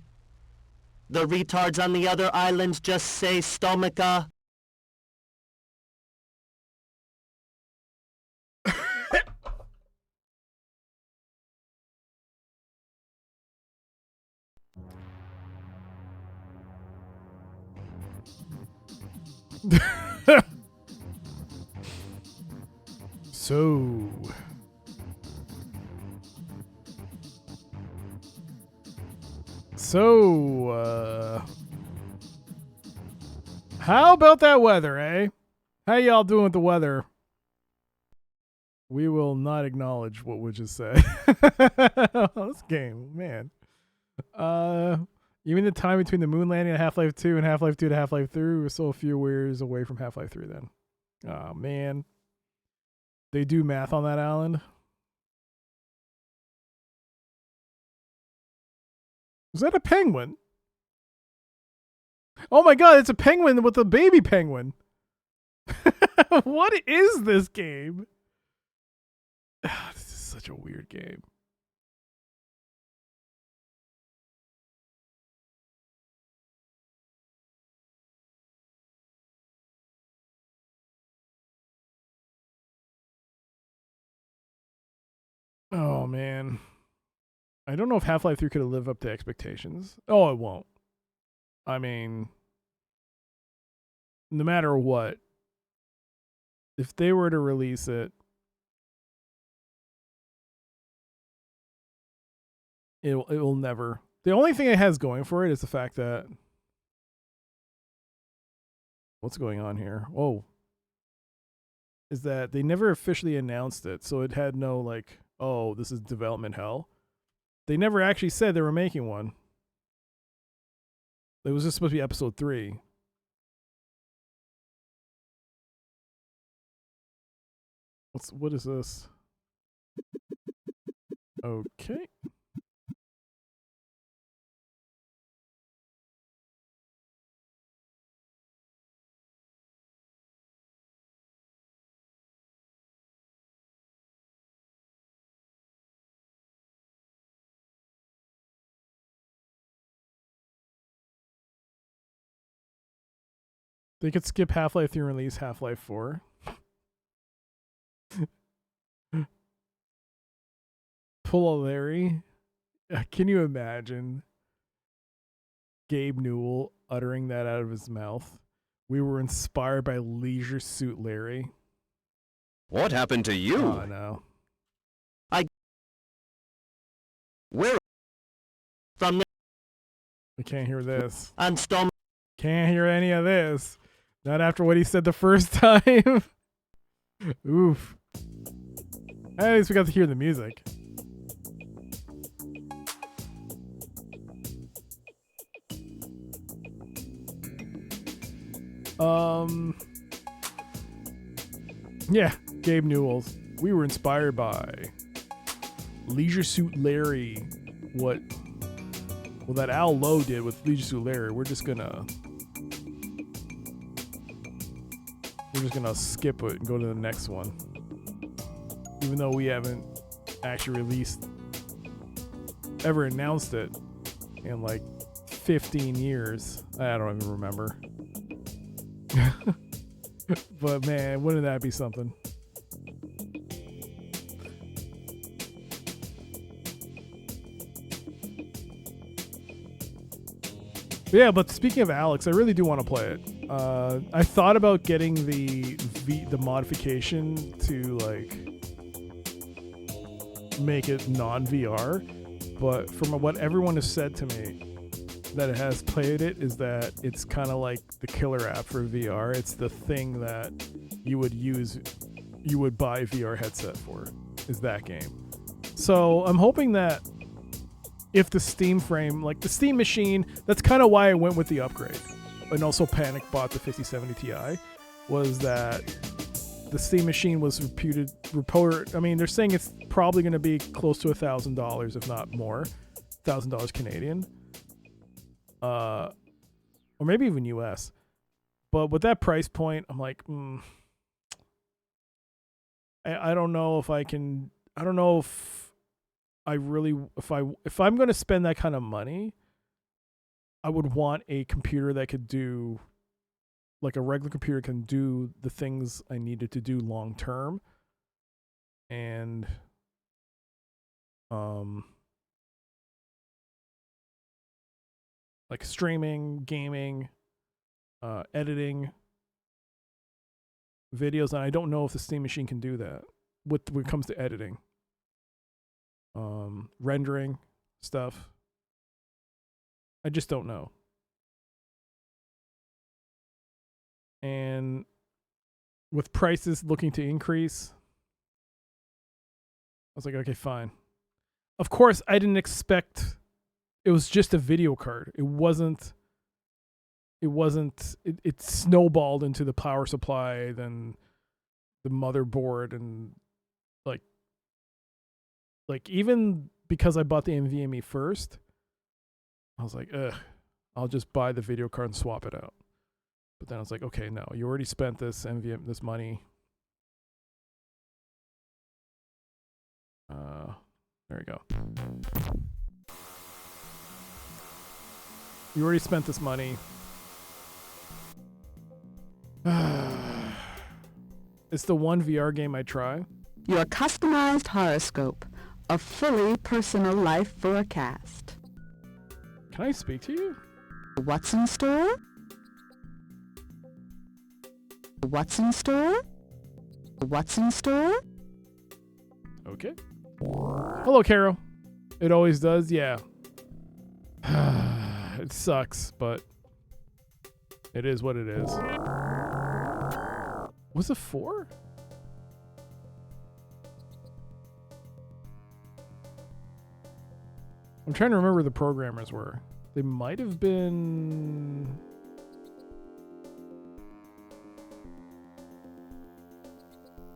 The retards on the other islands just say Stomica. So, how about that weather, eh? How y'all doing with the weather? We will not acknowledge what we just said. This game, man. You mean the time between the moon landing and Half-Life 2 and Half-Life 2 to Half-Life 3 was still a few years away from Half-Life 3 then. Oh, man. They do math on that island. Is that a penguin? Oh my god, it's a penguin with a baby penguin. What is this game? This is such a weird game. Oh man. I don't know if Half-Life 3 could have lived up to expectations. Oh, it won't. I mean, no matter what, if they were to release it, it will never. The only thing it has going for it is the fact that what's going on here? Whoa. Is that they never officially announced it, so it had no like, oh, this is development hell. They never actually said they were making one. It was just supposed to be episode 3. What is this? Okay. They could skip Half-Life 3 and release Half-Life 4. Pull a Larry. Can you imagine Gabe Newell uttering that out of his mouth? We were inspired by Leisure Suit Larry. What happened to you? Oh no. Where? From the... I can't hear this. On Storm... Can't hear any of this. Not after what he said the first time. Oof. At least we got to hear the music. Yeah, Gabe Newell's. We were inspired by Leisure Suit Larry. Well, that Al Lowe did with Leisure Suit Larry. We're just gonna skip it and go to the next one. Even though we haven't actually ever announced it in like 15 years. I don't even remember. But man, wouldn't that be something? Yeah, but speaking of Alex, I really do want to play it. I thought about getting the modification to like make it non-VR, but from what everyone has said to me, that it has played it is that it's kind of like the killer app for VR. It's the thing that you would buy a VR headset for, is that game. So I'm hoping that if the Steam frame, like the Steam machine, that's kind of why I went with the upgrade. And also panic bought the 5070 Ti, was that the Steam machine was I mean, they're saying it's probably going to be close to $1,000, if not more, $1,000 Canadian, or maybe even US. But with that price point, I'm like, I don't know if I can. I don't know if I really, if I'm going to spend that kind of money, I would want a computer that could do, like a regular computer can do the things I needed to do long term. And like streaming, gaming, editing videos, and I don't know if the Steam machine can do that when it comes to editing, rendering stuff. I just don't know. And with prices looking to increase, I was like, okay, fine. Of course, I didn't expect it was just a video card. It snowballed into the power supply, then the motherboard, and like even because I bought the NVMe first, I was like, I'll just buy the video card and swap it out. But then I was like, okay, no, you already spent this this money. There you go. You already spent this money. It's the one VR game I try. Your customized horoscope, a fully personal life forecast. Can I speak to you? What's in store? What's in store? What's in store? Okay. Hello, Carol. It always does, yeah. It sucks, but it is what it is. Was it 4? I'm trying to remember who the programmers were. They might have been...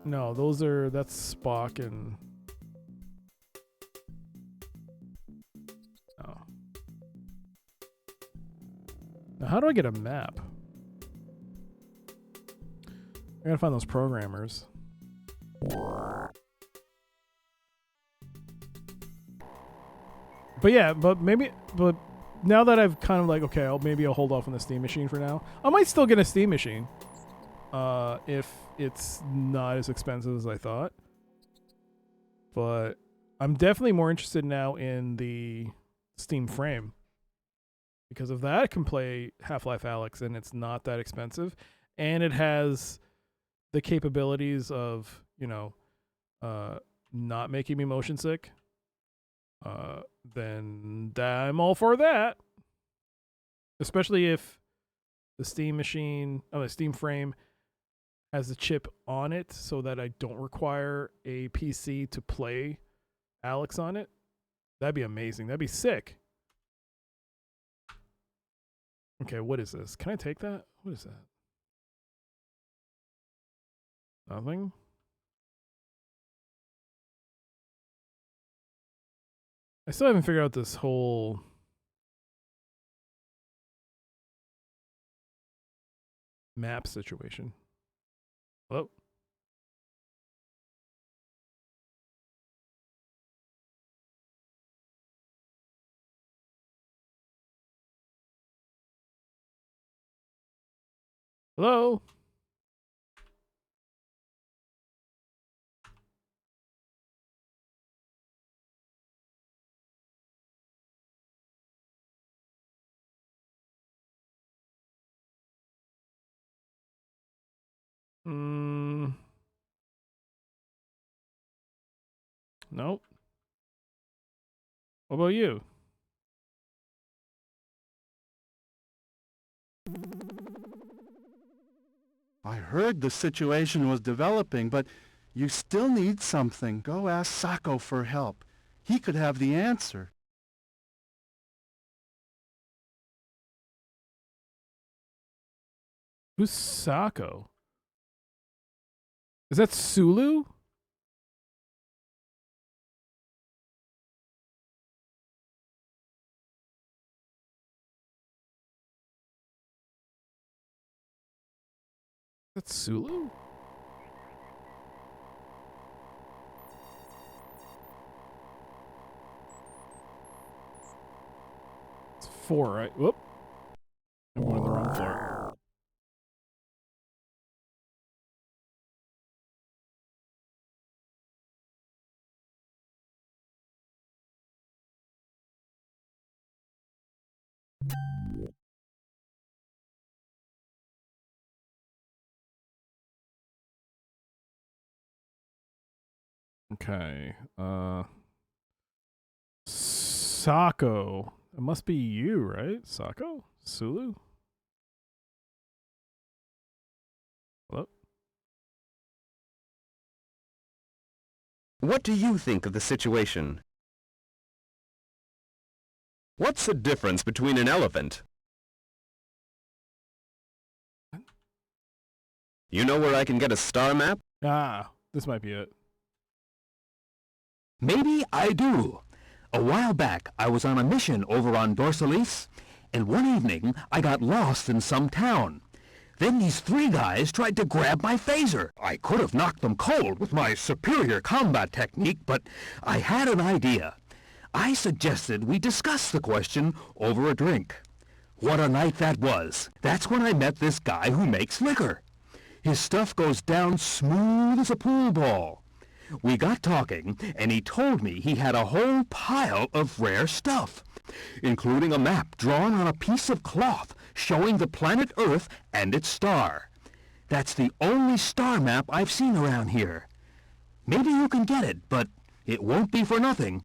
No, that's Spock and... Oh. Now, how do I get a map? I gotta find those programmers. But yeah, but now that I've kind of like, okay, maybe I'll hold off on the Steam machine for now. I might still get a Steam machine. If it's not as expensive as I thought. But I'm definitely more interested now in the Steam frame. Because of that, I can play Half-Life Alyx and it's not that expensive. And it has the capabilities of, not making me motion sick. Then I'm all for that. Especially if the Steam frame has a chip on it so that I don't require a PC to play Alyx on it. That'd be amazing. That'd be sick. Okay, what is this? Can I take that? What is that? Nothing? I still haven't figured out this whole map situation. Hello? Hello? Nope. What about you? I heard the situation was developing, but you still need something. Go ask Sako for help. He could have the answer. Who's Sako? Is that Sulu? That's Sulu? It's 4, right? Whoop. I'm going to the wrong floor. Okay. Sako. It must be you, right? Sako? Sulu? Hello? What do you think of the situation? What's the difference between an elephant? You know where I can get a star map? Ah, this might be it. Maybe I do. A while back, I was on a mission over on Dorsalis, and one evening I got lost in some town. Then these 3 guys tried to grab my phaser. I could have knocked them cold with my superior combat technique, but I had an idea. I suggested we discuss the question over a drink. What a night that was. That's when I met this guy who makes liquor. His stuff goes down smooth as a pool ball. We got talking, and he told me he had a whole pile of rare stuff, including a map drawn on a piece of cloth showing the planet Earth and its star. That's the only star map I've seen around here. Maybe you can get it, but it won't be for nothing.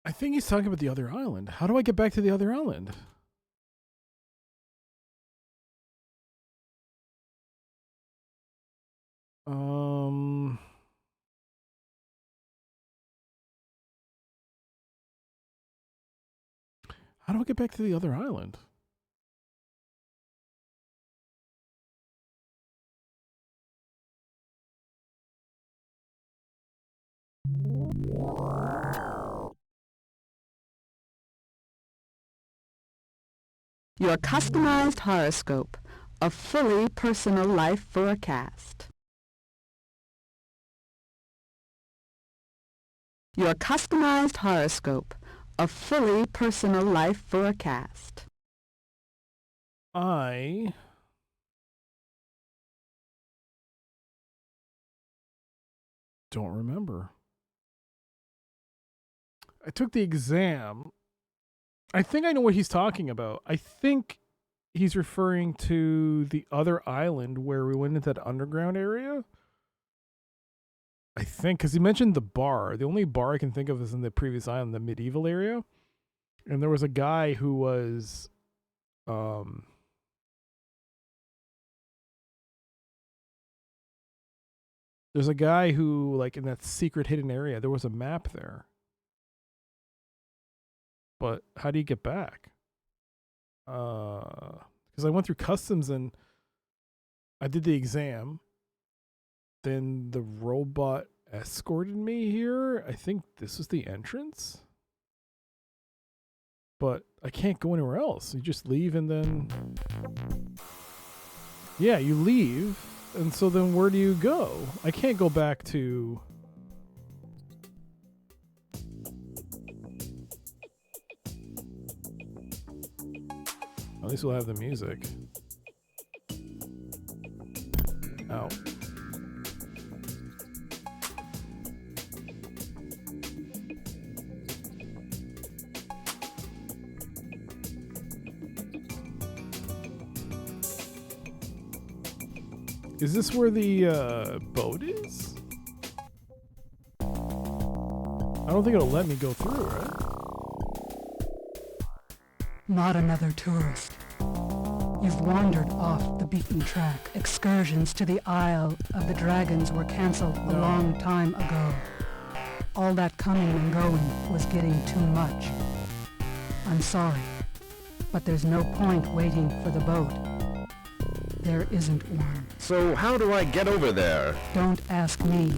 I think he's talking about the other island. How do I get back to the other island? How do I get back to the other island? Your customized horoscope, a fully personal life forecast. Your customized horoscope, a fully personal life forecast. I don't remember. I took the exam. I think I know what he's talking about. I think he's referring to the other island where we went into that underground area. I think, because he mentioned the bar. The only bar I can think of is in the previous island, the medieval area. And there was a guy who was... there's a guy who, like, in that secret hidden area, there was a map there. But how do you get back? Because I went through customs and I did the exam. Then the robot escorted me here. I think this was the entrance. But I can't go anywhere else. You just leave and then... yeah, you leave. And so then where do you go? I can't go back to... at least we'll have the music. Ow. Is this where the boat is? I don't think it'll let me go through, right? Not another tourist. You've wandered off the beaten track. Excursions to the Isle of the Dragons were cancelled a long time ago. All that coming and going was getting too much. I'm sorry, but there's no point waiting for the boat. There isn't one. So how do I get over there? Don't ask me.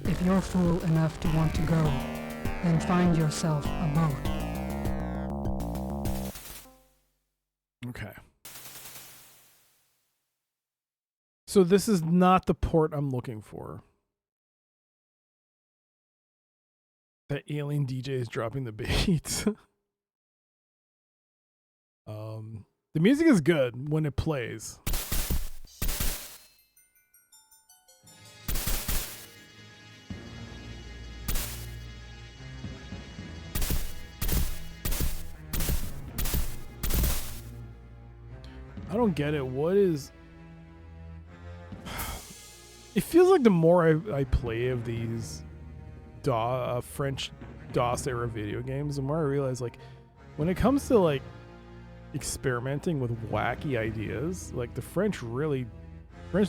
If you're fool enough to want to go, then find yourself a boat. Okay. So this is not the port I'm looking for. That alien DJ is dropping the beats. The music is good when it plays. I don't get it. What is... It feels like the more I play of these French DOS era video games, the more I realize, like, when it comes to, like, experimenting with wacky ideas, like, the French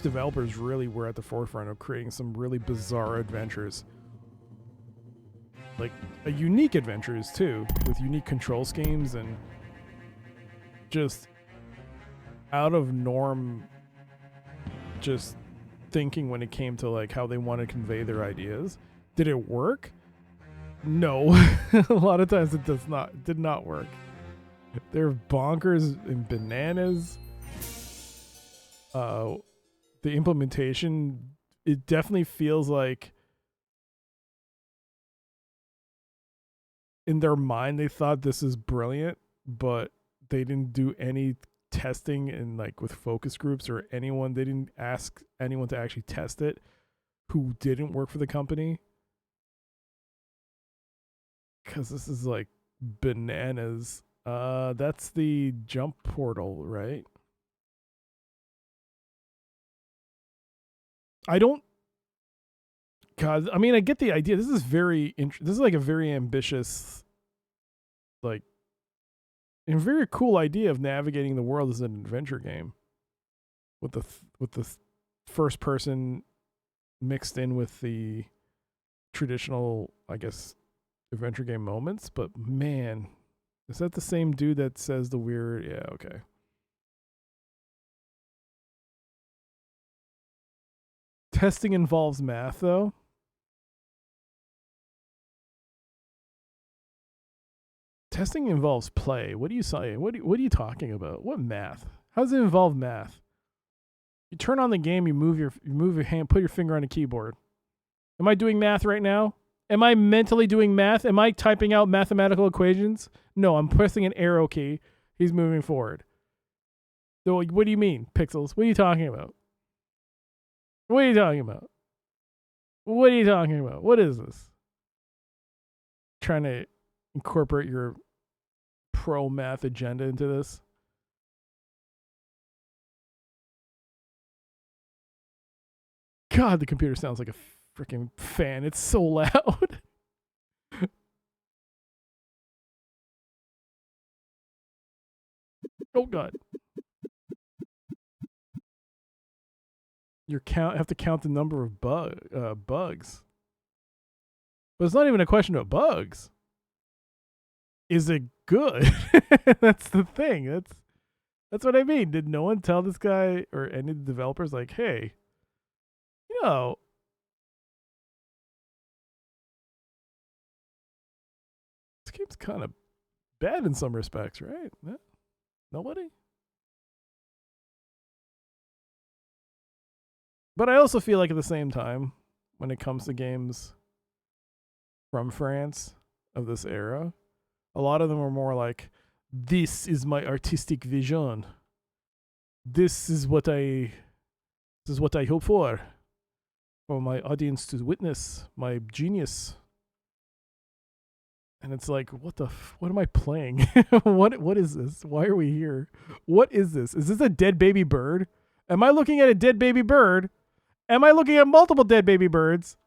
developers really were at the forefront of creating some really bizarre adventures. Like, unique adventures, too, with unique control schemes and just out of norm just thinking when it came to like how they want to convey their ideas. Did it work? No. A lot of times it did not work. They're bonkers and bananas. The implementation, it definitely feels like in their mind they thought this is brilliant, but they didn't do any testing and like with focus groups or anyone. They didn't ask anyone to actually test it who didn't work for the company, because this is like bananas. That's the jump portal, right? I mean, I get the idea. This is this is like a very ambitious, like, and very cool idea of navigating the world as an adventure game, with the first person mixed in with the traditional, I guess, adventure game moments. But man, is that the same dude that says the weird? Yeah, okay. Testing involves math, though. Testing involves play. What are you saying? What are you talking about? What math? How does it involve math? You turn on the game, you move your hand, put your finger on a keyboard. Am I doing math right now? Am I mentally doing math? Am I typing out mathematical equations? No, I'm pressing an arrow key. He's moving forward. So what do you mean, Pixels? What are you talking about? What are you talking about? What are you talking about? What is this? Trying to incorporate your pro math agenda into this? God, the computer sounds like a freaking fan. It's so loud. Oh God. You have to count the number of bugs. But it's not even a question of bugs. Is it good? That's the thing. That's what I mean. Did no one tell this guy or any of the developers, like, hey, you know, this game's kind of bad in some respects, right? Yeah. Nobody? But I also feel like at the same time, when it comes to games from France of this era, a lot of them are more like, this is my artistic vision. This is what I hope for my audience to witness, my genius. And it's like, what am I playing? What is this? Why are we here? What is this? Is this a dead baby bird? Am I looking at a dead baby bird? Am I looking at multiple dead baby birds?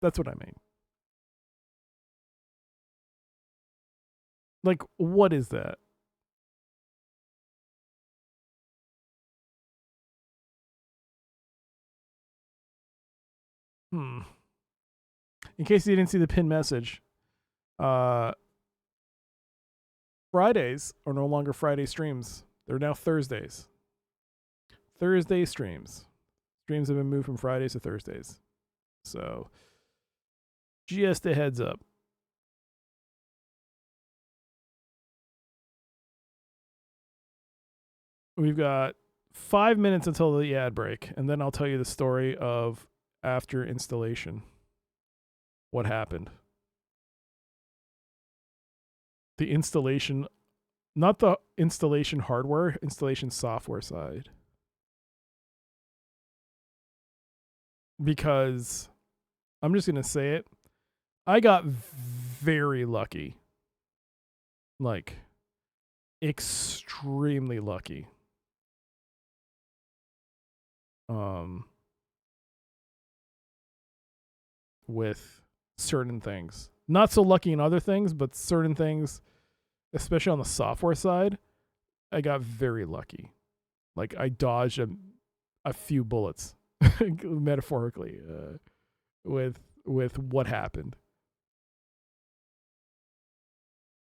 That's what I mean. Like, what is that? In case you didn't see the pin message, Fridays are no longer Friday streams. They're now Thursdays. Thursday streams. Streams have been moved from Fridays to Thursdays. So, just a heads up. We've got 5 minutes until the ad break, and then I'll tell you the story of after installation. What happened? The installation, not the installation hardware, installation software side. Because I'm just going to say it. I got very lucky. Like, extremely lucky. With certain things. Not so lucky in other things, but certain things, especially on the software side, I got very lucky. Like, I dodged a few bullets, metaphorically, with what happened.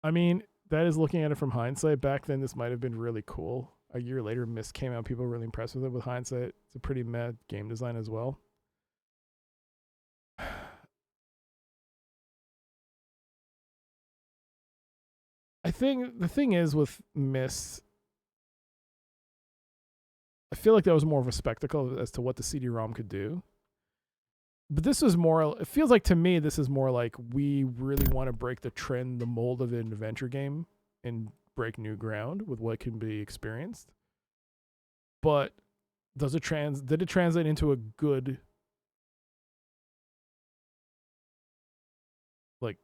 I mean, that is looking at it from hindsight. Back then, this might have been really cool. A year later, Myst came out. People were really impressed with it. With hindsight, it's a pretty mad game design as well. I think the thing is with Myst, I feel like that was more of a spectacle as to what the CD-ROM could do. But this is more, it feels like to me, this is more like we really want to break the trend, the mold of an adventure game and break new ground with what can be experienced. But did it translate into a good, like,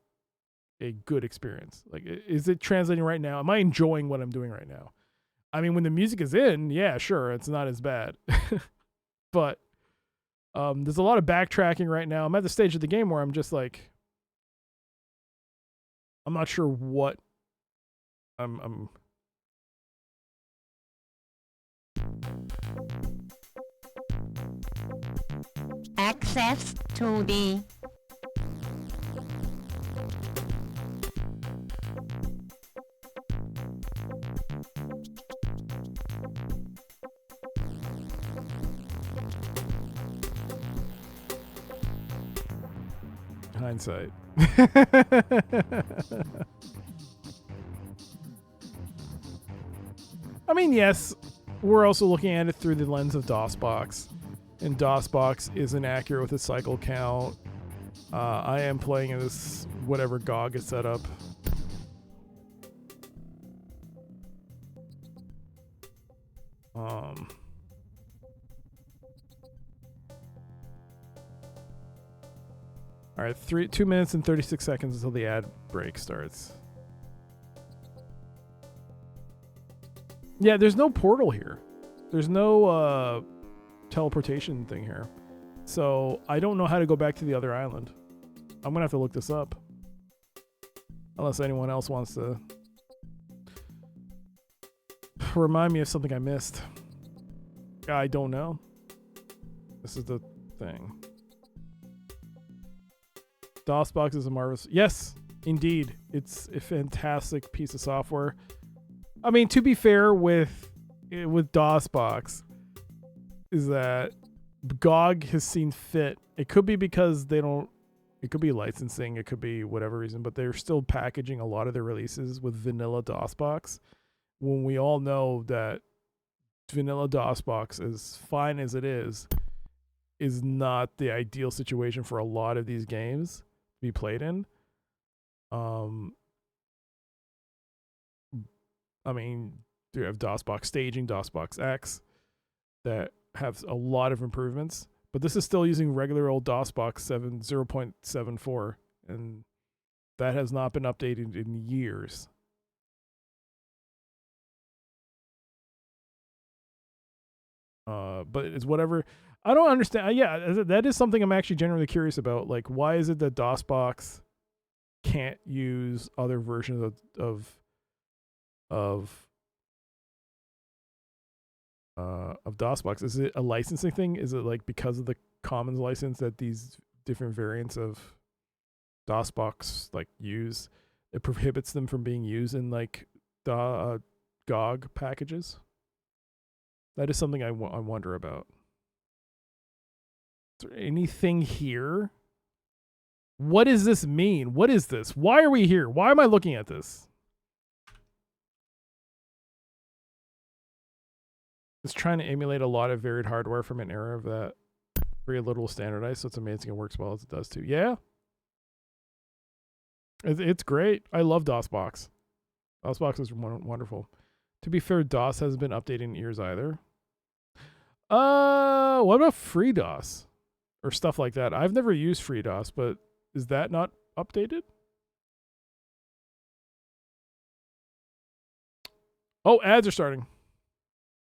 a good experience? Like, is it translating right now? Am I enjoying what I'm doing right now? I mean, when the music is in, yeah, sure, it's not as bad. But there's a lot of backtracking right now. I'm at the stage of the game where I'm just like, I'm not sure what I'm Access to the hindsight. I mean, yes, we're also looking at it through the lens of DOSBOX, and DOSBOX isn't accurate with its cycle count. I am playing in this whatever GOG is set up. All right, 2 minutes and 36 seconds until the ad break starts. Yeah, there's no portal here. There's no teleportation thing here. So I don't know how to go back to the other island. I'm going to have to look this up. Unless anyone else wants to remind me of something I missed. I don't know. This is the thing. DOSBox is a marvelous... Yes, indeed. It's a fantastic piece of software. I mean, to be fair with DOSBox, is that GOG has seen fit. It could be because they don't... It could be licensing. It could be whatever reason. But they're still packaging a lot of their releases with vanilla DOSBox. When we all know that vanilla DOSBox, as fine as it is not the ideal situation for a lot of these games to be played in. I mean, you have DOSBox Staging, DOSBox X, that have a lot of improvements, but this is still using regular old DOSBox 0.74, and that has not been updated in years. But it's whatever. I don't understand. Yeah, that is something I'm actually genuinely curious about. Like, why is it that DOSBox can't use other versions of DOSBox? Is it a licensing thing? Is it like because of the Commons license that these different variants of DOSBox like use? It prohibits them from being used in like GOG packages. That is something I wonder about. Is there anything here? What does this mean? What is this? Why are we here? Why am I looking at this? It's trying to emulate a lot of varied hardware from an era of that very little standardized, so it's amazing it works well as it does too. Yeah. It's great. I love DOSBox. DOSBox is wonderful. To be fair, DOS hasn't been updated in years either. What about FreeDOS? Or stuff like that. I've never used FreeDOS, but is that not updated? Oh, ads are starting.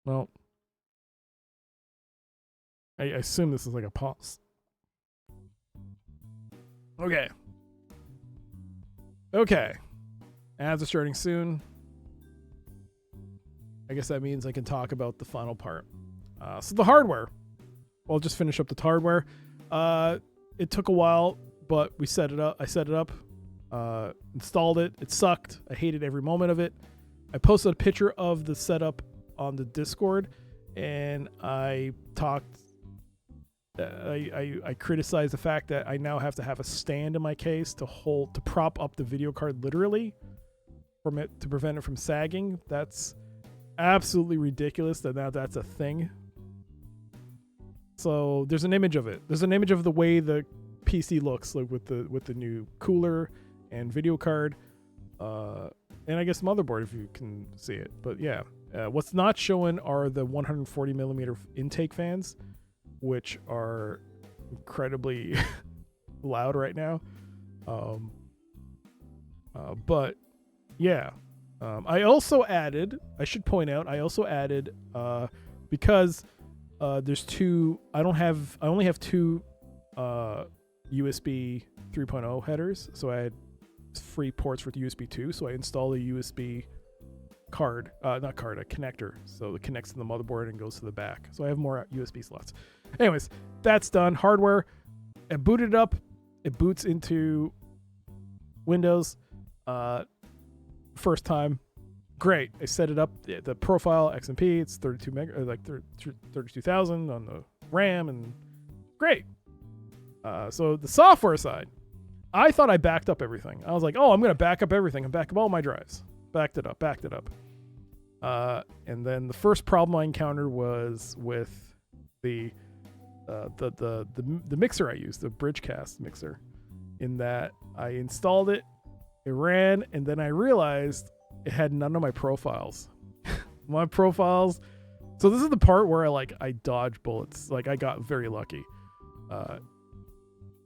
Well, I assume this is like a pause. Okay. Okay. Ads are starting soon. I guess that means I can talk about the final part. So the hardware. I'll just finish up the hardware. It took a while, but we set it up. I set it up, installed it. It sucked. I hated every moment of it. I posted a picture of the setup on the Discord, and I talked. I criticized the fact that I now have to have a stand in my case to prop up the video card literally, to prevent it from sagging. That's absolutely ridiculous that now that's a thing. So there's an image of it. There's an image of the way the PC looks, like with the new cooler and video card, and I guess motherboard if you can see it. But yeah, what's not showing are the 140 millimeter intake fans, which are incredibly loud right now. But yeah, I also added. I should point out. I also added because. There's two. I only have two USB 3.0 headers, so I had free ports for USB 2. So I installed a USB card, a connector. So it connects to the motherboard and goes to the back. So I have more USB slots. Anyways, that's done. Hardware. I booted it up. It boots into Windows. First time. Great. I set it up. The profile XMP. It's 32,000 on the RAM, and great. So the software side, I thought I backed up everything. I was like, oh, I'm gonna back up everything and back up all my drives. Backed it up. And then the first problem I encountered was with the mixer I used, the Bridgecast mixer. In that I installed it, it ran, and then I realized it had none of my profiles. So this is the part where I dodged bullets. Like, I got very lucky.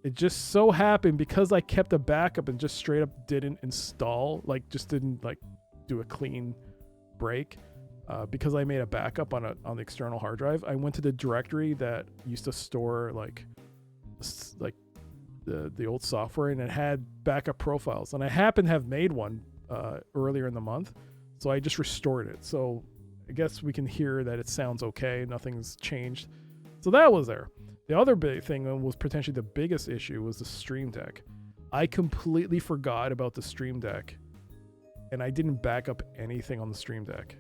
It just so happened because I kept a backup and just straight up didn't install, didn't do a clean break. Because I made a backup on the external hard drive, I went to the directory that used to store the old software, and it had backup profiles. And I happened to have made one earlier in the month, so I just restored it. So I guess we can hear that it sounds okay. Nothing's changed. So that was there. The other big thing was potentially the biggest issue was the Stream Deck. I completely forgot about the Stream Deck, and I didn't back up anything on the Stream Deck.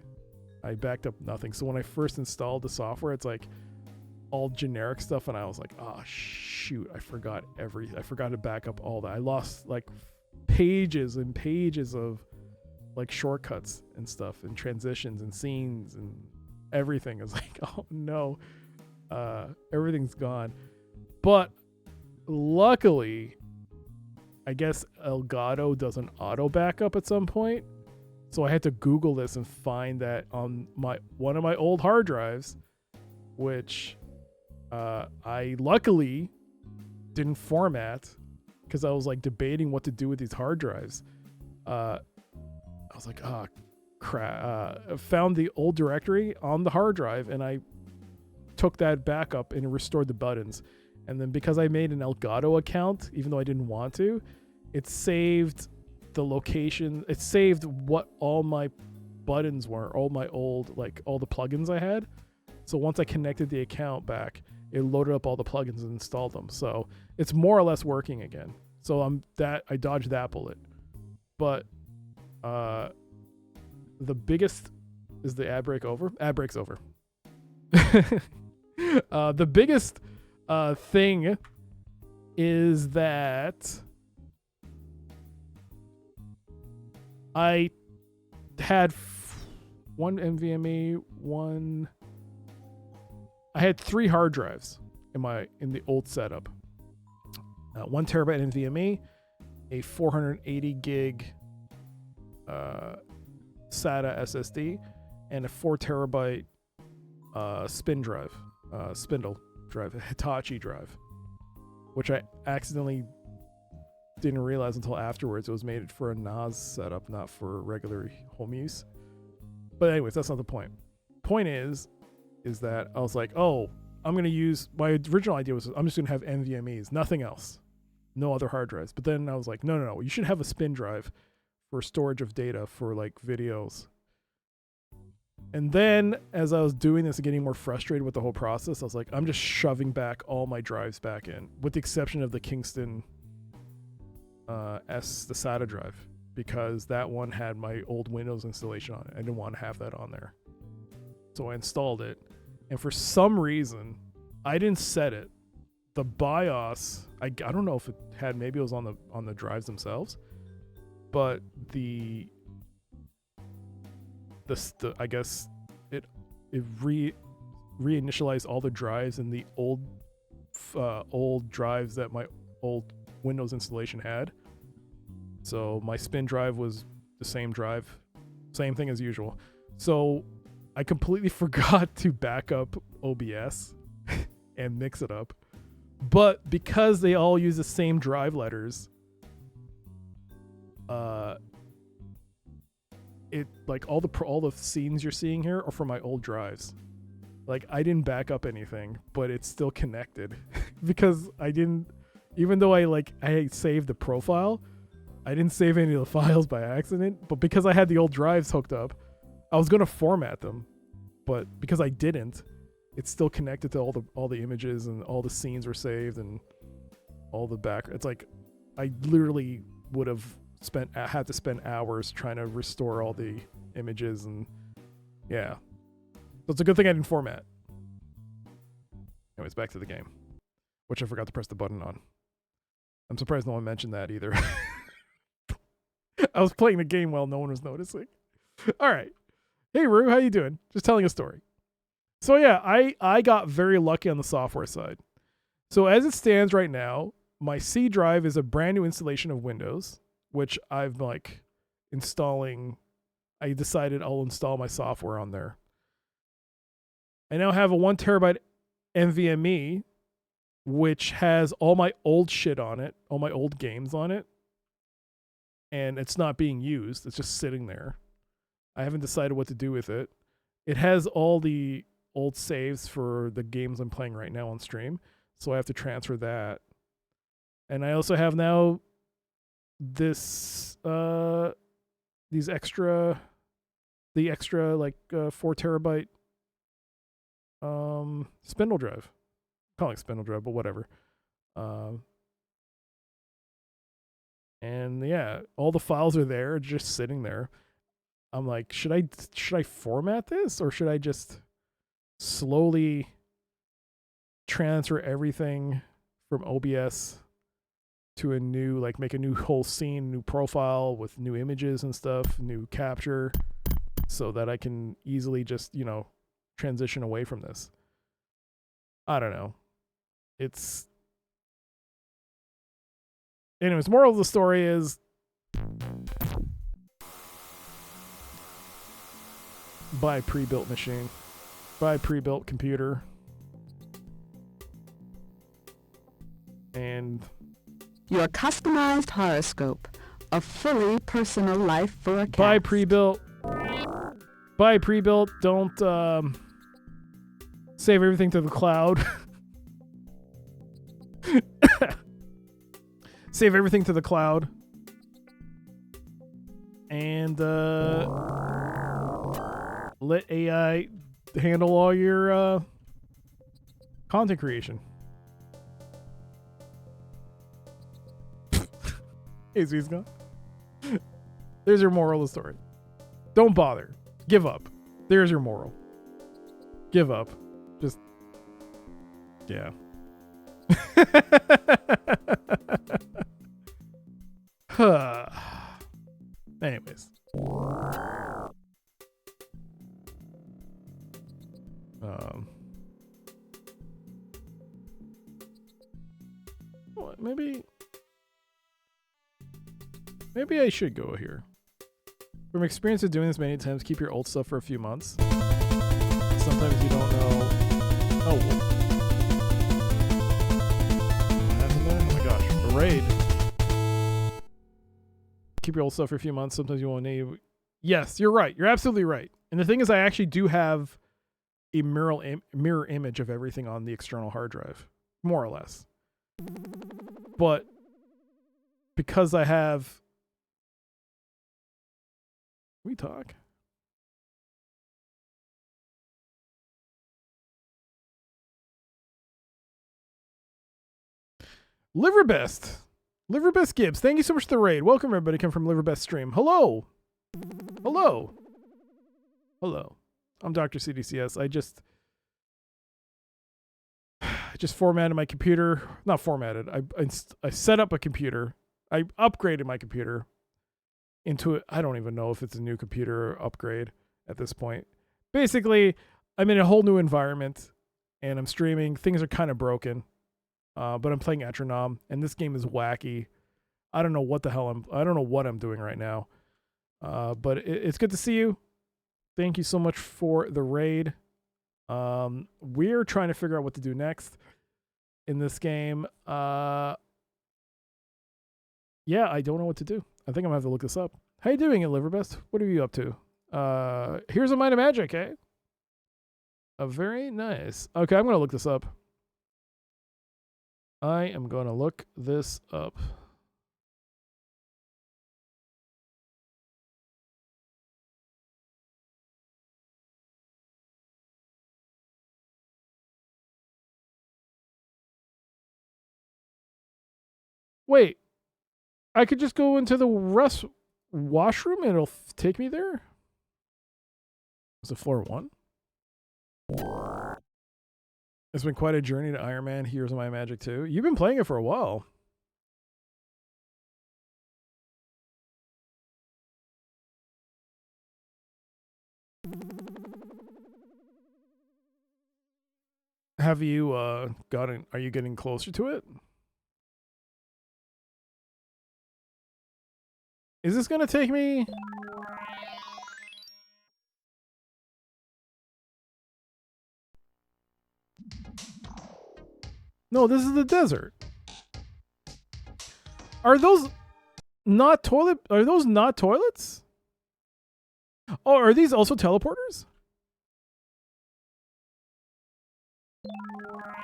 I backed up nothing. So when I first installed the software, it's like all generic stuff, and I was like, oh shoot, I forgot to back up all that. I lost pages and pages of shortcuts and stuff and transitions and scenes and everything. Is like, oh no, everything's gone. But luckily, I guess Elgato does an auto backup at some point, so I had to Google this and find that on one of my old hard drives, which I luckily didn't format because I was debating what to do with these hard drives. I was like, oh crap. I found the old directory on the hard drive, and I took that backup and restored the buttons. And then because I made an Elgato account, even though I didn't want to, it saved the location. It saved what all my buttons were, all my old, like all the plugins I had. So once I connected the account back, it loaded up all the plugins and installed them. So it's more or less working again. So I dodged that bullet. But the biggest is the ad break over. Ad break's over. The biggest thing is that I had one NVMe, I had 3 hard drives in the old setup. 1 terabyte NVMe, a 480 gig SATA SSD, and a 4 terabyte spindle drive, a Hitachi drive, which I accidentally didn't realize until afterwards it was made for a NAS setup, not for regular home use. But anyways, that's not the point. Point is that I was like, oh, I'm going to use, my original idea was I'm just going to have NVMEs, nothing else, no other hard drives. But then I was like, no, you should have a spin drive for storage of data for like videos. And then as I was doing this and getting more frustrated with the whole process, I was like, I'm just shoving back all my drives back in, with the exception of the Kingston the SATA drive, because that one had my old Windows installation on it. I didn't want to have that on there. So I installed it. And for some reason, I didn't set it. The BIOS, I don't know if it had, maybe it was on the drives themselves, but the I guess it reinitialized all the drives in the old drives that my old Windows installation had. So my spin drive was the same drive, same thing as usual. So I completely forgot to back up OBS and mix it up. But because they all use the same drive letters, it like all the scenes you're seeing here are from my old drives. Like I didn't back up anything, but it's still connected because I didn't, even though I saved the profile, I didn't save any of the files by accident. But because I had the old drives hooked up, I was gonna format them, but because I didn't, it's still connected to all the images, and all the scenes were saved and all the back. It's like I literally would have had to spend hours trying to restore all the images, and yeah. So it's a good thing I didn't format. Anyways, back to the game, which I forgot to press the button on. I'm surprised no one mentioned that either. I was playing the game while no one was noticing. All right. Hey, Rue, how you doing? Just telling a story. So yeah, I got very lucky on the software side. So as it stands right now, my C drive is a brand new installation of Windows, which I've installing. I decided I'll install my software on there. I now have a 1 terabyte NVMe, which has all my old shit on it, all my old games on it. And it's not being used. It's just sitting there. I haven't decided what to do with it. It has all the old saves for the games I'm playing right now on stream, so I have to transfer that. And I also have now the extra 4 terabyte spindle drive. I'm calling it spindle drive, but whatever. And yeah, all the files are there, just sitting there. I'm like, should I format this, or should I just slowly transfer everything from OBS to a new, make a new whole scene, new profile with new images and stuff, new capture, so that I can easily just, transition away from this? I don't know. Anyways, moral of the story is buy a pre-built machine. Buy a pre-built computer. And your customized horoscope, a fully personal life forecast. Buy pre-built. Buy pre-built. Don't Save everything to the cloud. Save everything to the cloud. And let AI handle all your content creation. Hey, Z's gone. There's your moral of the story. Don't bother. Give up. There's your moral. Give up. Just, yeah. Anyways. What, maybe I should go here. From experience of doing this many times, keep your old stuff for a few months. Sometimes you don't know. Oh, what happened there? Oh my gosh, a raid. Keep your old stuff for a few months. Sometimes you won't need. Yes, you're right. You're absolutely right. And the thing is, I actually do have a mirror image of everything on the external hard drive, more or less. But because I have, we talk. Liverbest Gibbs, thank you so much for the raid. Welcome everybody, come from Liverbest stream. Hello. I'm Dr. CDCS. I just formatted my computer. Not formatted. I set up a computer. I upgraded my computer into it. I don't even know if it's a new computer or upgrade at this point. Basically, I'm in a whole new environment and I'm streaming. Things are kind of broken. But I'm playing Eternam, and this game is wacky. I don't know what I'm doing right now. But it's good to see you. Thank you so much for the raid. We're trying to figure out what to do next in this game. Yeah, I don't know what to do. I think I'm gonna have to look this up. How you doing at Liverbest? What are you up to? Here's a Mind of Magic, eh? Very nice. Okay, I'm gonna look this up. I am going to look this up. Wait, I could just go into the washroom and it'll take me there? Was it floor 1? It's been quite a journey to Iron Man, Heroes of Might and Magic 2. You've been playing it for a while. Have you are you getting closer to it? Is this gonna take me? No, this is the desert. Are those not toilets? Oh, are these also teleporters?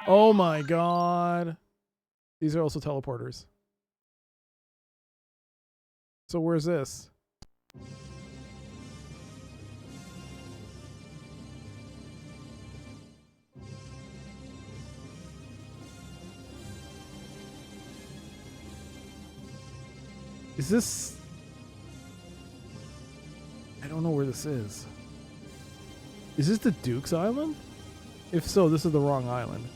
Oh my god. These are also teleporters. So where's this? Is this... I don't know where this is. Is this the Duke's Island? If so, this is the wrong island.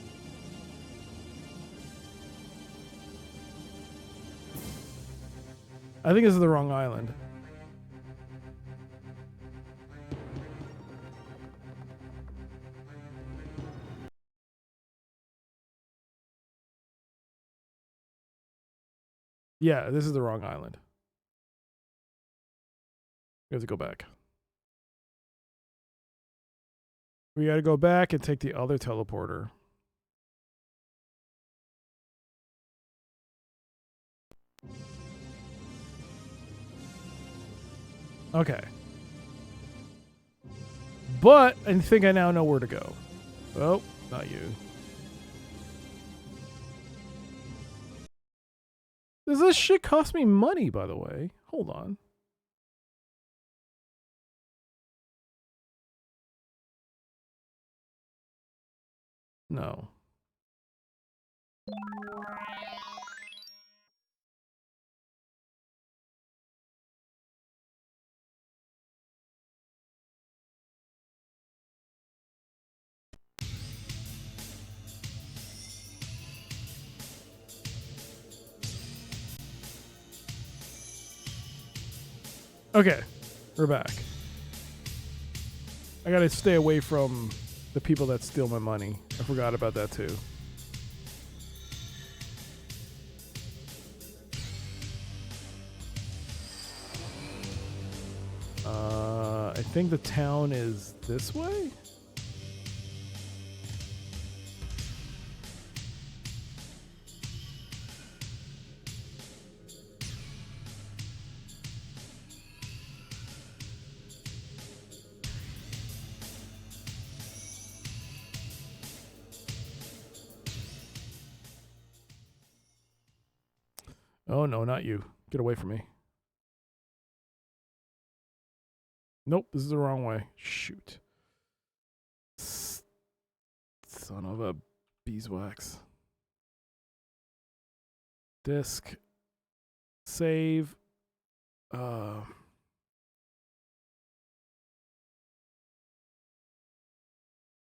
I think this is the wrong island. Yeah, this is the wrong island. We have to go back. We gotta go back and take the other teleporter. Okay. But I think I now know where to go. Oh, not you. Does this shit cost me money, by the way? Hold on. No. Okay, we're back. I gotta stay away from the people that steal my money. I forgot about that too. I think the town is this way? Oh no, not you. Get away from me. Nope, this is the wrong way. Shoot. Son of a beeswax. Disk. Save. All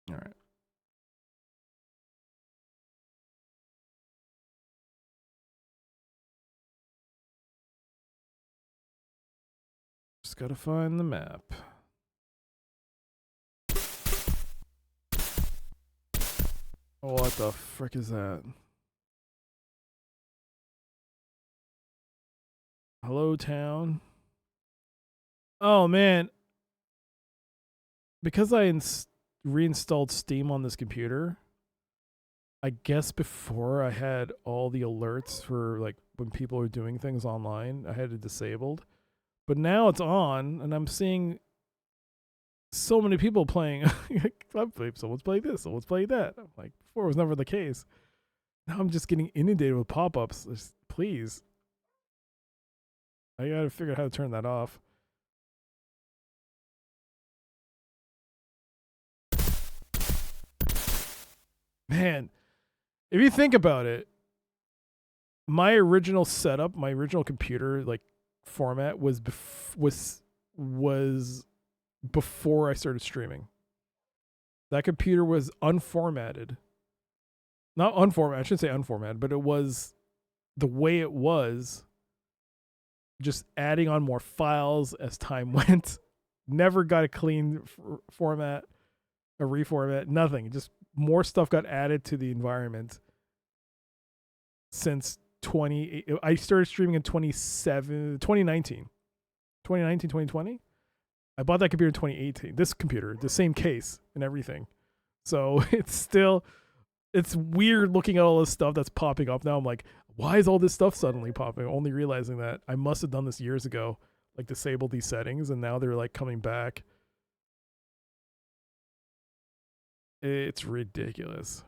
right. Just gotta find the map. What the frick is that? Hello, town. Oh, man. Because I reinstalled Steam on this computer, I guess before I had all the alerts for like when people are doing things online, I had it disabled. But now it's on, and I'm seeing so many people playing. Someone's playing this, someone's playing that. I'm like, before it was never the case. Now I'm just getting inundated with pop-ups. Just, please. I gotta figure out how to turn that off. Man, if you think about it, my original setup, my original computer like format was before I started streaming. That computer was unformatted. Not unformatted, I shouldn't say unformatted, but it was the way it was, just adding on more files as time went. Never got a clean format, a reformat, nothing. Just more stuff got added to the environment since I started streaming in 2019. 2020. I bought that computer in 2018. This computer, the same case and everything. So it's weird looking at all this stuff that's popping up now. I'm like, why is all this stuff suddenly popping? Only realizing that I must have done this years ago, like disabled these settings, and now they're like coming back. It's ridiculous.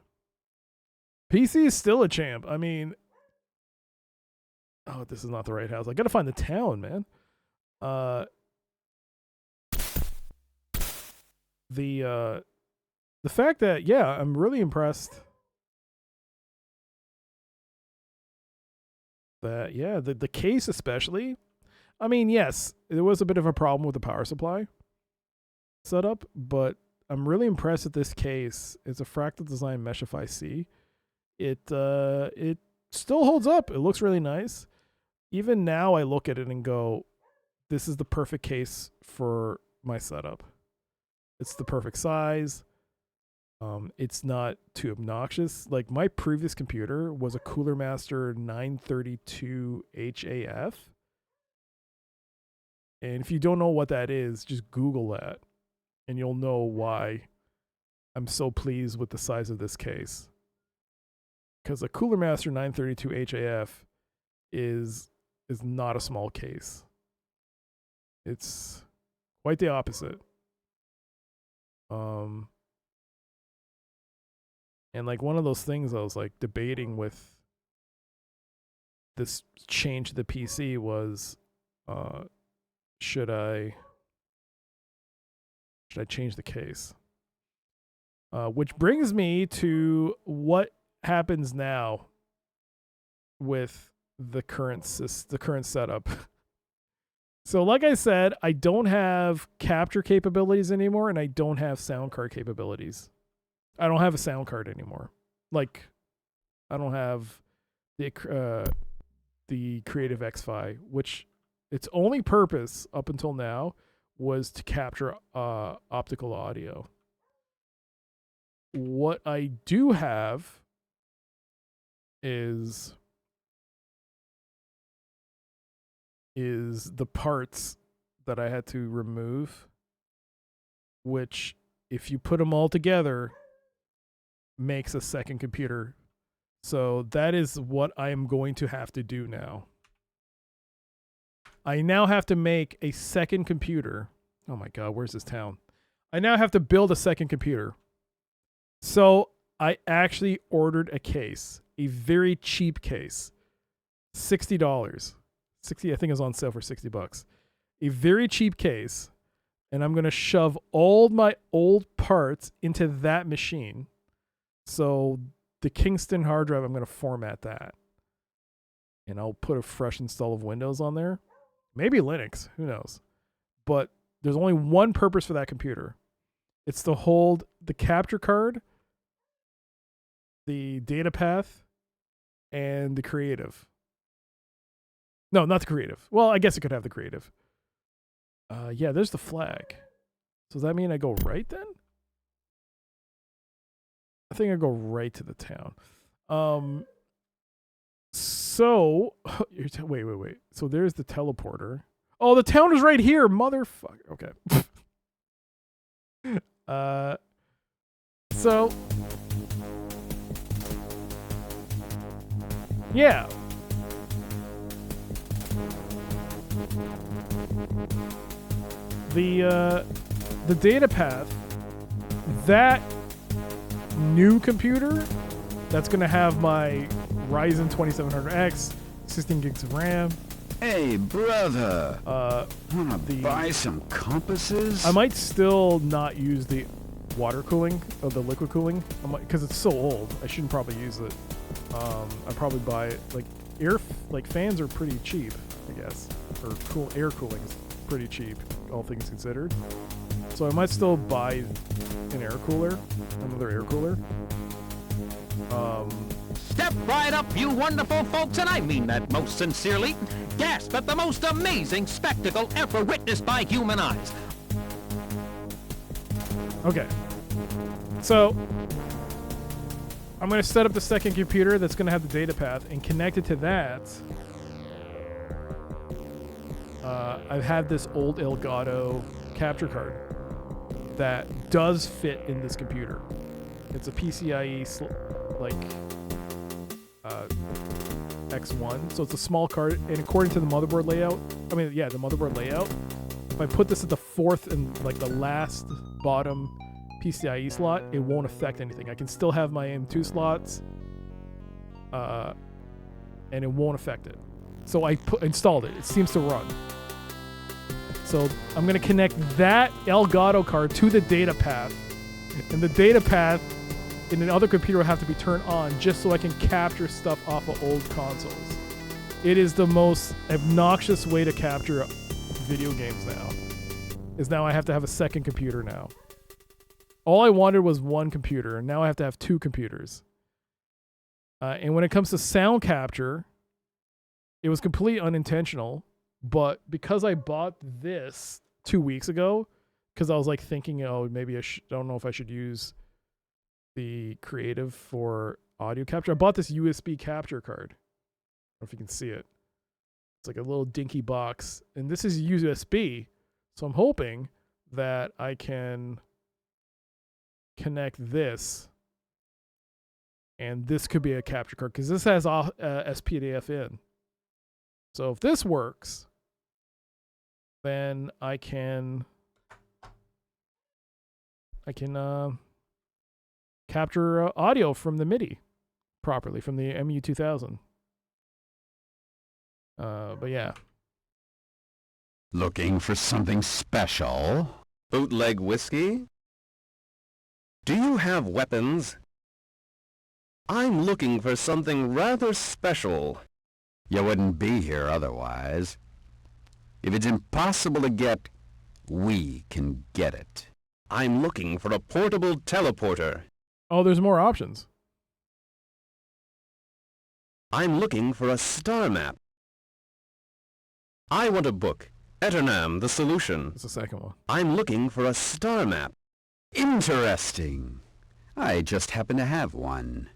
PC is still a champ. I mean, oh, this is not the right house. I gotta find the town, man. The fact that, yeah, I'm really impressed that, yeah, the case especially. I mean, yes, there was a bit of a problem with the power supply setup, but I'm really impressed with this case. It's a Fractal Design Meshify C. It still holds up. It looks really nice. Even now I look at it and go, this is the perfect case for my setup. It's the perfect size. It's not too obnoxious. Like my previous computer was a Cooler Master 932 HAF. And if you don't know what that is, just Google that and you'll know why I'm so pleased with the size of this case. Because a Cooler Master 932 HAF is not a small case. It's quite the opposite. And like one of those things I was like debating with this change to the PC was, should I change the case? Which brings me to what happens now with the current setup. So like I said, I don't have capture capabilities anymore, and I don't have sound card capabilities. I don't have a sound card anymore. Like, I don't have the Creative X-Fi, which its only purpose up until now was to capture optical audio. What I do have is the parts that I had to remove, which if you put them all together makes a second computer. So that is what I am going to have to do now. I now have to make a second computer. Oh my God, where's this town? I now have to build a second computer. So I actually ordered a case, a very cheap case, $60. I think it was on sale for $60. A very cheap case, and I'm gonna shove all my old parts into that machine. So the Kingston hard drive, I'm gonna format that, and I'll put a fresh install of Windows on there, maybe Linux, who knows? But there's only one purpose for that computer. It's to hold the capture card, the data path, and the creative. No, not the creative. Well, I guess it could have the creative. Yeah, there's the flag. So does that mean I go right then? I think I go right to the town. So wait. So there's the teleporter. Oh, the town is right here, motherfucker. Okay. So yeah. The data path, that new computer that's gonna have my Ryzen 2700X, 16 gigs of RAM. Hey, brother. Wanna buy some compasses? I might still not use the water cooling or the liquid cooling because it's so old. I shouldn't probably use it. I'd probably buy it like fans are pretty cheap, I guess, or air cooling is pretty cheap, all things considered. So I might still buy an air cooler, another air cooler. Step right up, you wonderful folks, and I mean that most sincerely. Gasp at the most amazing spectacle ever witnessed by human eyes. Okay. So I'm going to set up the second computer that's going to have the data path, and connected to that, I've had this old Elgato capture card that does fit in this computer. It's a PCIe X1, so it's a small card, and according to the motherboard layout, the motherboard layout, if I put this at the fourth and the last bottom PCIe slot, it won't affect anything. I can still have my M2 slots, and it won't affect it. So I installed it. It seems to run. So I'm going to connect that Elgato card to the data path, and the data path in another computer will have to be turned on just so I can capture stuff off of old consoles. It is the most obnoxious way to capture video games now. Now I have to have a second computer now. All I wanted was one computer, and now I have to have two computers. And when it comes to sound capture, it was completely unintentional, but because I bought this 2 weeks ago, because I was thinking, maybe I don't know if I should use the creative for audio capture. I bought this USB capture card. I don't know if you can see it. It's like a little dinky box, and this is USB. So I'm hoping that I can connect this, and this could be a capture card because this has SPDF in. So if this works, then I can capture audio from the MIDI properly from the MU2000. But yeah. Looking for something special? Bootleg whiskey? Do you have weapons? I'm looking for something rather special. You wouldn't be here otherwise. If it's impossible to get, we can get it. I'm looking for a portable teleporter. Oh, there's more options. I'm looking for a star map. I want a book. Eternam, the solution. That's the second one. I'm looking for a star map. Interesting. I just happen to have one.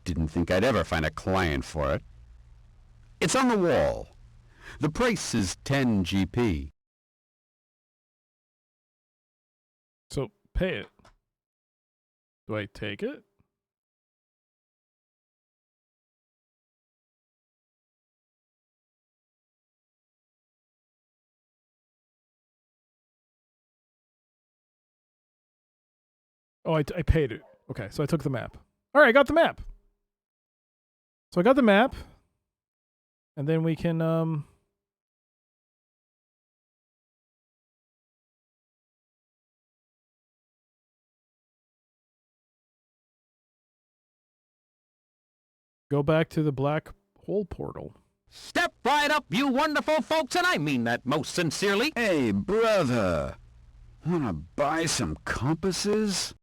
Didn't think I'd ever find a client for it. It's on the wall. The price is 10 GP. So pay it. Do I take it? Oh, I paid it. Okay, so I took the map. All right, I got the map. So I got the map. And then we can, go back to the black hole portal. Step right up, you wonderful folks, and I mean that most sincerely. Hey, brother. Wanna buy some compasses?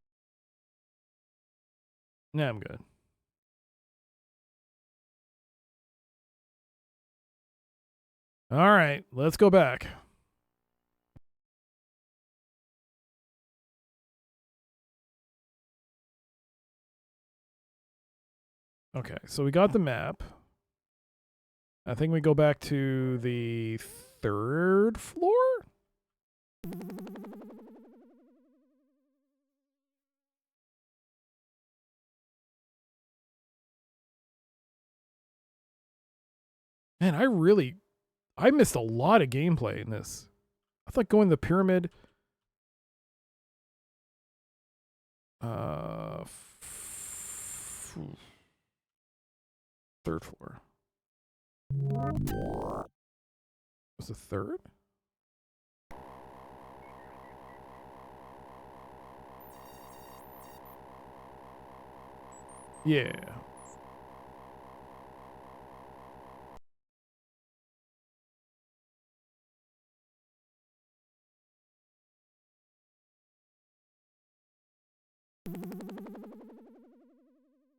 Yeah, I'm good. All right, let's go back. Okay, so we got the map. I think we go back to the 3rd floor? Man, I missed a lot of gameplay in this. I thought going to the pyramid. 3rd floor. Was the 3rd? Yeah.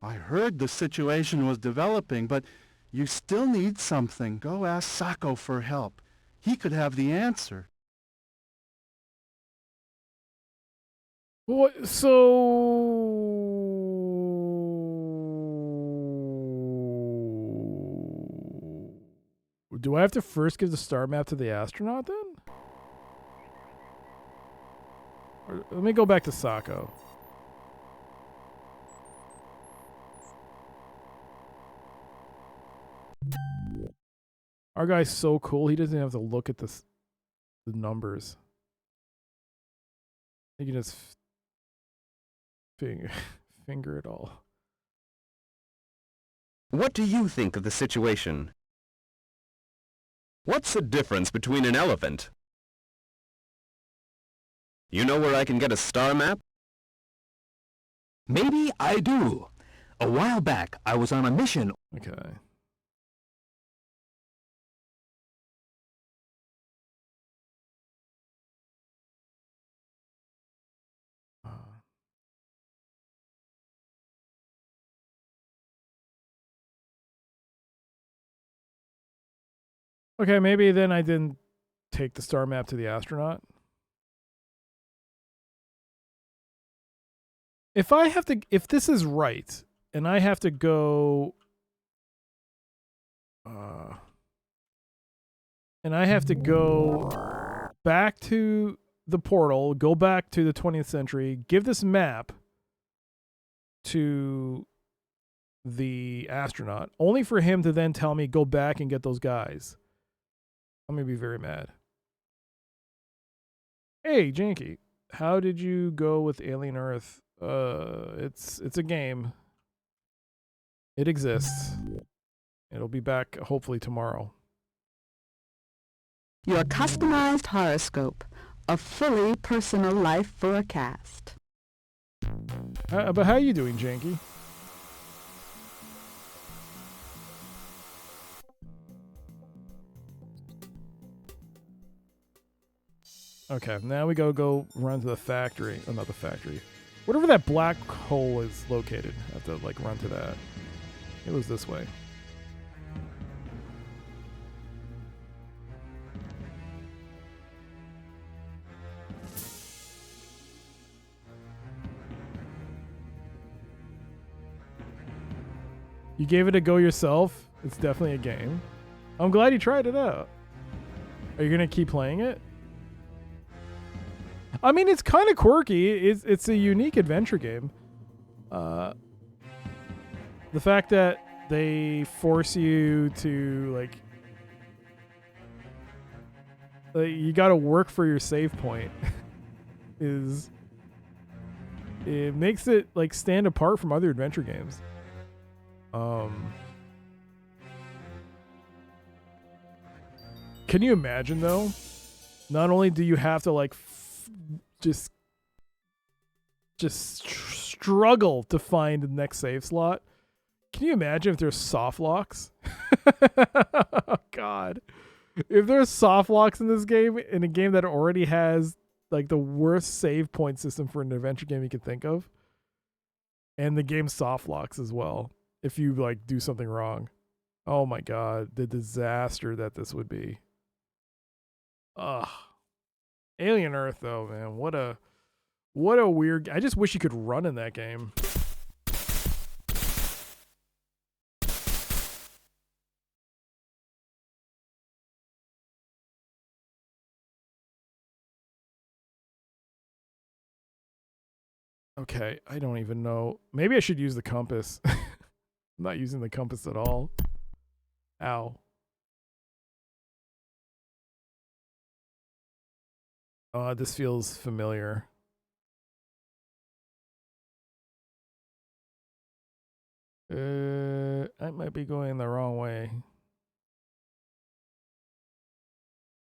I heard the situation was developing, but you still need something. Go ask Sacco for help. He could have the answer. What? So do I have to first give the star map to the astronaut then? Or, let me go back to Sacco. Our guy's so cool, he doesn't have to look at the numbers. He can just finger it all. What do you think of the situation? What's the difference between an elephant? You know where I can get a star map? Maybe I do. A while back, I was on a mission. Okay. Okay, maybe then I didn't take the star map to the astronaut. If I have to, if this is right, and I have to go, and I have to go back to the portal, go back to the 20th century, give this map to the astronaut, only for him to then tell me, go back and get those guys. I'm going to be very mad. Hey, Janky, how did you go with Alien Earth It's a game. It exists. It'll be back hopefully tomorrow. Your customized horoscope, a fully personal life forecast. But how are you doing, Janky? Okay, now we go run to the factory. Oh, not the factory. Whatever that black hole is located. I have to like run to that. It was this way. You gave it a go yourself. It's definitely a game. I'm glad you tried it out. Are you gonna keep playing it? I mean, it's kind of quirky. It's a unique adventure game. The fact that they force you to like you got to work for your save point it makes it like stand apart from other adventure games. Can you imagine though? Not only do you have to like just struggle to find the next save slot. Can you imagine if there's soft locks? Oh, God. If there's soft locks in this game, in a game that already has like the worst save point system for an adventure game you could think of, and the game soft locks as well, if you like do something wrong. Oh my God, the disaster that this would be. Ugh. Alien Earth though, man. What a weird... I just wish you could run in that game. Okay, I don't even know. Maybe I should use the compass. I'm not using the compass at all. Ow. This feels familiar. I might be going the wrong way.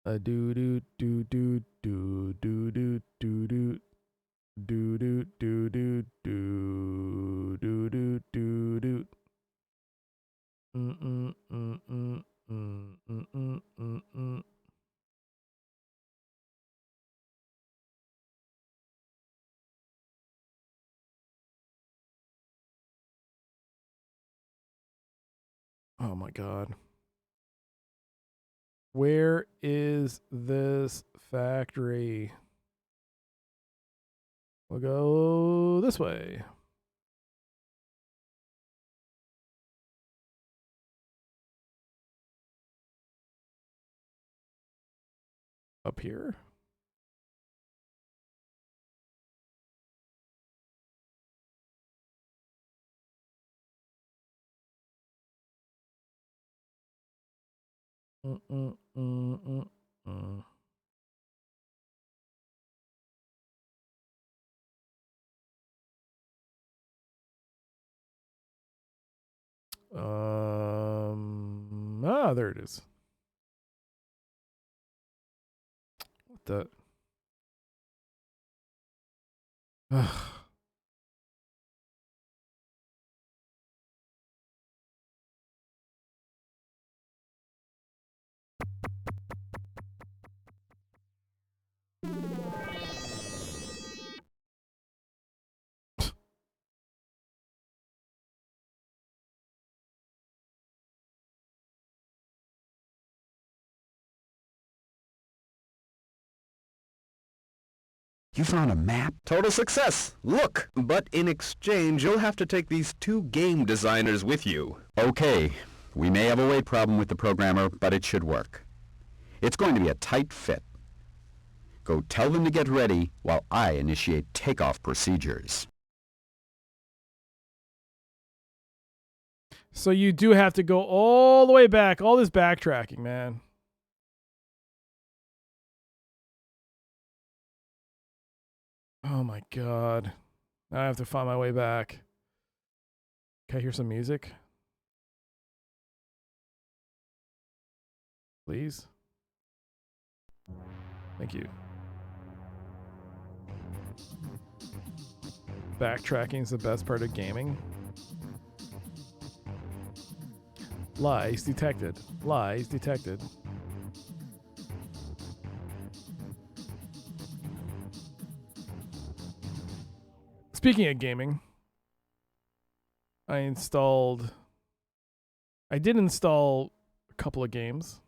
Do do do do do do do do do do do do do do do do do. Oh my God. Where is this factory? We'll go this way. Up here? There it is. What the? Ugh. You found a map? Total success! Look! But in exchange, you'll have to take these 2 game designers with you. Okay. We may have a weight problem with the programmer, but it should work. It's going to be a tight fit. Go tell them to get ready while I initiate takeoff procedures. So you do have to go all the way back. All this backtracking, man. Oh my God. Now I have to find my way back. Can I hear some music? Please? Thank you. Backtracking is the best part of gaming. Lies detected. Lies detected. Speaking of gaming, I did install a couple of games.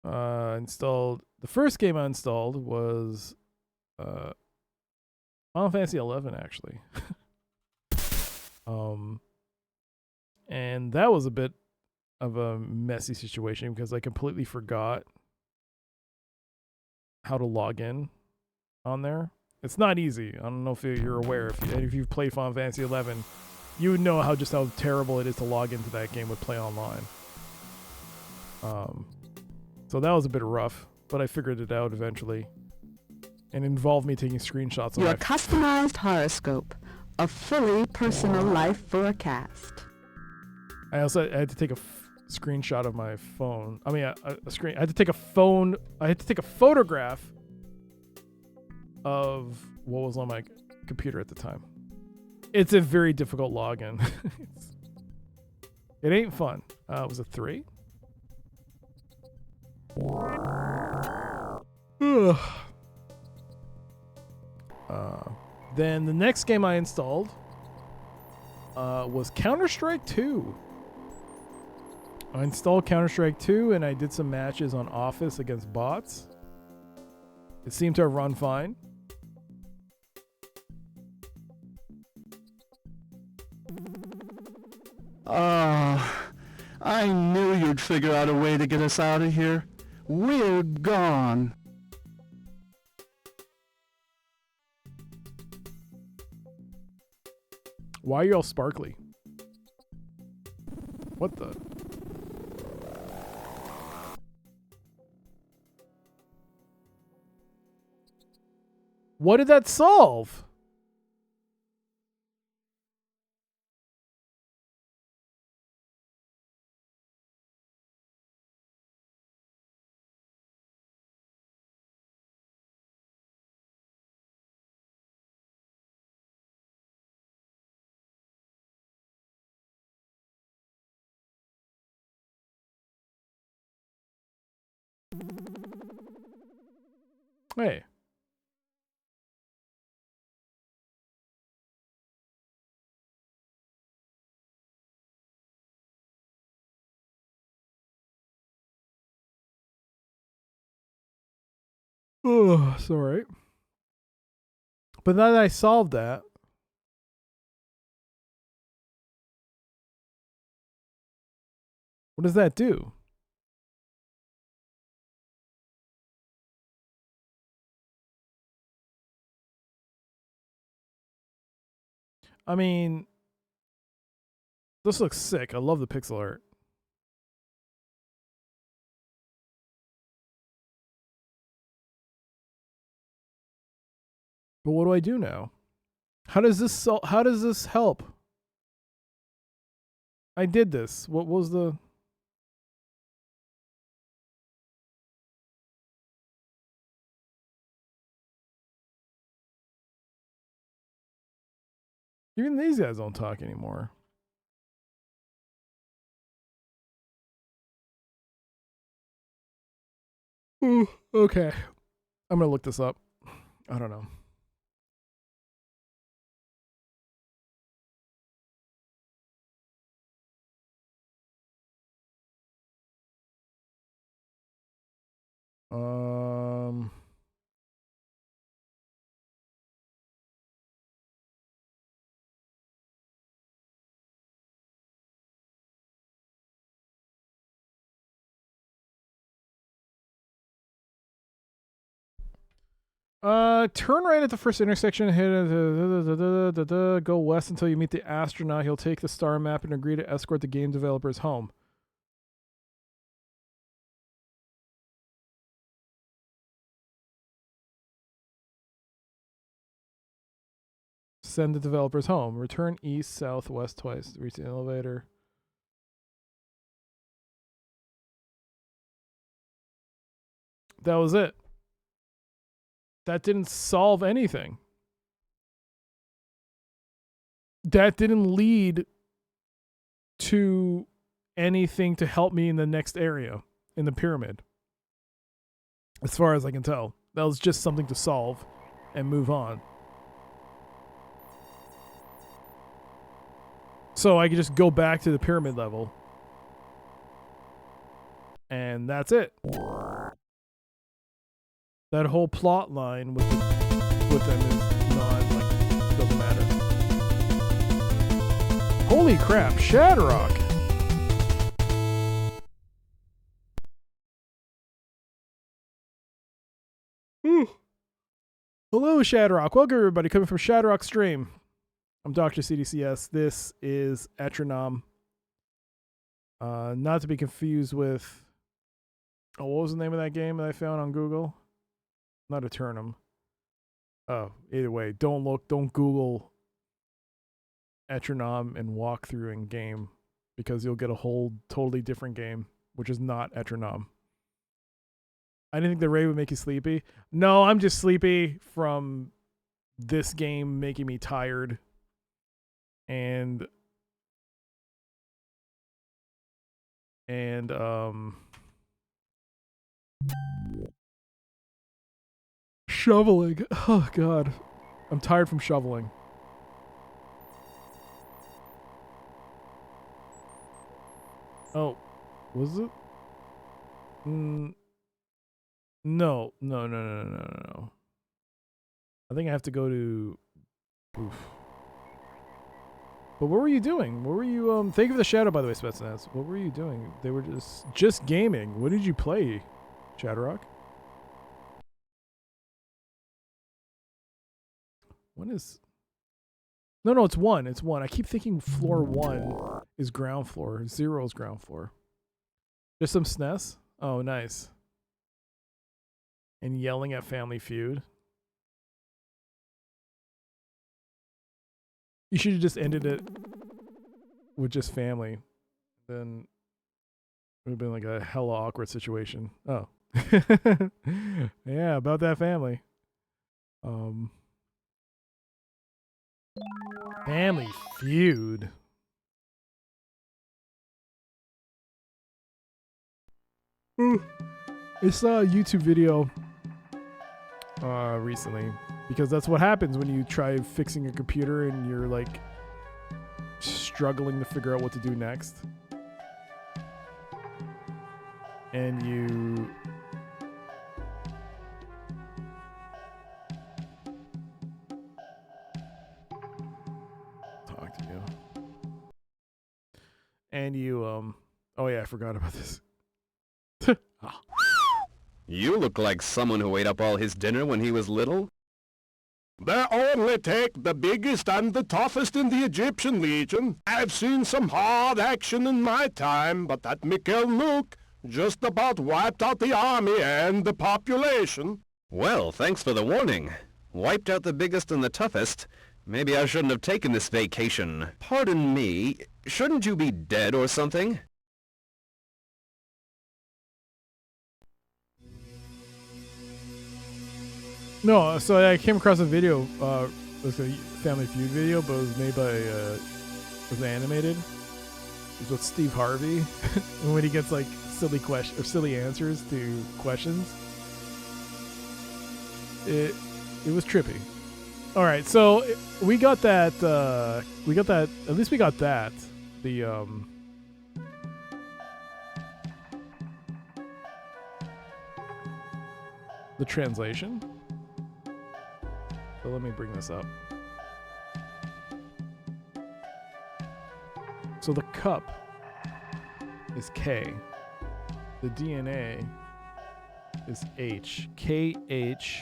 The first game I installed was Final Fantasy 11 actually. And that was a bit of a messy situation because I completely forgot how to log in on there. It's not easy. I don't know if you're aware. If you've played Final Fantasy 11, you would know how terrible it is to log into that game with Play Online. So that was a bit rough, but I figured it out eventually. And it involved me taking screenshots of Your customized horoscope, a fully personal life forecast. I had to take a screenshot of my phone. I mean, a screen. I had to take a photograph of what was on my computer at the time. It's a very difficult login. It ain't fun. It was a 3. Then the next game I installed was Counter-Strike 2. I installed Counter-Strike 2 and I did some matches on Office against bots. It seemed to have run fine. I knew you'd figure out a way to get us out of here. We're gone. Why are you all sparkly? What the? What did that solve? Hey. Oh, sorry. But now that I solved that, what does that do? I mean, this looks sick. I love the pixel art. But what do I do now? How does this help? I did this. What was the... Even these guys don't talk anymore. Ooh, okay. I'm gonna look this up. I don't know. Turn right at the first intersection, go west until you meet the astronaut. He'll take the star map and agree to escort the game developers home. Send the developers home. Return east, south, west twice. Reach the elevator. That was it. That didn't solve anything. That didn't lead to anything to help me in the next area, in the pyramid. As far as I can tell. That was just something to solve and move on. So I could just go back to the pyramid level. And that's it. That whole plot line with them is not, like, doesn't matter. Holy crap, Shadrock! Hello, Shadrock. Welcome, everybody, coming from Shadrock Stream. I'm Dr. CDCS. This is Eternam. Not to be confused with... Oh, what was the name of that game that I found on Google? Not Eternam. Oh, either way, don't Google Eternam and walk through in game, because you'll get a whole totally different game, which is not Eternam. I didn't think the raid would make you sleepy. No, I'm just sleepy from this game making me tired. And shoveling. Oh god. I'm tired from shoveling. Oh, was it? No. I think I have to go to... Oof. But what were you doing? What were you, thank you for the shadow, by the way, Spetsnaz. What were you doing? They were just gaming. What did you play, Shadrock? One is... No, it's one. It's one. I keep thinking floor 1 is ground floor. 0 is ground floor. Just some SNES? Oh, nice. And yelling at Family Feud. You should have just ended it with just family. Then it would have been like a hella awkward situation. Oh. Yeah, about that family. Family Feud. I saw a YouTube video recently, because that's what happens when you try fixing your computer and you're like struggling to figure out what to do next. And you talk to you. And you oh yeah, I forgot about this. Oh. You look like someone who ate up all his dinner when he was little. They only take the biggest and the toughest in the Egyptian Legion. I've seen some hard action in my time, but that Mikhail Nuke just about wiped out the army and the population. Well, thanks for the warning. Wiped out the biggest and the toughest. Maybe I shouldn't have taken this vacation. Pardon me, shouldn't you be dead or something? No, so I came across a video, it was a Family Feud video, but it was made by, it was animated. It was with Steve Harvey, and when he gets like silly answers to questions, it was trippy. All right, so we got that, at least we got that, the translation. So let me bring this up. So the cup is K. The DNA is H. KH.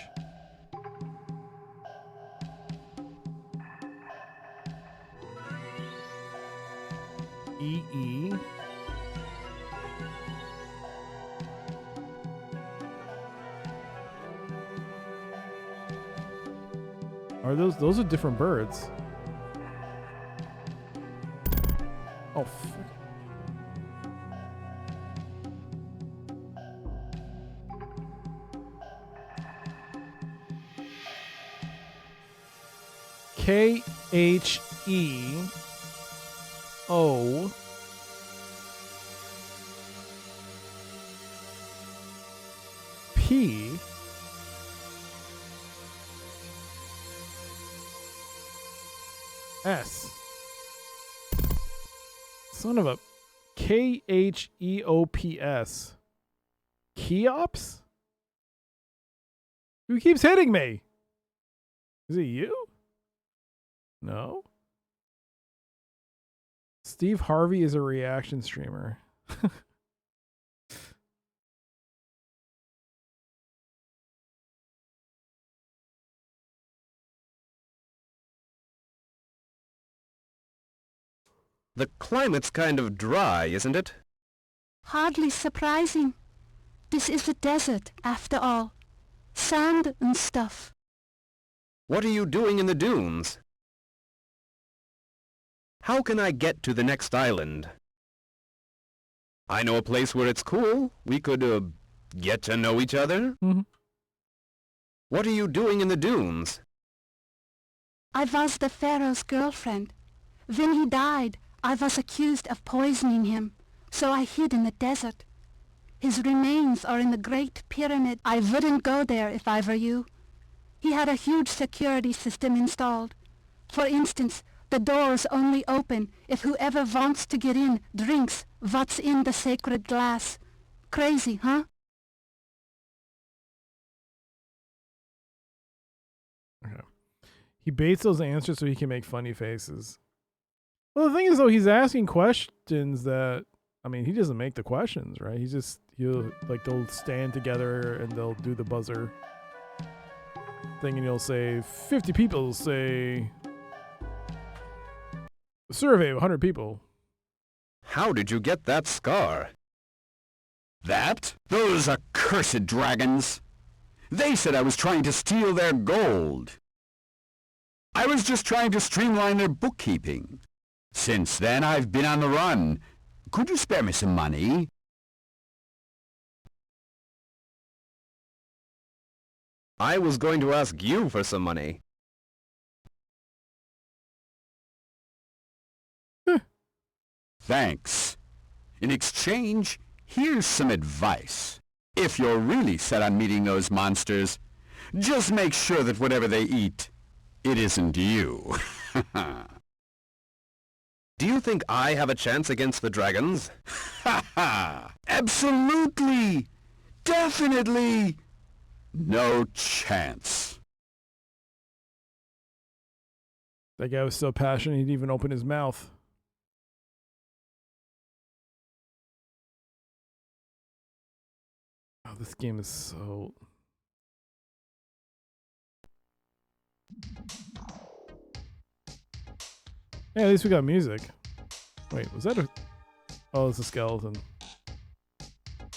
EE. Are those are different birds. Oh, K-H-E-O P S. Son of a K-H-E-O-P-S. Cheops? Who keeps hitting me? Is it you? No? Steve Harvey is a reaction streamer. The climate's kind of dry, isn't it? Hardly surprising. This is a desert, after all. Sand and stuff. What are you doing in the dunes? How can I get to the next island? I know a place where it's cool. We could, get to know each other. Mm-hmm. What are you doing in the dunes? I was the pharaoh's girlfriend. When he died, I was accused of poisoning him, so I hid in the desert. His remains are in the Great Pyramid. I wouldn't go there if I were you. He had a huge security system installed. For instance, the doors only open if whoever wants to get in drinks what's in the sacred glass. Crazy, huh? Okay. He baits those answers so he can make funny faces. Well, the thing is, though, he's asking questions that, I mean, he doesn't make the questions, right? They'll stand together and they'll do the buzzer thing, and he'll say, 50 people say, a survey of 100 people. How did you get that scar? That? Those accursed dragons. They said I was trying to steal their gold. I was just trying to streamline their bookkeeping. Since then, I've been on the run. Could you spare me some money? I was going to ask you for some money. Thanks. In exchange, here's some advice. If you're really set on meeting those monsters, just make sure that whatever they eat, it isn't you. Do you think I have a chance against the dragons? Ha ha! Absolutely! Definitely! No chance. That guy was so passionate he didn't even open his mouth. Oh, this game is so... Yeah, at least we got music. Wait, was that a... Oh, it's a skeleton.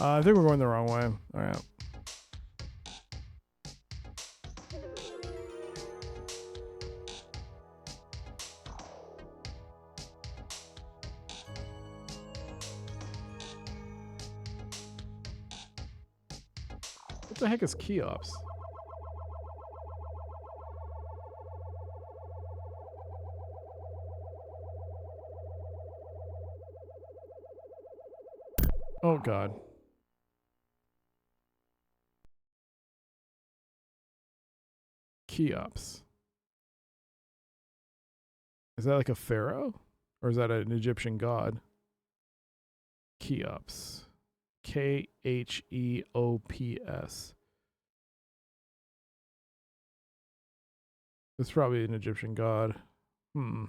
I think we're going the wrong way. Alright. What the heck is Cheops? Oh god. Cheops. Is that like a pharaoh? Or is that an Egyptian god? Cheops. K-H-E-O-P-S. It's probably an Egyptian god. How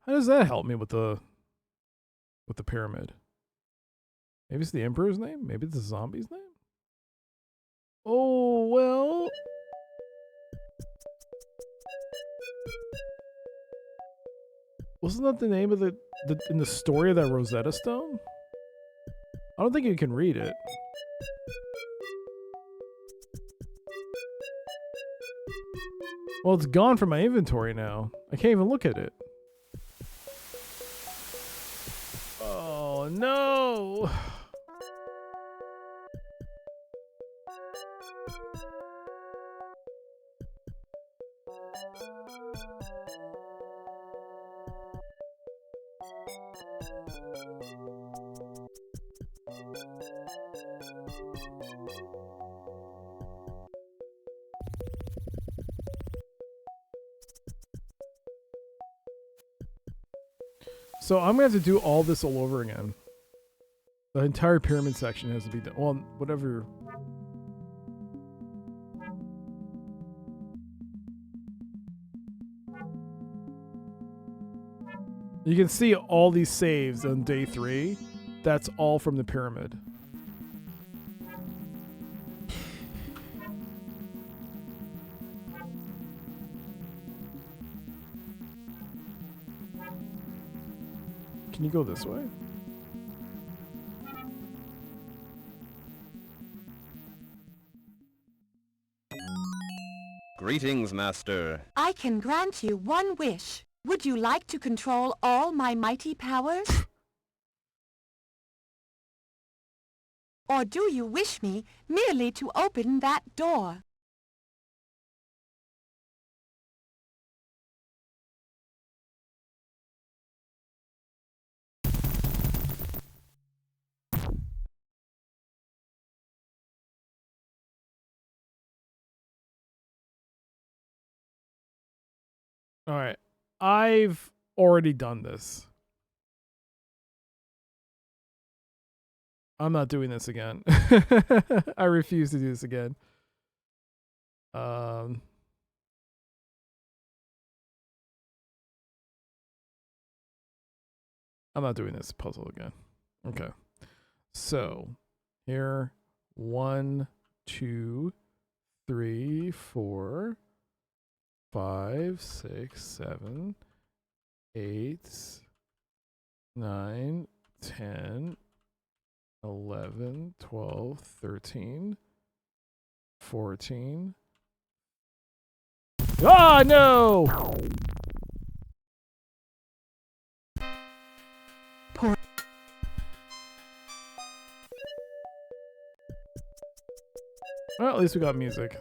does that help me with the pyramid? Maybe it's the emperor's name? Maybe it's the zombie's name? Oh, well. Wasn't that the name of the in the story of that Rosetta Stone? I don't think you can read it. Well, it's gone from my inventory now. I can't even look at it. So I'm gonna have to do all this all over again. The entire pyramid section has to be done. Well, whatever. You can see all these saves on day 3. That's all from the pyramid. Can you go this way? Greetings, Master. I can grant you one wish. Would you like to control all my mighty powers? Or do you wish me merely to open that door? All right. I've already done this. I'm not doing this again. I refuse to do this again. I'm not doing this puzzle again. Okay. So here, 1, 2, 3, 4, 5, 6, 7, 8, 9, 10, 11, 12, 13, 14. Ah, no! Poor. Well, at least we got music.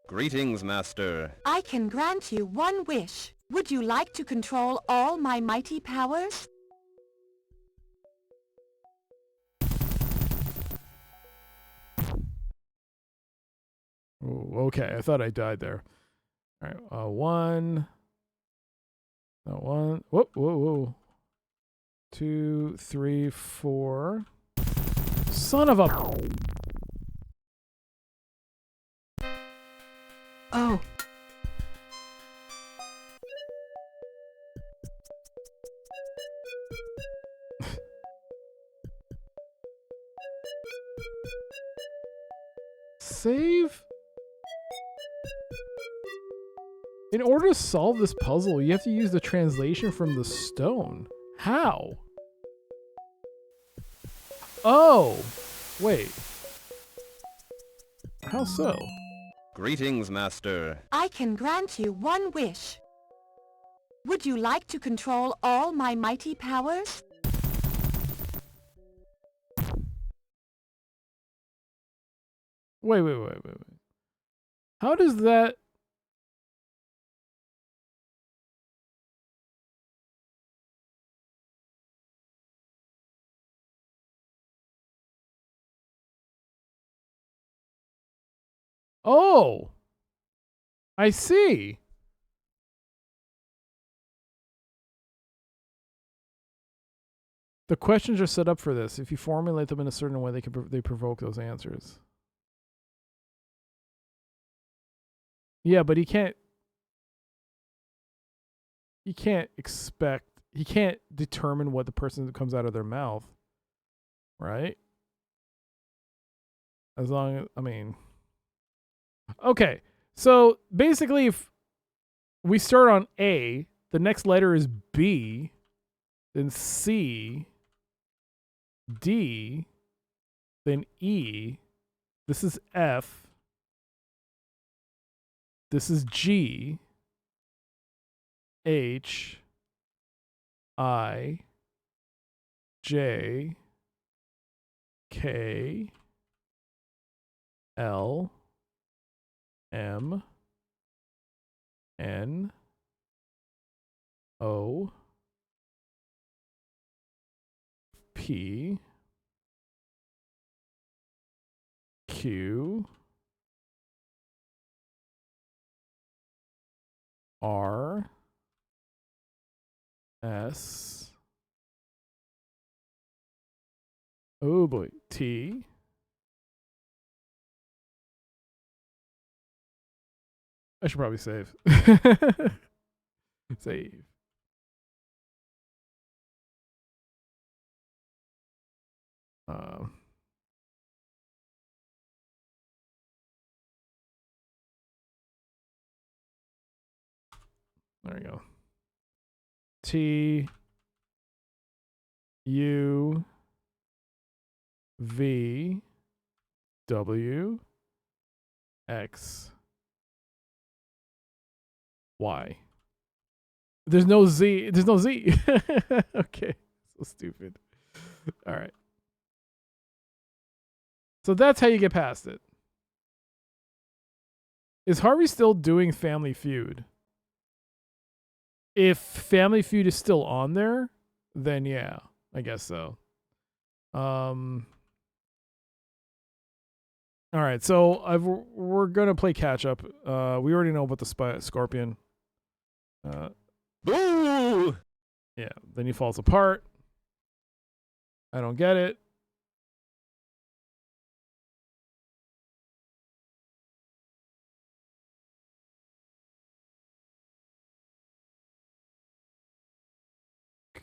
Greetings, Master. I can grant you one wish. Would you like to control all my mighty powers? Ooh, okay, I thought I died there. All right, 1. Not 1. Whoop, whoa, whoa. 2, 3, 4. Son of a... Oh. Save? In order to solve this puzzle, you have to use the translation from the stone. How? Oh! Wait. How so? Greetings, Master. I can grant you one wish. Would you like to control all my mighty powers? Wait. How does that... Oh! I see. The questions are set up for this. If you formulate them in a certain way, they provoke those answers. Yeah, but he can't determine what the person that comes out of their mouth, right? As long as, I mean, okay. So basically, if we start on A, the next letter is B, then C, D, then E. This is F. This is G, H, I, J, K, L M N O P Q R S oh boy T I should probably save. Save. There you go. T U V W X Y. There's no Z. There's no Z. Okay. So stupid. All right. So that's how you get past it. Is Harvey still doing Family Feud? If Family Feud is still on there, then yeah, I guess so. All right, so we're gonna play catch up. We already know about the scorpion. Boo! Yeah, then he falls apart. I don't get it.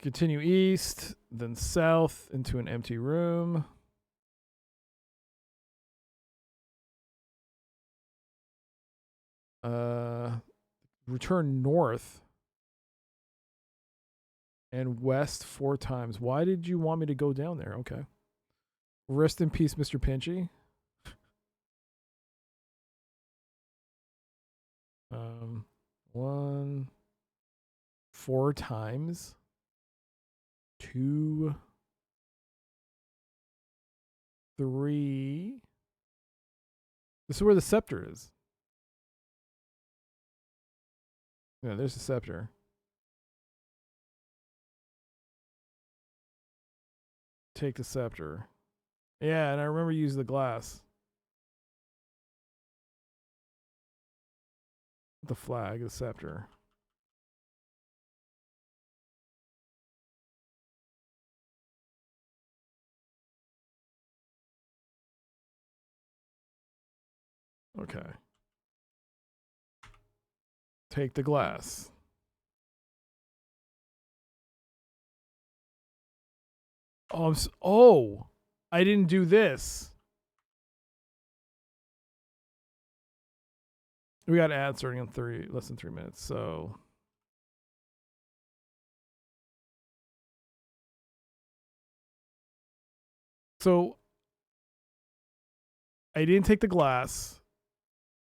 Continue east, then south into an empty room. Return north and west 4 times. Why did you want me to go down there? Okay. Rest in peace, Mr. Pinchy. 1 4 times. 2 3. This is where the scepter is. Yeah, there's the scepter. Take the scepter. Yeah, and I remember using the glass. The flag, the scepter. Okay. Take the glass. Oh, I didn't do this. We got an ad starting in less than 3 minutes, so. So, I didn't take the glass,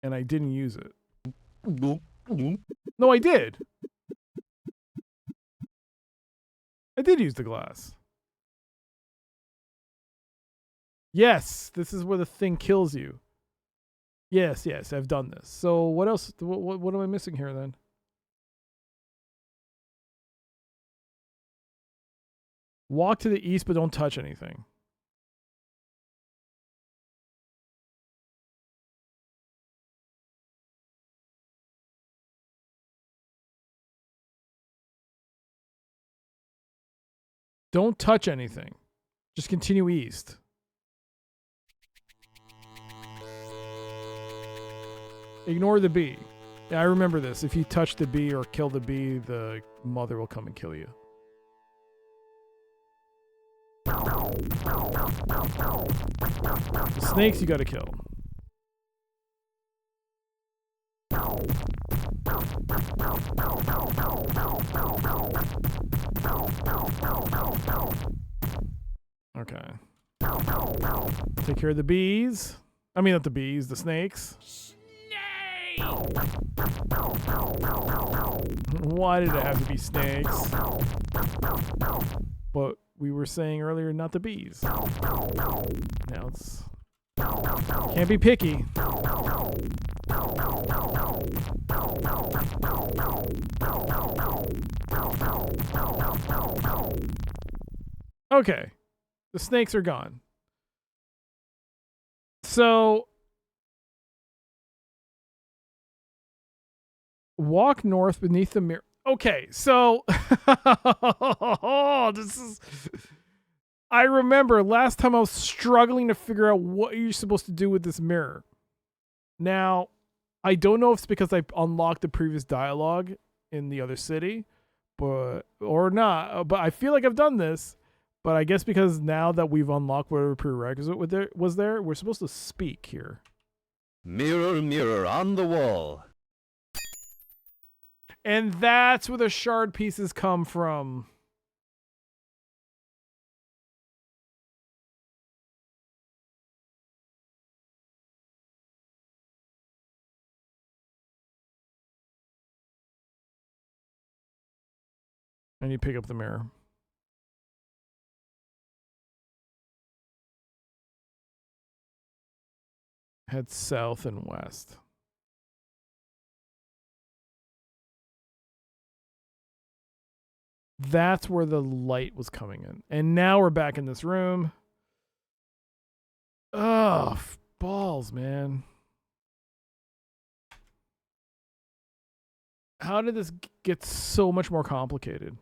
and I didn't use it. No, I did. I did use the glass. Yes, this is where the thing kills you. Yes, I've done this. So what else? What am I missing here then? Walk to the east, but don't touch anything. Don't touch anything. Just continue east. Ignore the bee. Yeah, I remember this. If you touch the bee or kill the bee, the mother will come and kill you. The snakes you gotta kill. Okay. Take care of the bees. I mean, not the bees, the snakes. Why did it have to be snakes? But we were saying earlier, not the bees. Now it's Can't be picky. Okay. The snakes are gone. So walk north beneath the mirror. Okay, so this is I remember last time I was struggling to figure out what you're supposed to do with this mirror. Now, I don't know if it's because I unlocked the previous dialogue in the other city, but or not. But I feel like I've done this. But I guess because now that we've unlocked whatever prerequisite was there, we're supposed to speak here. Mirror, mirror on the wall. And that's where the shard pieces come from. And you pick up the mirror. Head south and west. That's where the light was coming in. And now we're back in this room. Ugh, balls, man. How did this get so much more complicated?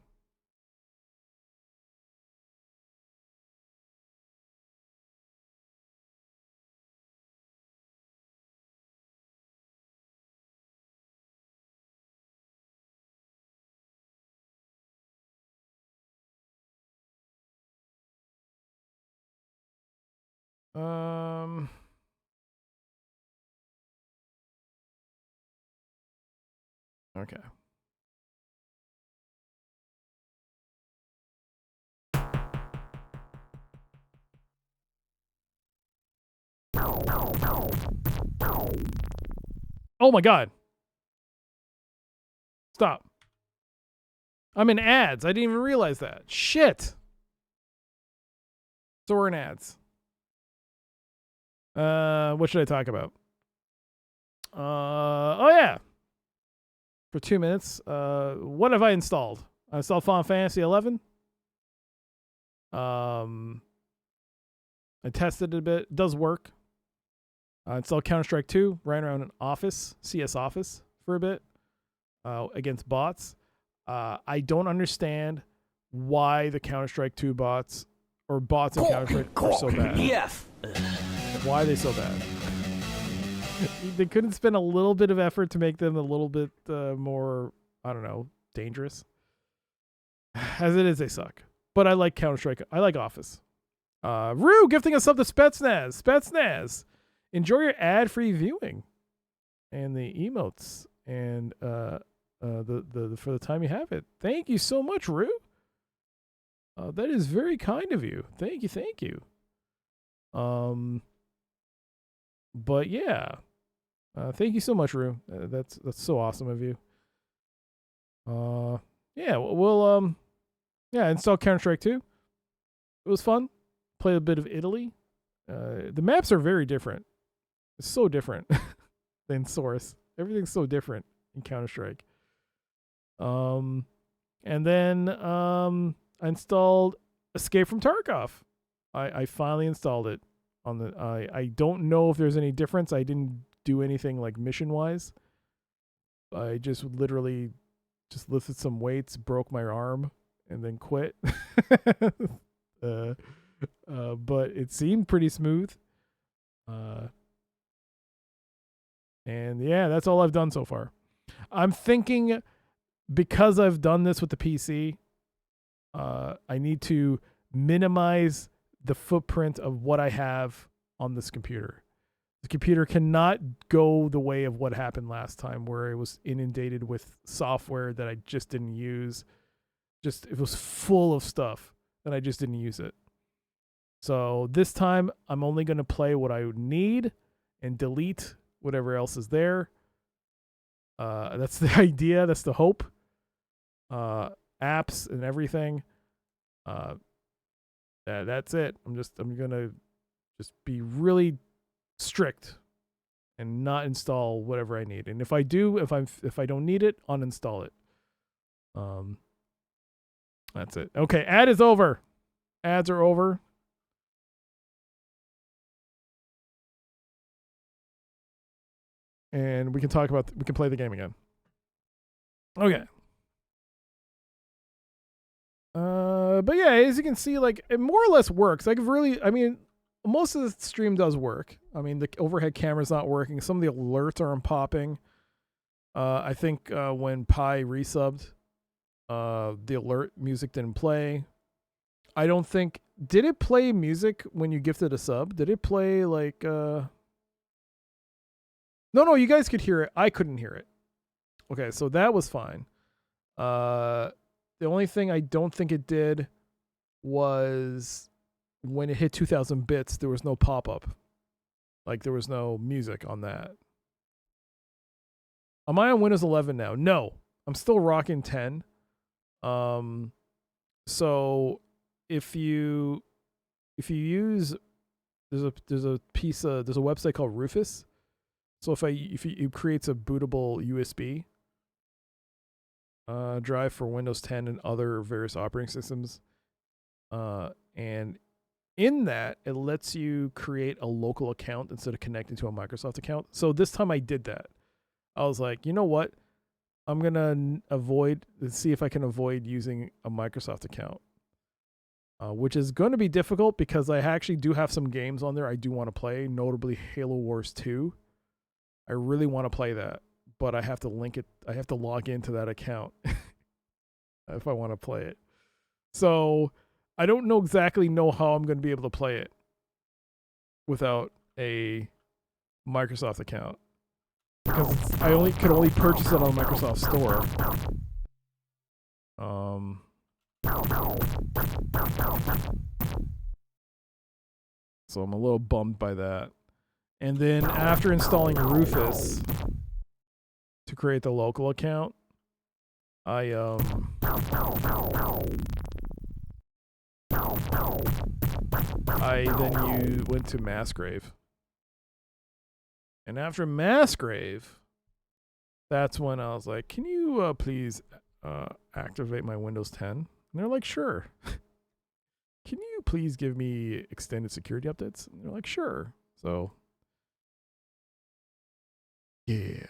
Okay. Oh my God. Stop. I'm in ads. I didn't even realize that. Shit. So we're in ads. What should I talk about? Oh yeah. For 2 minutes. What have I installed? I installed Final Fantasy 11. I tested it a bit. It does work. I installed Counter-Strike 2. Ran around in Office, CS Office for a bit against bots. I don't understand why the Counter-Strike 2 bots or bots in Counter-Strike are so bad. Yes. Why are they so bad? They couldn't spend a little bit of effort to make them a little bit more, I don't know, dangerous. As it is, they suck. But I like Counter-Strike. I like Office. Rue gifting us up to Spetsnaz. Spetsnaz. Enjoy your ad-free viewing. And the emotes. And the for the time you have it. Thank you so much, Rue. That is very kind of you. Thank you, thank you. But yeah. Thank you so much, Rue. That's so awesome of you. Yeah, we'll install Counter-Strike 2. It was fun. Played a bit of Italy. The maps are very different. It's so different than Source. Everything's so different in Counter-Strike. And then I installed Escape from Tarkov. I finally installed it on the I don't know if there's any difference. I didn't do anything like mission wise. I just literally just lifted some weights, broke my arm, and then quit. But it seemed pretty smooth. And yeah, that's all I've done so far. I'm thinking because I've done this with the PC, I need to minimize the footprint of what I have on this computer. The computer cannot go the way of what happened last time, where it was inundated with software that I just didn't use. It was full of stuff and I just didn't use it. So this time I'm only going to play what I need and delete whatever else is there. That's the idea. That's the hope. Apps and everything. That's it. I'm gonna just be really strict and not install whatever I need. And if I do, if I don't need it, uninstall it. That's it. Okay, ad is over. Ads are over. And we can play the game again. Okay. But yeah, as you can see, like, it more or less works. Most of the stream does work. I mean, the overhead camera's not working. Some of the alerts aren't popping. I think when Pi resubbed, the alert music didn't play. I don't think... Did it play music when you gifted a sub? Did it play, like... No, you guys could hear it. I couldn't hear it. Okay, so that was fine. The only thing I don't think it did was when it hit 2,000 bits, there was no pop-up. Like, there was no music on that. Am I on Windows 11 now? No. I'm still rocking 10. So if you use there's a website called Rufus. So if it creates a bootable USB drive for Windows 10 and other various operating systems, and in that it lets you create a local account instead of connecting to a Microsoft account. So this time I did that. I was like, you know what? I'm gonna see if I can avoid using a Microsoft account, which is going to be difficult because I actually do have some games on there I do want to play, notably Halo Wars 2. I really want to play that, but I have to link it. I have to log into that account if I want to play it. So I don't exactly know how I'm going to be able to play it without a Microsoft account, because I could only purchase it on Microsoft Store. So I'm a little bummed by that. And then after installing Rufus to create the local account, I then went to Massgrave. And after Massgrave, that's when I was like, can you please activate my Windows 10? And they're like, sure. Can you please give me extended security updates? And they're like, sure. So, yeah.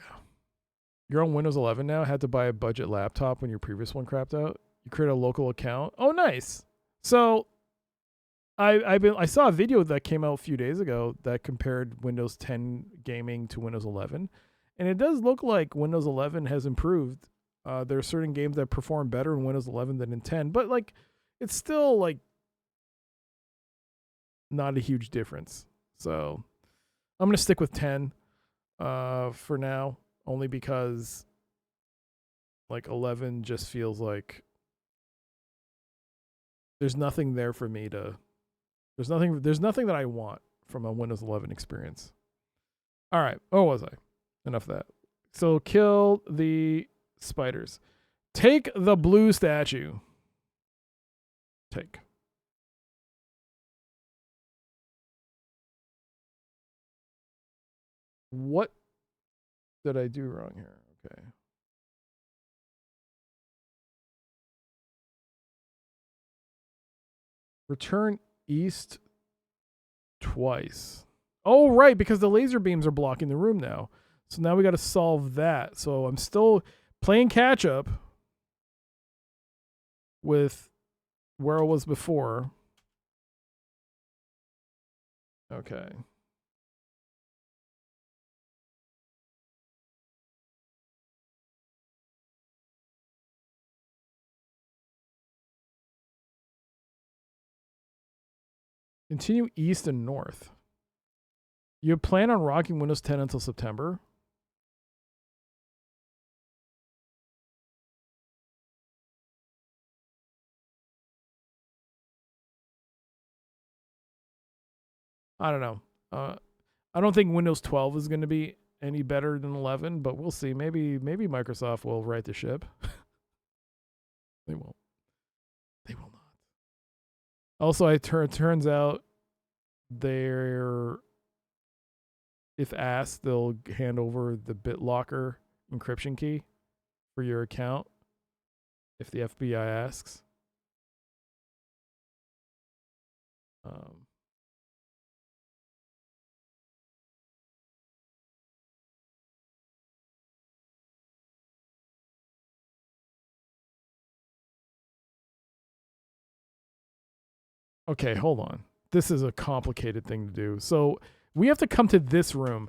You're on Windows 11 now. Had to buy a budget laptop when your previous one crapped out. You create a local account. Oh, nice. So, I saw a video that came out a few days ago that compared Windows 10 gaming to Windows 11, and it does look like Windows 11 has improved. There are certain games that perform better in Windows 11 than in 10, but like it's still like not a huge difference. So I'm gonna stick with 10 for now, only because like 11 just feels like there's nothing there for me to. There's nothing that I want from a Windows 11 experience. All right, where was I? Enough of that. So kill the spiders. Take the blue statue. Take. What did I do wrong here? Okay. Return east twice. Oh, right, because the laser beams are blocking the room now. So now we got to solve that. So I'm still playing catch up with where I was before. Okay. Continue east and north. You plan on rocking Windows 10 until September? I don't know. I don't think Windows 12 is going to be any better than 11, but we'll see. Maybe Microsoft will right the ship. They won't. They will not. Also, it turns out their If asked, they'll hand over the BitLocker encryption key for your account if the FBI asks. Okay, hold on. This is a complicated thing to do. So we have to come to this room.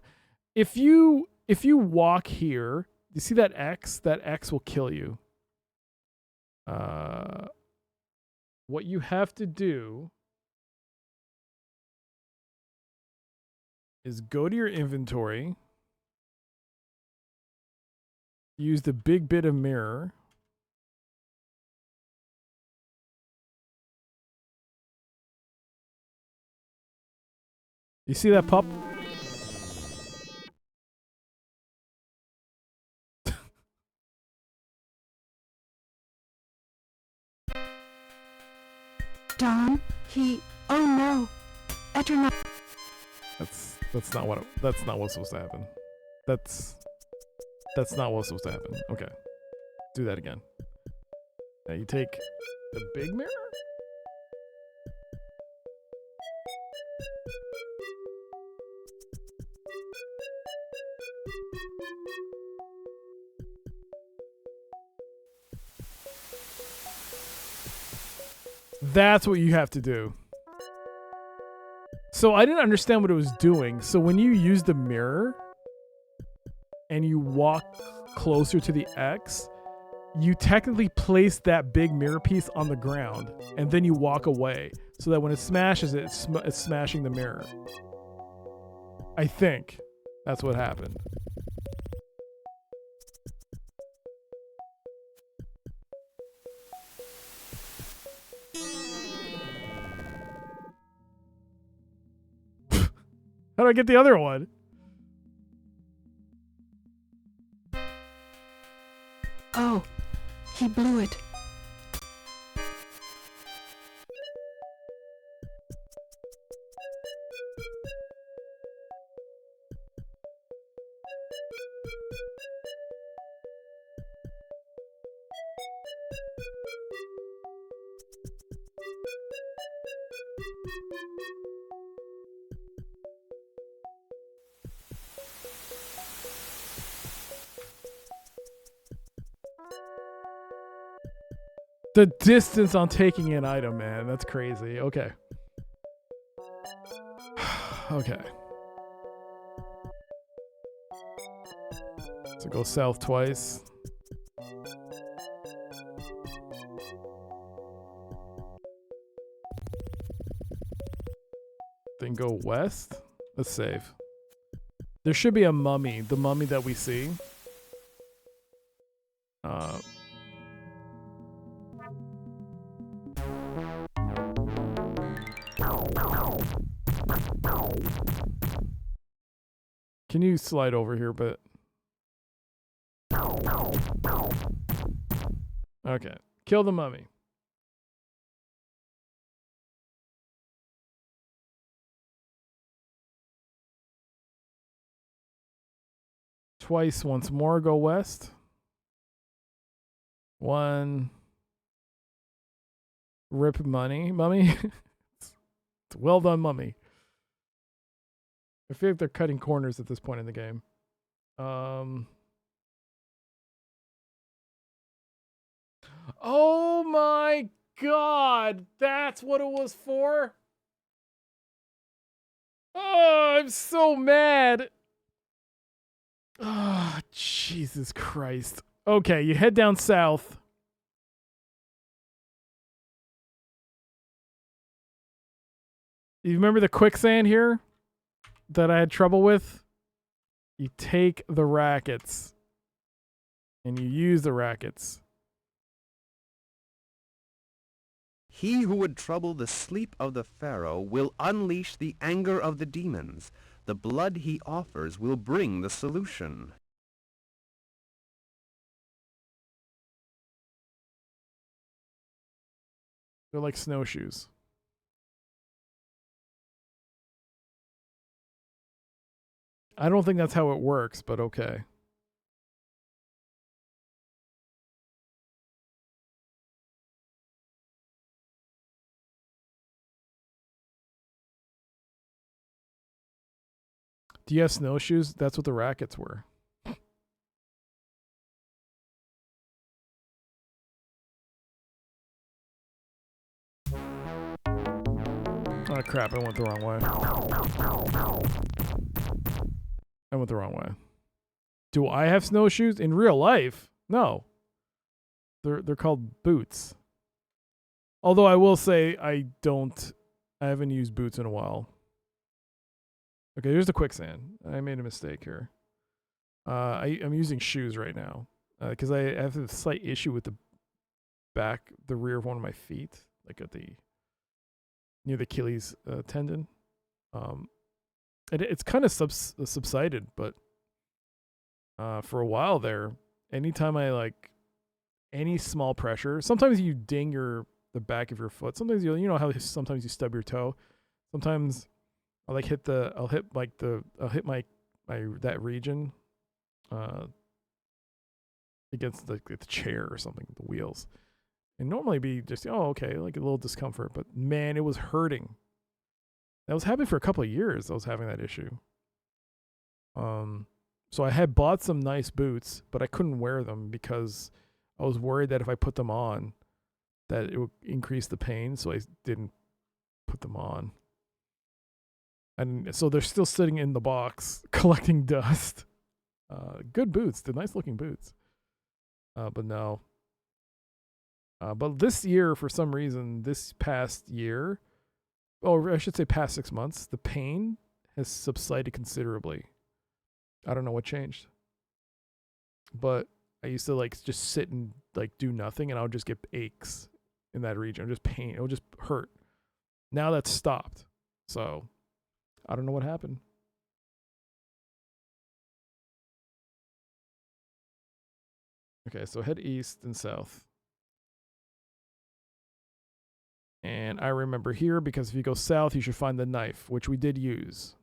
If you walk here, you see that X? That X will kill you. What you have to do is go to your inventory, use the big bit of mirror. You see that pup? Don, oh no, Eternam. That's not what's supposed to happen. That's not what's supposed to happen. Okay. Do that again. Now you take the big mirror. That's what you have to do. So I didn't understand what it was doing. So when you use the mirror and you walk closer to the X, you technically place that big mirror piece on the ground and then you walk away so that when it smashes it, it's smashing the mirror. I think that's what happened. How do I get the other one? Oh, he blew it. The distance on taking an item, man. That's crazy. Okay. Okay. So go south twice. Then go west. Let's save. There should be a mummy. The mummy that we see. Can you slide over here, but... Okay. Kill the mummy. Twice, once more, go west. One. Rip mummy. It's well done, mummy. I feel like they're cutting corners at this point in the game. Oh my god! That's what it was for? Oh, I'm so mad! Oh, Jesus Christ. Okay, you head down south. You remember the quicksand here that I had trouble with? You take the rackets and you use the rackets. He who would trouble the sleep of the Pharaoh will unleash the anger of the demons. The blood he offers will bring the solution. They're like snowshoes. I don't think that's how it works, but okay. Do you have snowshoes? That's what the rackets were. Oh crap, I went the wrong way. I went the wrong way. Do I have snowshoes? In real life? No. They're called boots. Although I will say I haven't used boots in a while. Okay, here's the quicksand. I made a mistake here. I'm using shoes right now. Because I have a slight issue with the rear of one of my feet. Like at near the Achilles tendon. It's kind of subsided, but for a while there, anytime I like any small pressure, sometimes you ding the back of your foot. Sometimes you know how sometimes you stub your toe. Sometimes I'll hit my that region against the chair or something, the wheels. And normally be just, oh, okay, like a little discomfort, but man, it was hurting. That was happening for a couple of years. I was having that issue. So I had bought some nice boots, but I couldn't wear them because I was worried that if I put them on, that it would increase the pain. So I didn't put them on. And so they're still sitting in the box collecting dust. Good boots. They're nice looking boots. But no. But this year, for some reason, this past year, or I should say past 6 months, the pain has subsided considerably. I don't know what changed. But I used to like just sit and like do nothing and I would just get aches in that region. Just pain. It would just hurt. Now that's stopped. So I don't know what happened. Okay, so head east and south. And I remember here because if you go south, you should find the knife, which we did use.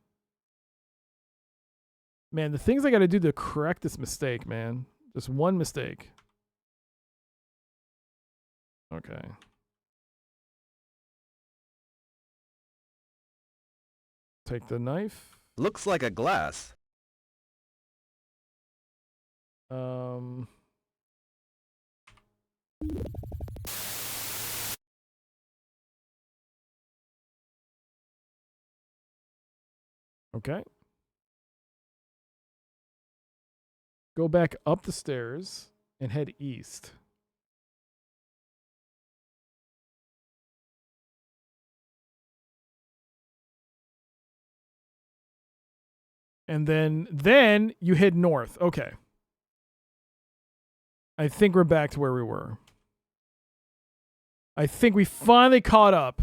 Man, the things I got to do to correct this mistake, man. Just one mistake. Okay. Take the knife. Looks like a glass. Okay. Go back up the stairs and head east. And then you head north. Okay. I think we're back to where we were. I think we finally caught up.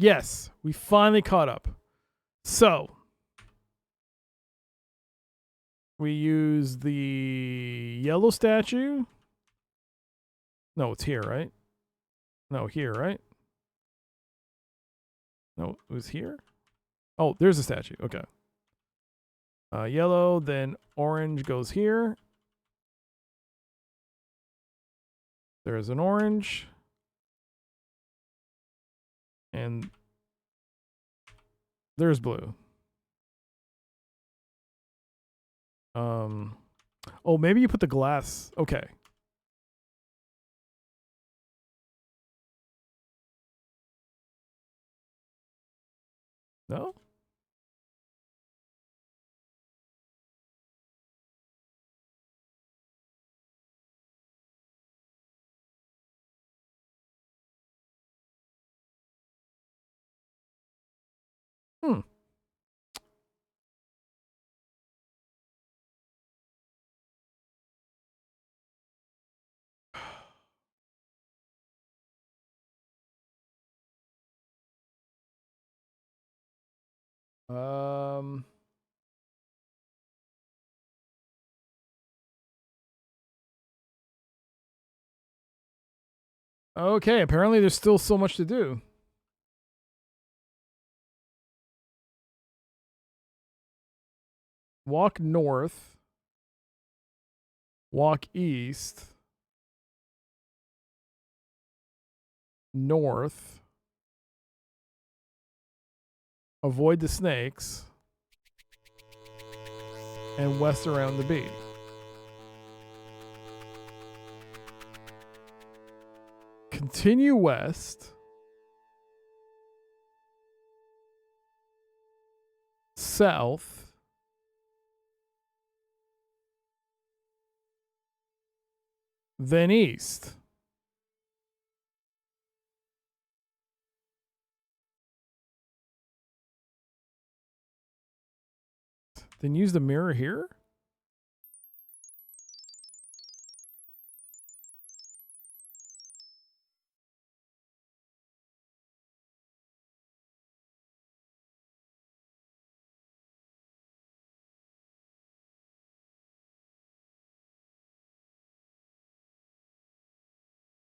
Yes, we finally caught up. So, we use the yellow statue. No, it's here, right? No, here, right? No, it was here? Oh, there's a statue. Okay. Yellow, then orange goes here. There's an orange. And there's blue. Oh, maybe you put the glass. Okay. No? Hmm. Okay, apparently there's still so much to do. walk north, walk east, north, avoid the snakes, and west around the beat. Continue west. South. Then east. Then use the mirror here?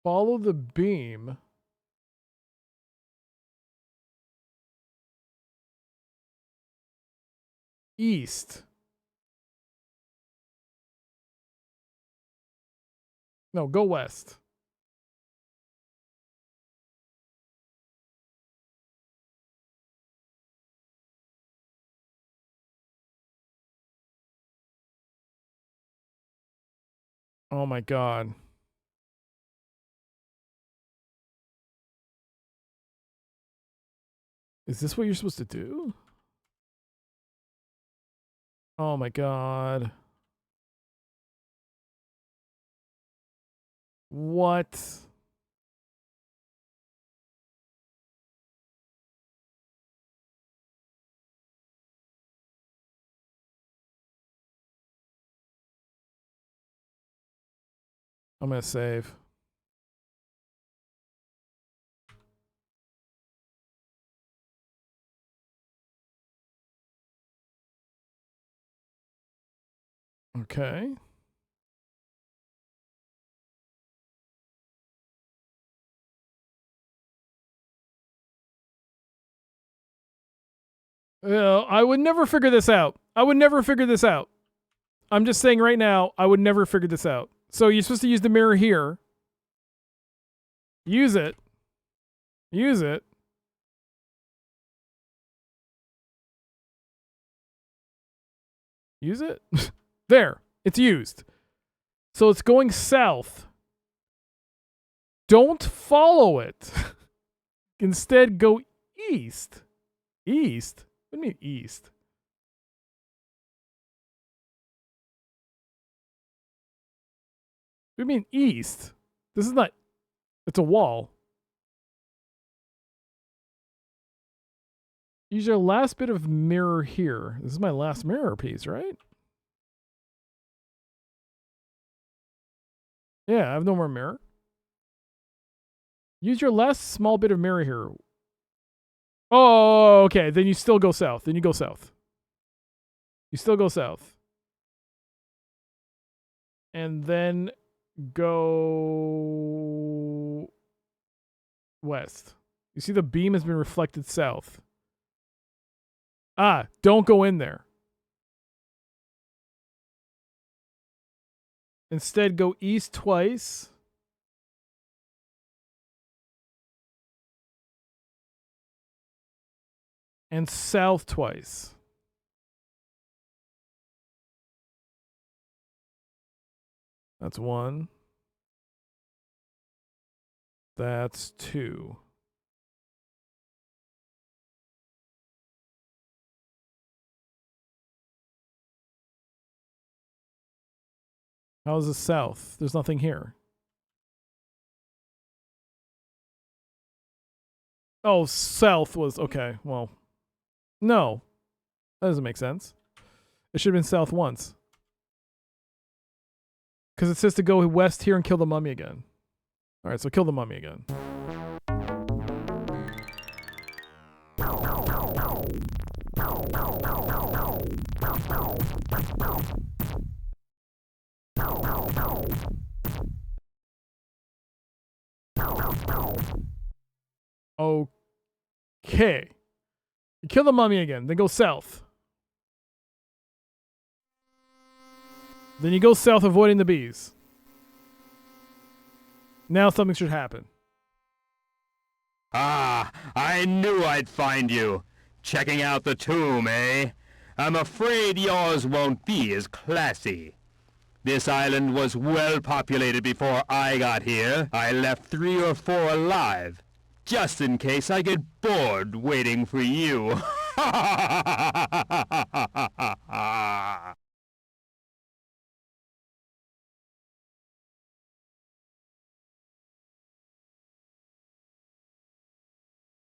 Follow the beam. East. No, go west. Oh my God. Is this what you're supposed to do? Oh my God. What? I'm gonna save. Okay. I would never figure this out. I would never figure this out. I'm just saying right now, I would never figure this out. So you're supposed to use the mirror here. Use it. Use it. Use it? There. It's used. So it's going south. Don't follow it. Instead, go east. East? What do you mean east? What do you mean east? This is not... It's a wall. Use your last bit of mirror here. This is my last mirror piece, right? Yeah, I have no more mirror. Use your last small bit of mirror here. Oh, okay. Then you still go south. Then you go south. You still go south. And then go west. You see the beam has been reflected south. Ah, don't go in there. Instead, go east twice. And south twice. That's 1. That's 2. How's the south? There's nothing here. Oh, south was... Okay, well... No. That doesn't make sense. It should have been south once. Because it says to go west here and kill the mummy again. Alright, so kill the mummy again. Okay. You kill the mummy again, then go south. Then you go south, avoiding the bees. Now something should happen. Ah, I knew I'd find you. Checking out the tomb, eh? I'm afraid yours won't be as classy. This island was well populated before I got here. I left 3 or 4 alive, just in case I get bored waiting for you.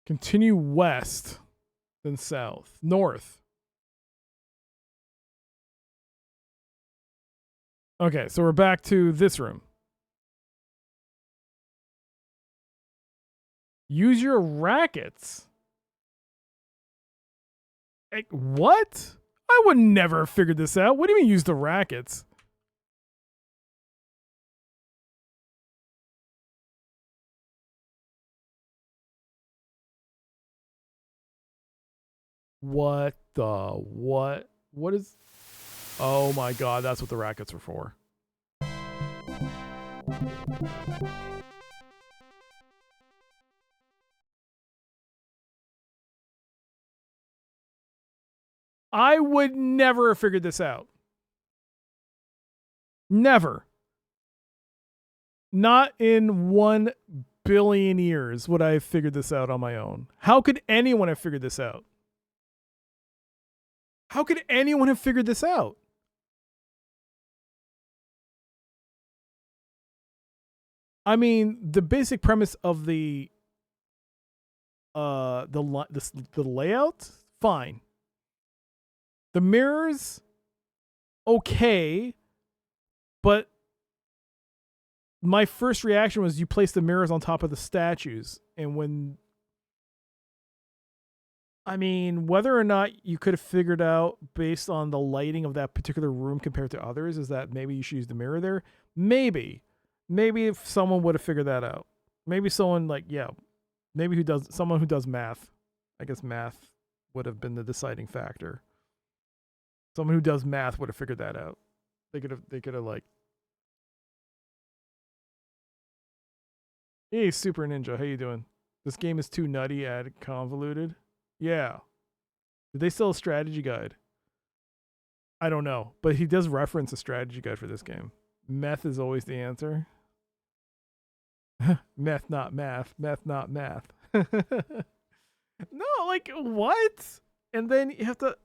Continue west, then south. North. Okay, so we're back to this room. Use your rackets. Like, what? I would never have figured this out. What do you mean use the rackets? What the what? What is... Oh my god, that's what the rackets were for. I would never have figured this out. Never. Not in 1 billion years would I have figured this out on my own. How could anyone have figured this out? How could anyone have figured this out? I mean, the basic premise of the layout, fine. The mirrors, okay, but my first reaction was you place the mirrors on top of the statues, and when... I mean, whether or not you could have figured out based on the lighting of that particular room compared to others is that maybe you should use the mirror there. Maybe if someone would have figured that out. Maybe someone maybe someone who does math. I guess math would have been the deciding factor. Someone who does math would have figured that out. They could have like, hey, Super Ninja, how you doing? This game is too nutty and convoluted. Yeah. Did they sell a strategy guide? I don't know, but he does reference a strategy guide for this game. Meth is always the answer. Meth, not math. Meth, not math. No, like, what? And then you have to...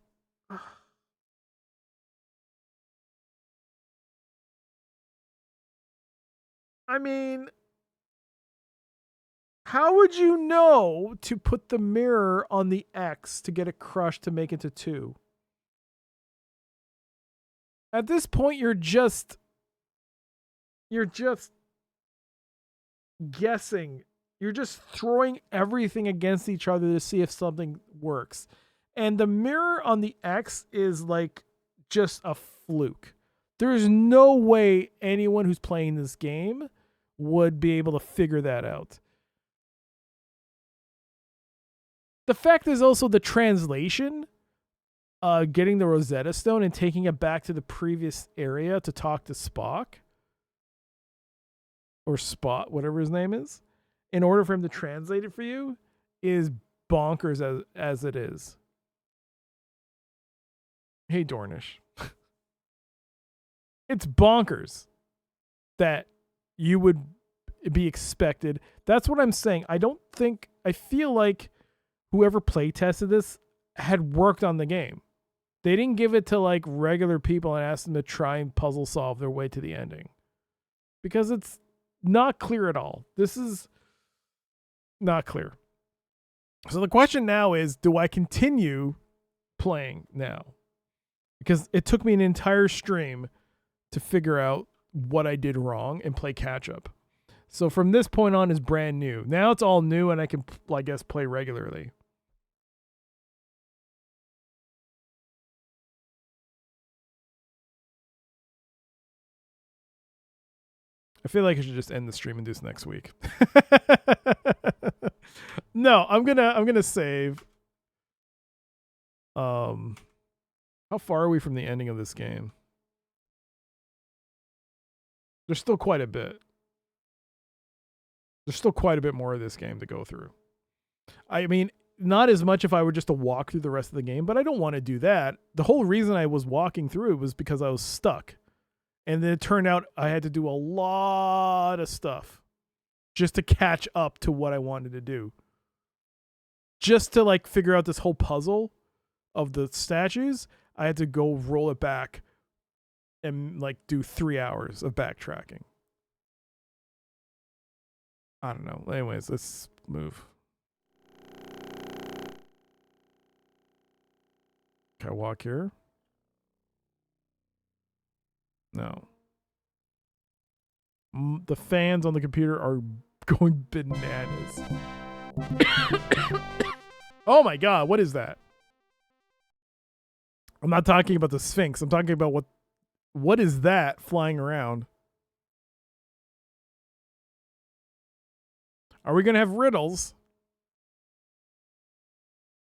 I mean... How would you know to put the mirror on the X to get it crushed to make it to 2? At this point, you're just guessing. You're just throwing everything against each other to see if something works. And the mirror on the X is like just a fluke. There is no way anyone who's playing this game would be able to figure that out. The fact is also the translation, getting the Rosetta Stone and taking it back to the previous area to talk to Spock. Or Spot, whatever his name is. In order for him to translate it for you, is bonkers as it is. Hey, Dornish. It's bonkers that you would be expected. That's what I'm saying. I feel like whoever play tested this had worked on the game. They didn't give it to like regular people and ask them to try and puzzle solve their way to the ending. Because it's not clear at all. This is not clear. So the question now is, do I continue playing now? Because it took me an entire stream to figure out what I did wrong and play catch up. So from this point on is brand new. Now it's all new and I can, I guess, play regularly. I feel like I should just end the stream and do this next week. No, I'm gonna save. How far are we from the ending of this game? There's still quite a bit. There's still quite a bit more of this game to go through. I mean, not as much if I were just to walk through the rest of the game, but I don't want to do that. The whole reason I was walking through it was because I was stuck. And then it turned out I had to do a lot of stuff just to catch up to what I wanted to do. Just to like figure out this whole puzzle of the statues, I had to go roll it back and like do 3 hours of backtracking. I don't know. Anyways, let's move. Can I walk here? No. The fans on the computer are going bananas. Oh my god, what is that? I'm not talking about the Sphinx. I'm talking about what is that flying around? Are we going to have riddles?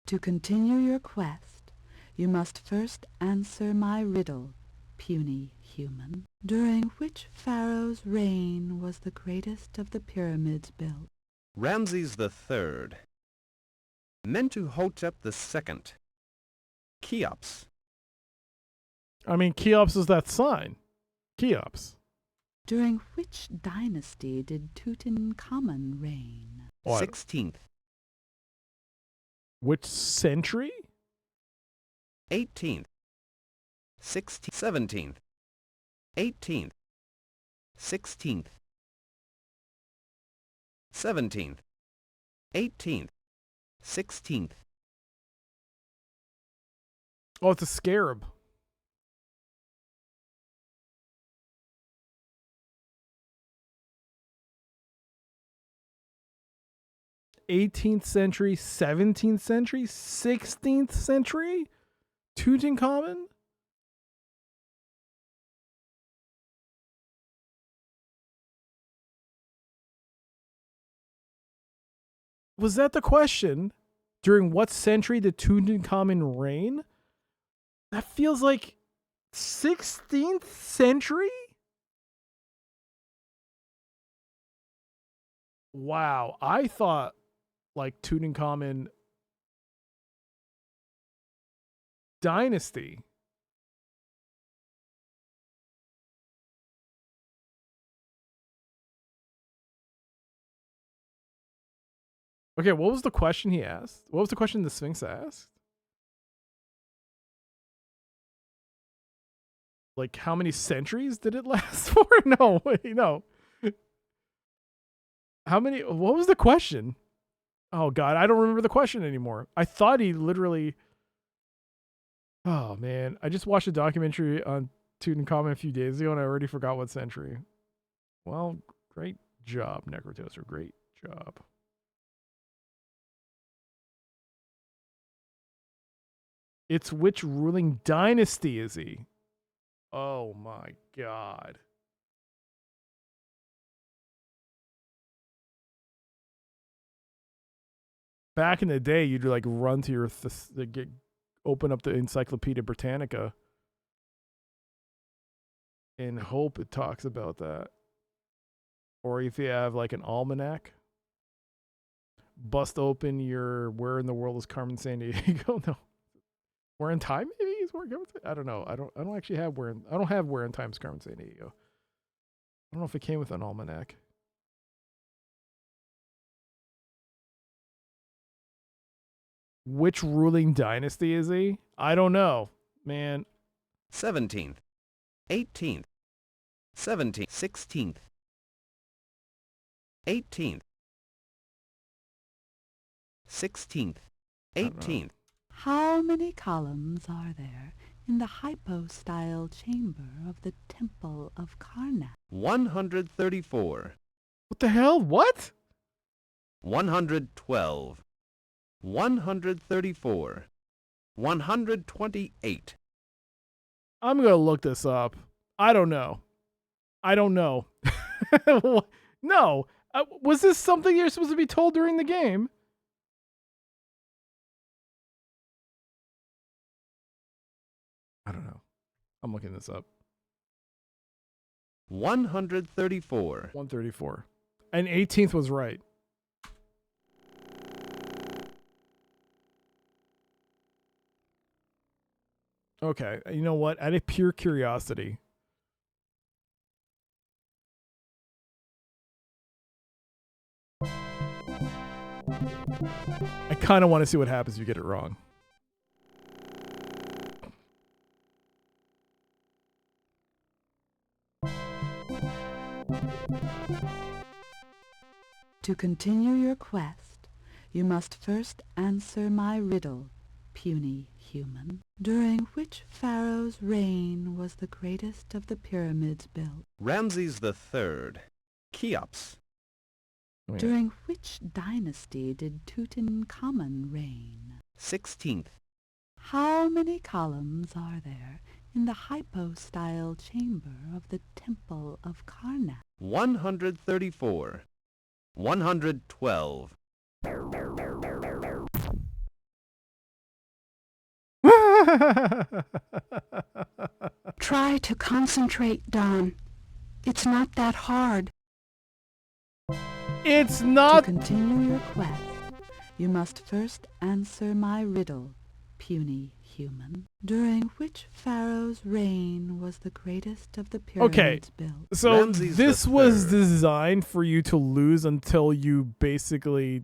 To continue your quest, you must first answer my riddle, puny human. During which pharaoh's reign was the greatest of the pyramids built? Ramses III. Mentuhotep II. Cheops. I mean, Cheops is that sign. Cheops. During which dynasty did Tutankhamun reign? What? 16th. Which century? 18th. 16th. 17th. 18th. 16th. 17th. 18th. 16th. Oh, it's a scarab. '18th century, 17th century, 16th century? Tutankhamun? Was that the question? During what century did Tutankhamun reign? That feels like 16th century? Wow, I thought like Tutankhamun dynasty. Okay, what was the question he asked? What was the question the Sphinx asked? Like, how many centuries did it last for? No, wait, no. How many? What was the question? Oh, God, I don't remember the question anymore. I thought he literally... Oh, man. I just watched a documentary on Tutankhamun a few days ago, and I already forgot what century. Well, great job, Necrotoaster. Great job. It's which ruling dynasty is he? Oh my god. Back in the day, you'd like run to your open up the Encyclopedia Britannica and hope it talks about that. Or if you have like an almanac, bust open your Where in the World is Carmen Sandiego? No. Where in Time maybe is where I don't know. I don't actually have I don't have Where in Time's Carmen Sandiego. I don't know if it came with an almanac. Which ruling dynasty is he? I don't know, man. 17th. 18th. 17th. 16th. 18th. 16th. 18th. How many columns are there in the hypostyle chamber of the Temple of Karnak? 134. What the hell? What? 112. 134. 128. I'm going to look this up. I don't know. I don't know. No. Was this something you're supposed to be told during the game? I don't know. I'm looking this up. 134. 134. And 18th was right. Okay, you know what? Out of pure curiosity, I kind of want to see what happens if you get it wrong. To continue your quest, you must first answer my riddle, puny human. During which pharaoh's reign was the greatest of the pyramids built? Ramses III. Cheops. During which dynasty did Tutankhamun reign? 16th. How many columns are there in the hypostyle chamber of the Temple of Karnak? 134. 112. Try to concentrate, Don. It's not that hard. It's not. To continue your quest, you must first answer my riddle, puny human. During which pharaoh's reign was the greatest of the pyramids built? So Ramses this III. was designed for you to lose until you basically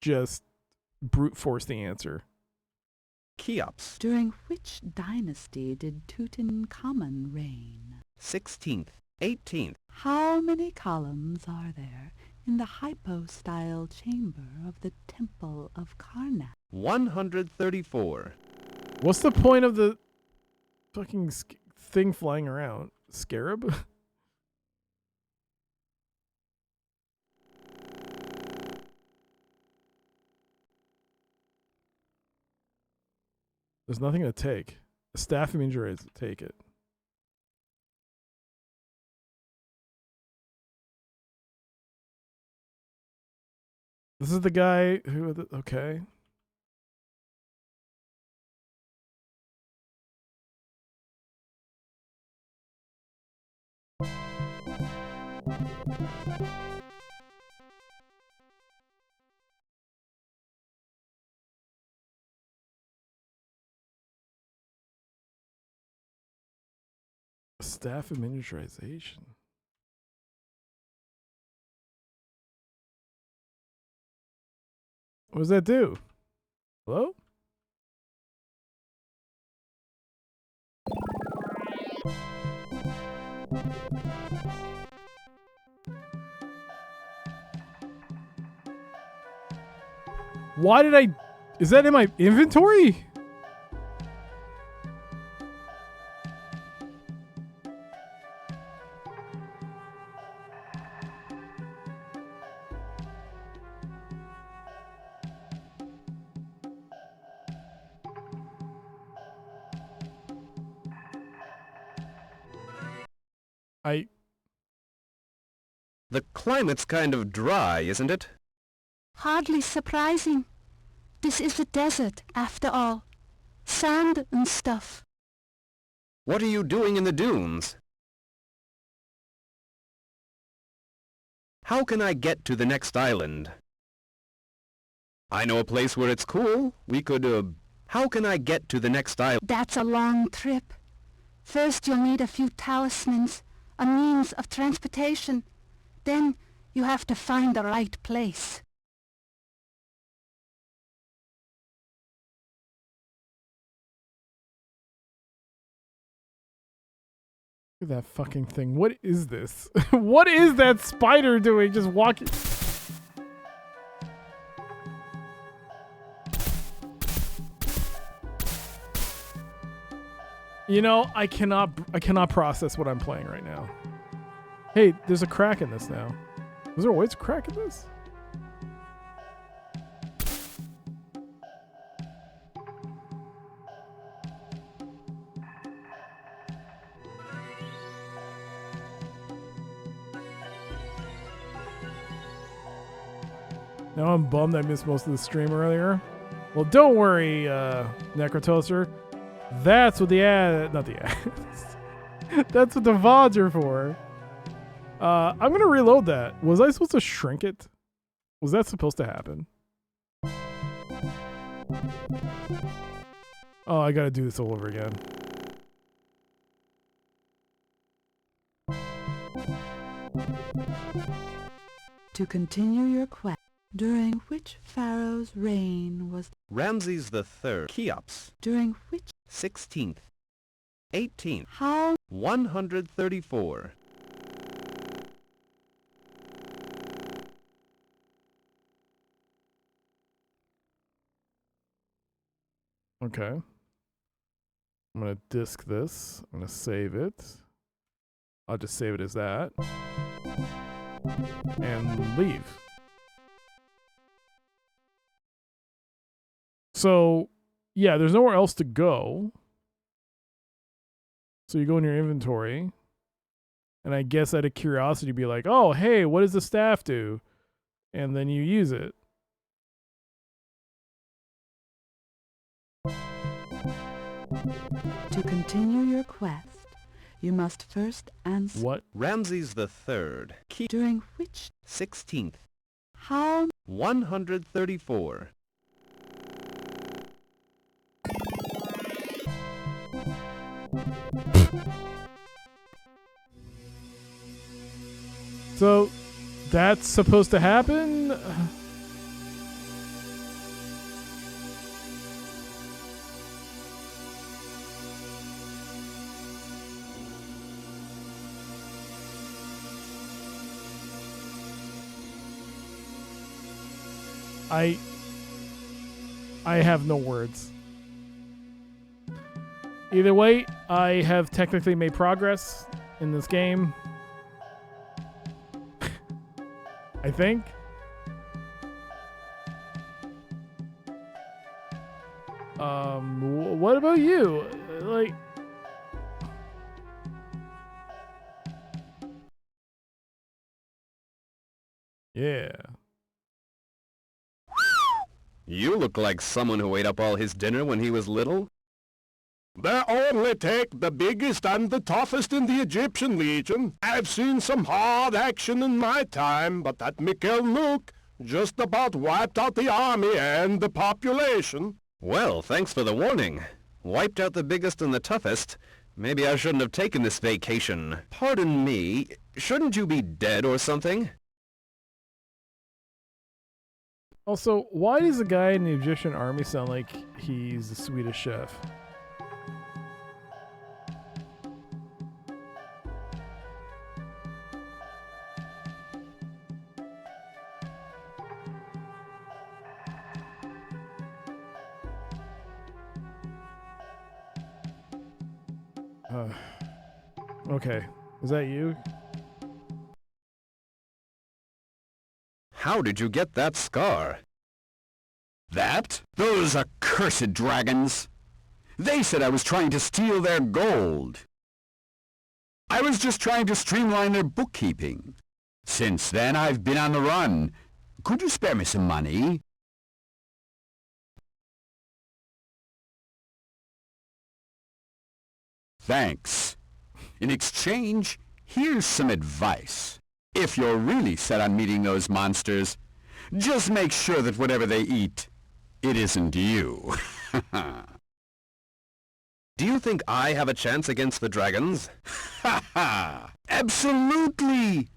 just brute force the answer. Cheops. During which dynasty did Tutankhamun reign? 16th. 18th. How many columns are there in the hypostyle chamber of the Temple of Karnak? 134. What's the point of the fucking thing flying around? Scarab? There's nothing to take. A staff of injuries, take it. This is the guy who, okay. Staff of miniaturization. What does that do? Hello? Why did I... Is that in my inventory? The climate's kind of dry, isn't it? Hardly surprising. This is a desert, after all. Sand and stuff. What are you doing in the dunes? How can I get to the next island? I know a place where it's cool. We could, How can I get to the next island? That's a long trip. First you'll need a few talismans, a means of transportation. Then you have to find the right place. Look at that fucking thing. What is this? What is that spider doing? Just walking. You know, I cannot process what I'm playing right now. Hey, there's a crack in this now. Was there always a crack in this? Now I'm bummed I missed most of the stream earlier. Well, don't worry, Necrotoaster. That's what the ad... Not the ads. That's what the VODs are for. I'm gonna reload that. Was I supposed to shrink it? Was that supposed to happen? Oh, I gotta do this all over again. To continue your quest, during which pharaoh's reign was... Ramses III. Cheops. During which... 16th. 18th. How... 134. Okay. I'm gonna disk this. I'm gonna save it. I'll just save it as that. And leave. So, yeah, there's nowhere else to go. So you go in your inventory. And I guess out of curiosity, be like, oh, hey, what does the staff do? And then you use it. To continue your quest, you must first answer... What? Ramses III. During which... 16th. How... 134. So, that's supposed to happen? I have no words. Either way, I have technically made progress in this game. I think. What about you? Like... Yeah. You look like someone who ate up all his dinner when he was little. They only take the biggest and the toughest in the Egyptian Legion. I've seen some hard action in my time, but that Mikhail Nuke just about wiped out the army and the population. Well, thanks for the warning. Wiped out the biggest and the toughest. Maybe I shouldn't have taken this vacation. Pardon me, shouldn't you be dead or something? Also, why does the guy in the Egyptian army sound like he's a Swedish chef? Okay, is that you? How did you get that scar? That? Those accursed dragons. They said I was trying to steal their gold. I was just trying to streamline their bookkeeping. Since then, I've been on the run. Could you spare me some money? Thanks. In exchange, here's some advice. If you're really set on meeting those monsters, just make sure that whatever they eat, it isn't you. Do you think I have a chance against the dragons? Ha ha! Absolutely!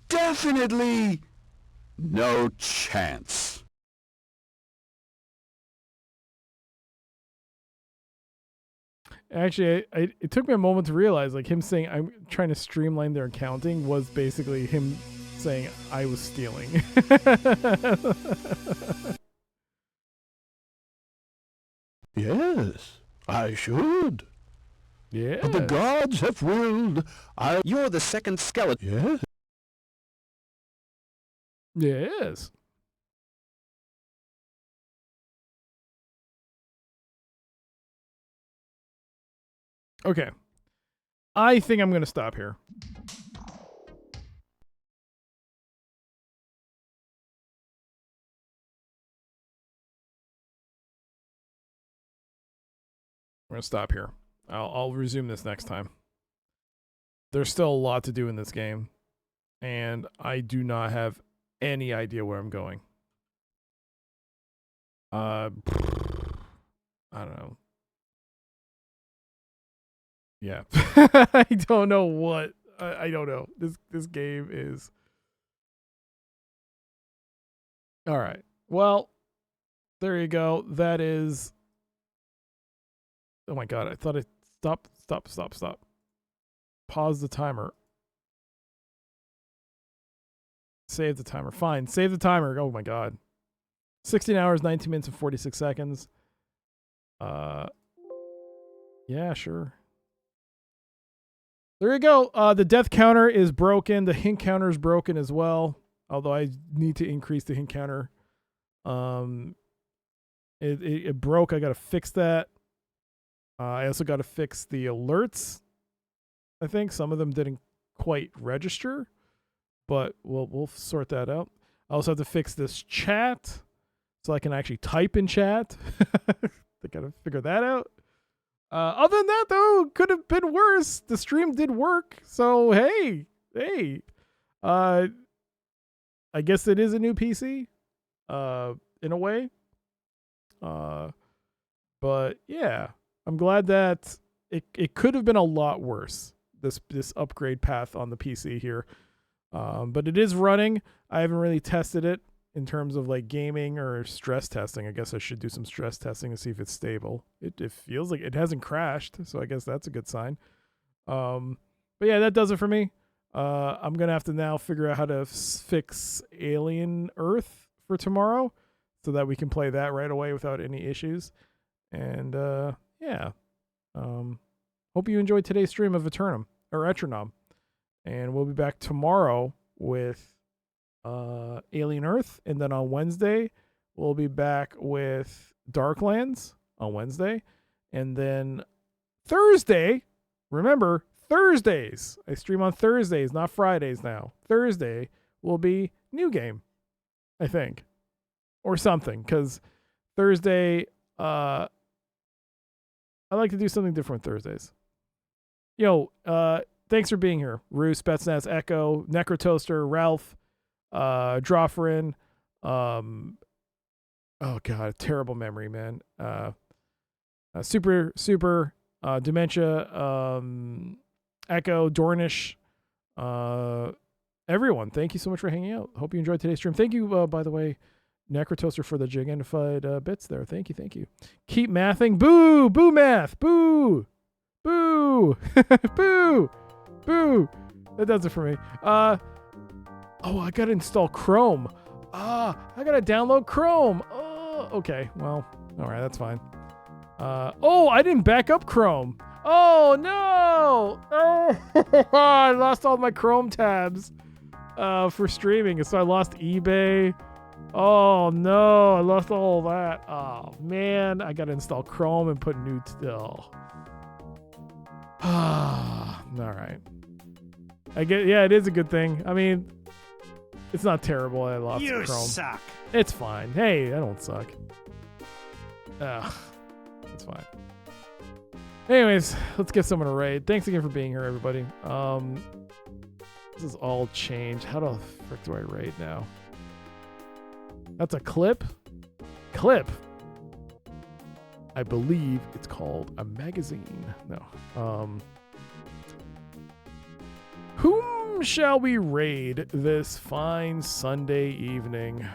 Definitely! No chance. Actually, it took me a moment to realize, like, him saying I'm trying to streamline their accounting was basically him saying I was stealing. Yes, I should. Yeah. But the gods have willed. You're the second skeleton. Yes. Yes. Okay. I think I'm going to stop here. We're going to stop here. I'll resume this next time. There's still a lot to do in this game. and I do not have any idea where I'm going. I don't know. Yeah. I don't know what. I don't know. This game is... All right. Well, there you go. That is... Oh my god, I thought I... Stop. Pause the timer. Save the timer. Fine. Save the timer. Oh my god. 16 hours, 19 minutes, and 46 seconds. Yeah, sure. There you go. The death counter is broken. The hint counter is broken as well. Although I need to increase the hint counter. It broke. I got to fix that. I also got to fix the alerts. I think some of them didn't quite register, but we'll sort that out. I also have to fix this chat so I can actually type in chat. I got to figure that out. Other than that, though, could have been worse. The stream did work, so hey. I guess it is a new PC, in a way. But yeah, I'm glad that it could have been a lot worse. This upgrade path on the PC here, but it is running. I haven't really tested it in terms of like gaming or stress testing. I guess I should do some stress testing to see if it's stable. It feels like it hasn't crashed, so I guess that's a good sign. But yeah, that does it for me. I'm gonna have to now figure out how to fix Alien Earth for tomorrow, so that we can play that right away without any issues. And yeah, hope you enjoyed today's stream of Eternam. And we'll be back tomorrow with Alien Earth, and then on Wednesday we'll be back with Darklands on Wednesday, and then Thursday, remember Thursdays, I stream on Thursdays, not Fridays now. Thursday will be New Game, I think, or something, because Thursday I like to do something different Thursdays. Yo, thanks for being here. Rue, Spetsnaz, Echo, Necrotoaster, Ralph, Drawfrin. Oh god, terrible memory, man. Super, Dementia, Echo, Dornish, everyone. Thank you so much for hanging out. Hope you enjoyed today's stream. Thank you, by the way, Necrotoaster, for the gigantified bits there. Thank you. Keep mathing. Boo! Boo math! Boo! Boo! Boo! Boo! That does it for me. Oh, I gotta install Chrome. I gotta download Chrome. Oh, okay. Well, alright, that's fine. Oh, I didn't back up Chrome. Oh, no! Oh, I lost all my Chrome tabs for streaming, so I lost eBay. Oh, no, I lost all that. Oh, man, I gotta install Chrome and put new still. Alright. I get, yeah, it is a good thing. I mean, it's not terrible I lost Chrome. You suck. It's fine. Hey, I don't suck. That's fine. Anyways, let's get someone to raid. Thanks again for being here, everybody. This is all changed. How the frick do I raid now? That's a clip? Clip. I believe it's called a magazine. No. Whom shall we raid this fine Sunday evening?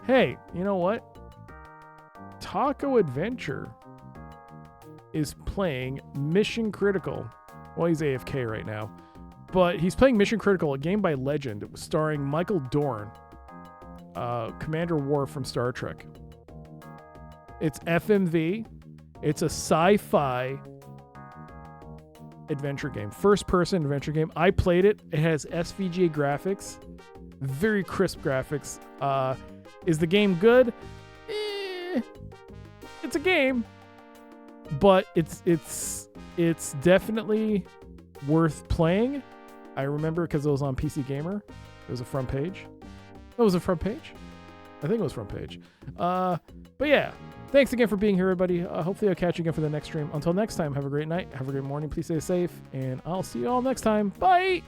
Hey, you know what? Taco Adventure is playing Mission Critical. Well, he's AFK right now. But he's playing Mission Critical, a game by Legend. It was starring Michael Dorn, Commander Worf from Star Trek. It's FMV. It's a sci-fi adventure game. First-person adventure game. I played it. It has SVGA graphics. Very crisp graphics. Is the game good? It's a game. But it's definitely worth playing. I remember because it was on PC Gamer. It was a front page. It was a front page. I think it was front page. But yeah, thanks again for being here, everybody. Hopefully I'll catch you again for the next stream. Until next time, have a great night. Have a great morning. Please stay safe. And I'll see you all next time. Bye!